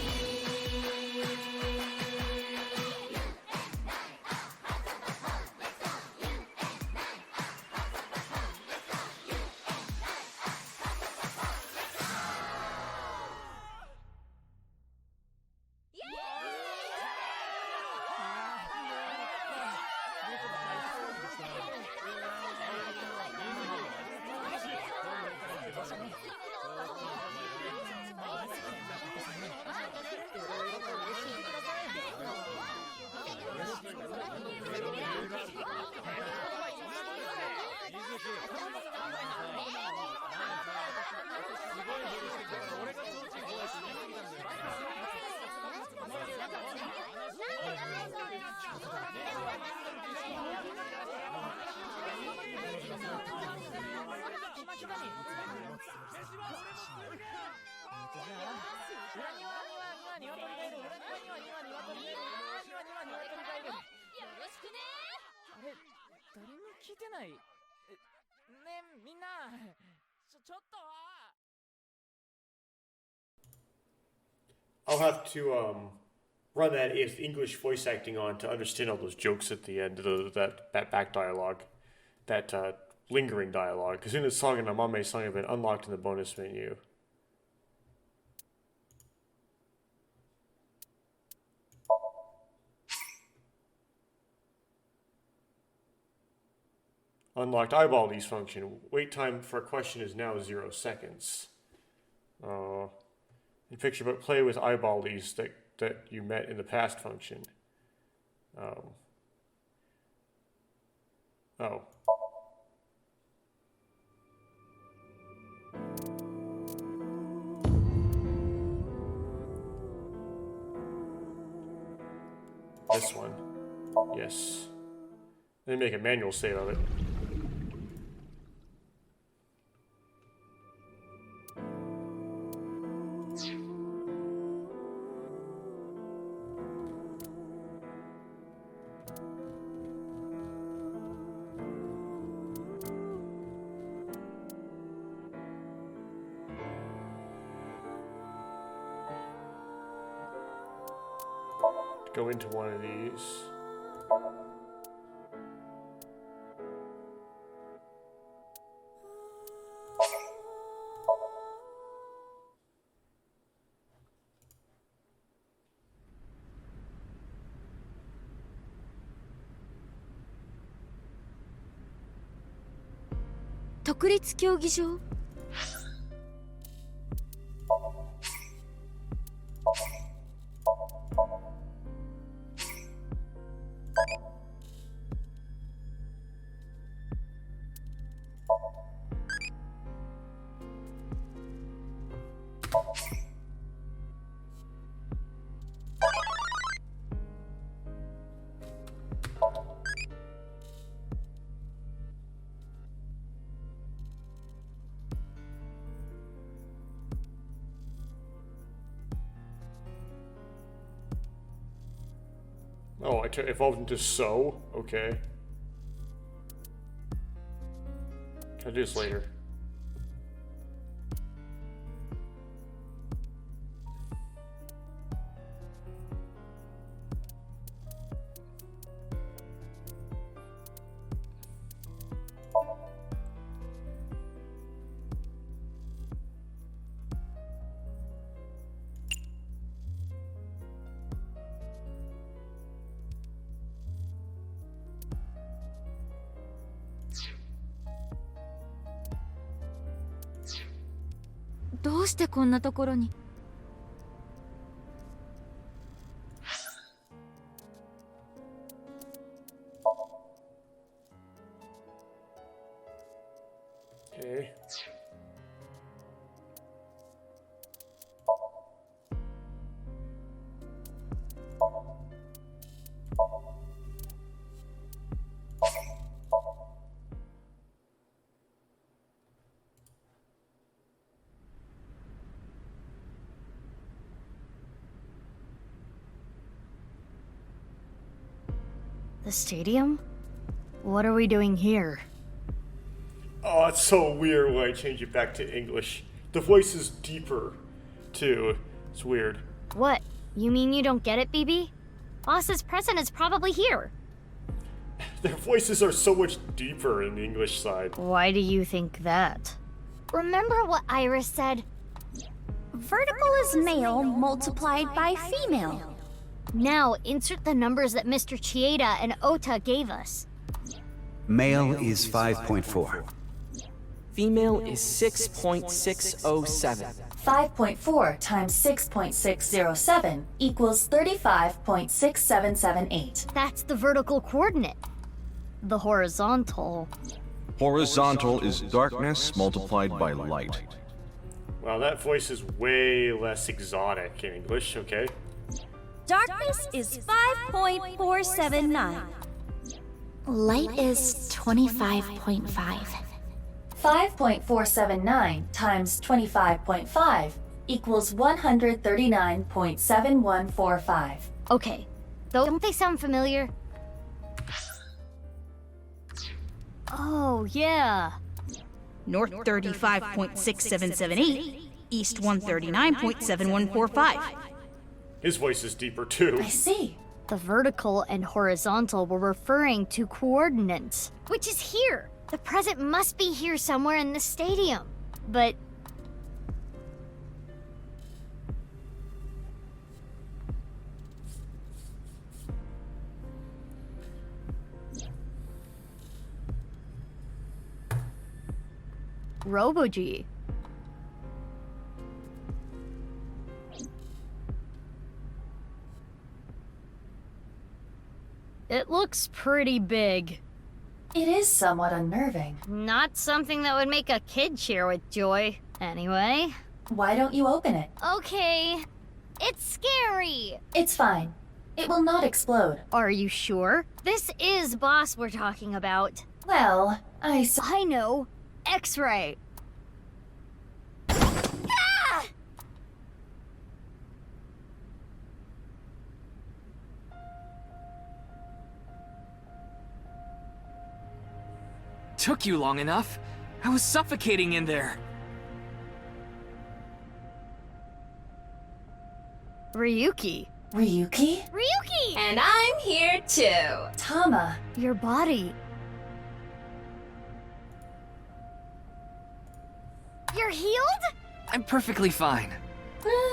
あれ誰も聞いてないねえみんなちょっと I'll have to run that if English voice acting on to understand all those jokes at the end, that back dialogue, that lingering dialogue. Because in the song and Amame song have been unlocked in the bonus menu. Unlocked eyeball these function. Wait time for a question is now 0 seconds. In picture, but play with eyeball these that you met in the past function. Oh. This one. Yes. Then make a manual save of it. Go into one of these.「独立競技場」Oh, I evolved into So? Okay. Can I do this later?どうしてこんなところに。Okay. The stadium? What are we doing here? Oh, it's so weird when I change it back to English. The voice is deeper, too. It's weird. What? You mean you don't get it, BB? Boss's present is probably here. Their voices are so much deeper in the English side. Why do you think that? Remember what Iris said? Vertical is male multiplied by female. Now, insert the numbers that Mr. Chieda and Ota gave us. Male is 5.4. Female is 6.607. 5.4 times 6.607 equals 35.6778. That's the vertical coordinate. The horizontal. Horizontal is darkness multiplied by light. Wow, that voice is way less exotic in English, okay? Darkness is 5.479. Light is 25.5. 5.479 times 25.5 equals 139.7145. Okay, don't they sound familiar? Oh, yeah. North 35.6778, East 139.7145. His voice is deeper too. I see. The vertical and horizontal were referring to coordinates, which is here. The present must be here somewhere in the stadium. But Robo-G. It looks pretty big. It is somewhat unnerving. Not something that would make a kid cheer with joy. Anyway. Why don't you open it? Okay. It's scary. It's fine. It will not explode. Are you sure? This is Boss we're talking about. Well, I know. X-ray. Ah! Took you long enough. I was suffocating in there. Ryuki. Ryuki? Ryuki! And I'm here too. Tama. Your body. You're healed? I'm perfectly fine.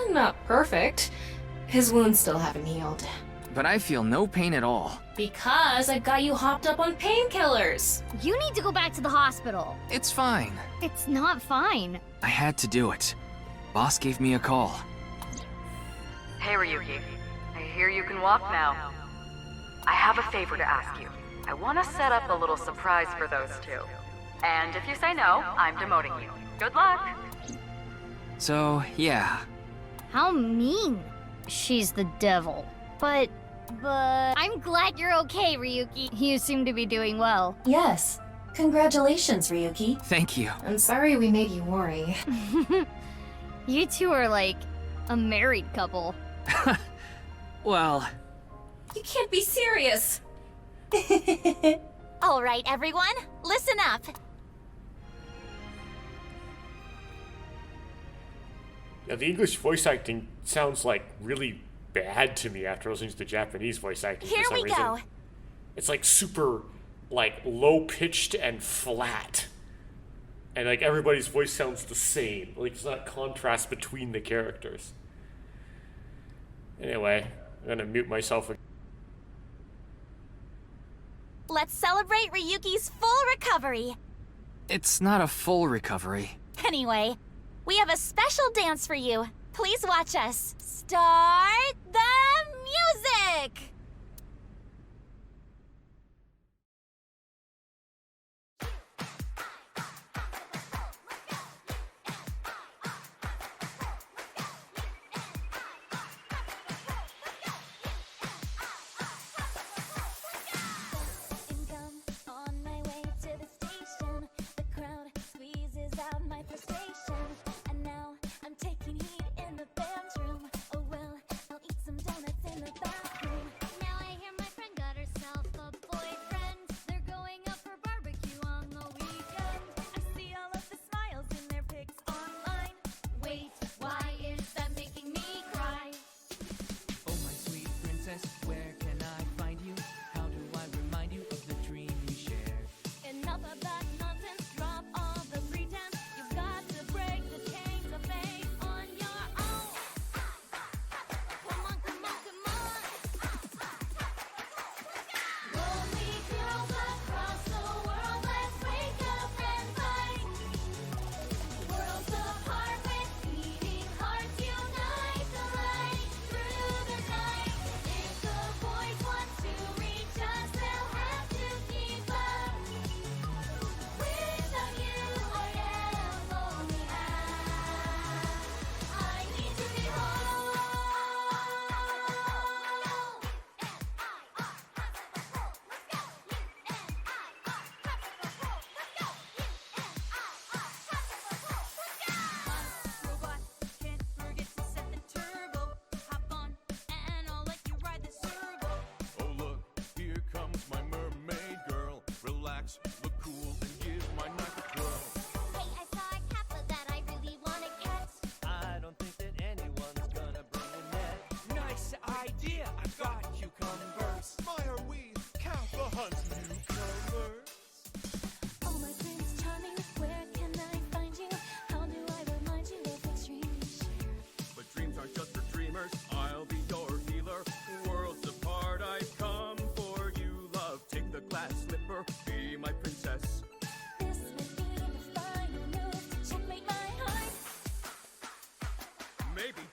Not perfect. His wounds still haven't healed. But I feel no pain at all. Because I've got you hopped up on painkillers. You need to go back to the hospital. It's fine. It's not fine. I had to do it. Boss gave me a call. Hey Ryuki, I hear you can walk now. I have a favor to ask you. I want to set up a little surprise for those two. And if you say no, I'm demoting you. Good luck! So, yeah. How mean. She's the devil. But I'm glad you're okay, Ryuki. You seem to be doing well. Yes. Congratulations, Ryuki. Thank you. I'm sorry we made you worry. You two are like a married couple. Well, You can't be serious. All right, everyone, listen up. Yeah, the English voice acting sounds like really bad to me after listening to the Japanese voice acting Here for some we reason. go. It's like super, like, low-pitched and flat. And like everybody's voice sounds the same. Like there's not contrast between the characters. Anyway, I'm gonna mute myself again. Let's celebrate Ryuki's full recovery. It's not a full recovery. Anyway, we have a special dance for you. Please watch us. Start the music!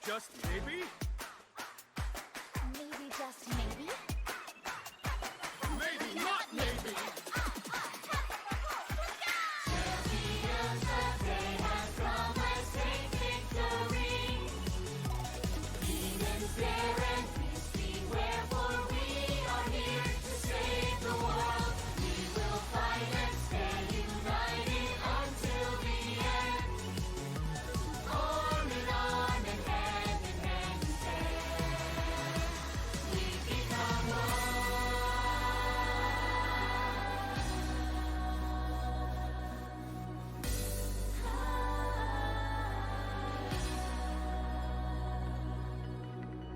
Just maybe? Maybe just maybe? Maybe not maybe! Champions, the day has come, let's take victory! Demons dare and beasts beware, for we are here to save the world. We will fight and stand united until the end. Arm in arm and hand in hand we stand. We become one.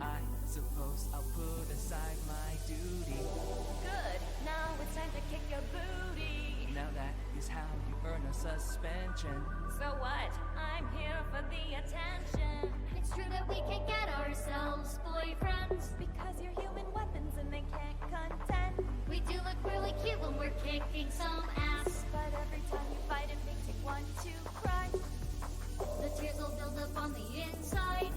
I suppose I'll put aside my duty. Good, now it's time to kick your booty. Now that is how you earn a suspension. So what? I'm here for the attention. It's true that we can't get ourselves boyfriends Because you're human weapons and they can't contend. We do look really cute when we're kicking some ass, But every time you fight it makes you want to cry. the tears will build up on the inside.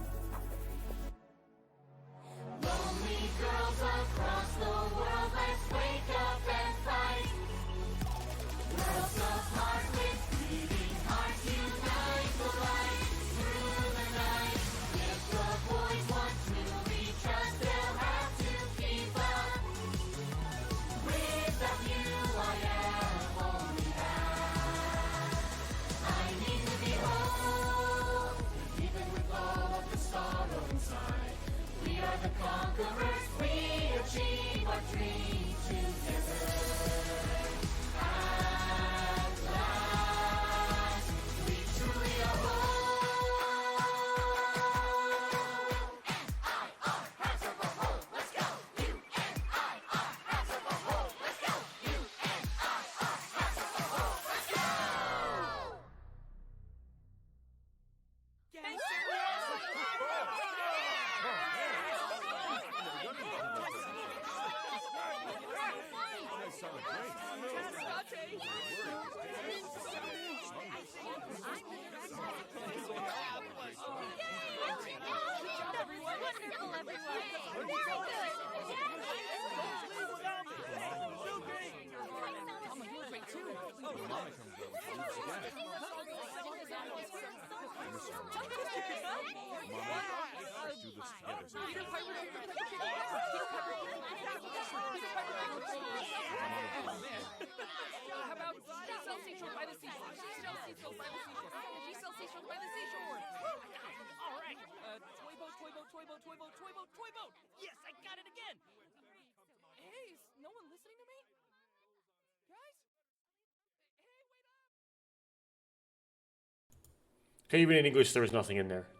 Lonely girls across the world, let's wake up and fight. Worlds apart with beating hearts, unite the light through the night. If the boys want to reach us, they'll have to keep up. Without you, I am only half. I need to be whole, even with all of the sorrow inside. We are the conquerors, we achieve. How about she sells seashore by the seashore? She sells seashore by the seashore. She sells seashore by the seashore. All right. Toy boat, toy boat, toy boat, toy boat, toy boat, toy boat. Yes, I got it again. Hey, is no one listening to me? Guys? Hey, wait up. Okay, even in English, there was nothing in there.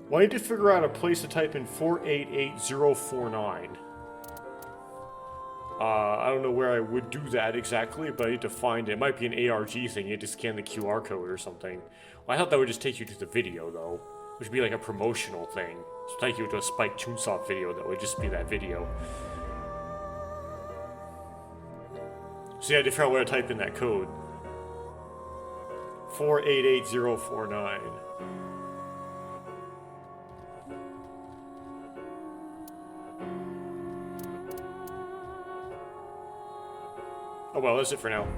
Well, I need to figure out a place to type in 488049. I don't know where I would do that exactly, but I need to find it. It might be an ARG thing. You have to scan the QR code or something. Well, I thought that would just take you to the video, though. Which would be like a promotional thing. So take you to a Spike Toonsoft video, that would just be that video. So yeah, I had to figure out where to type in that code. 488049. Oh well, that's it for now.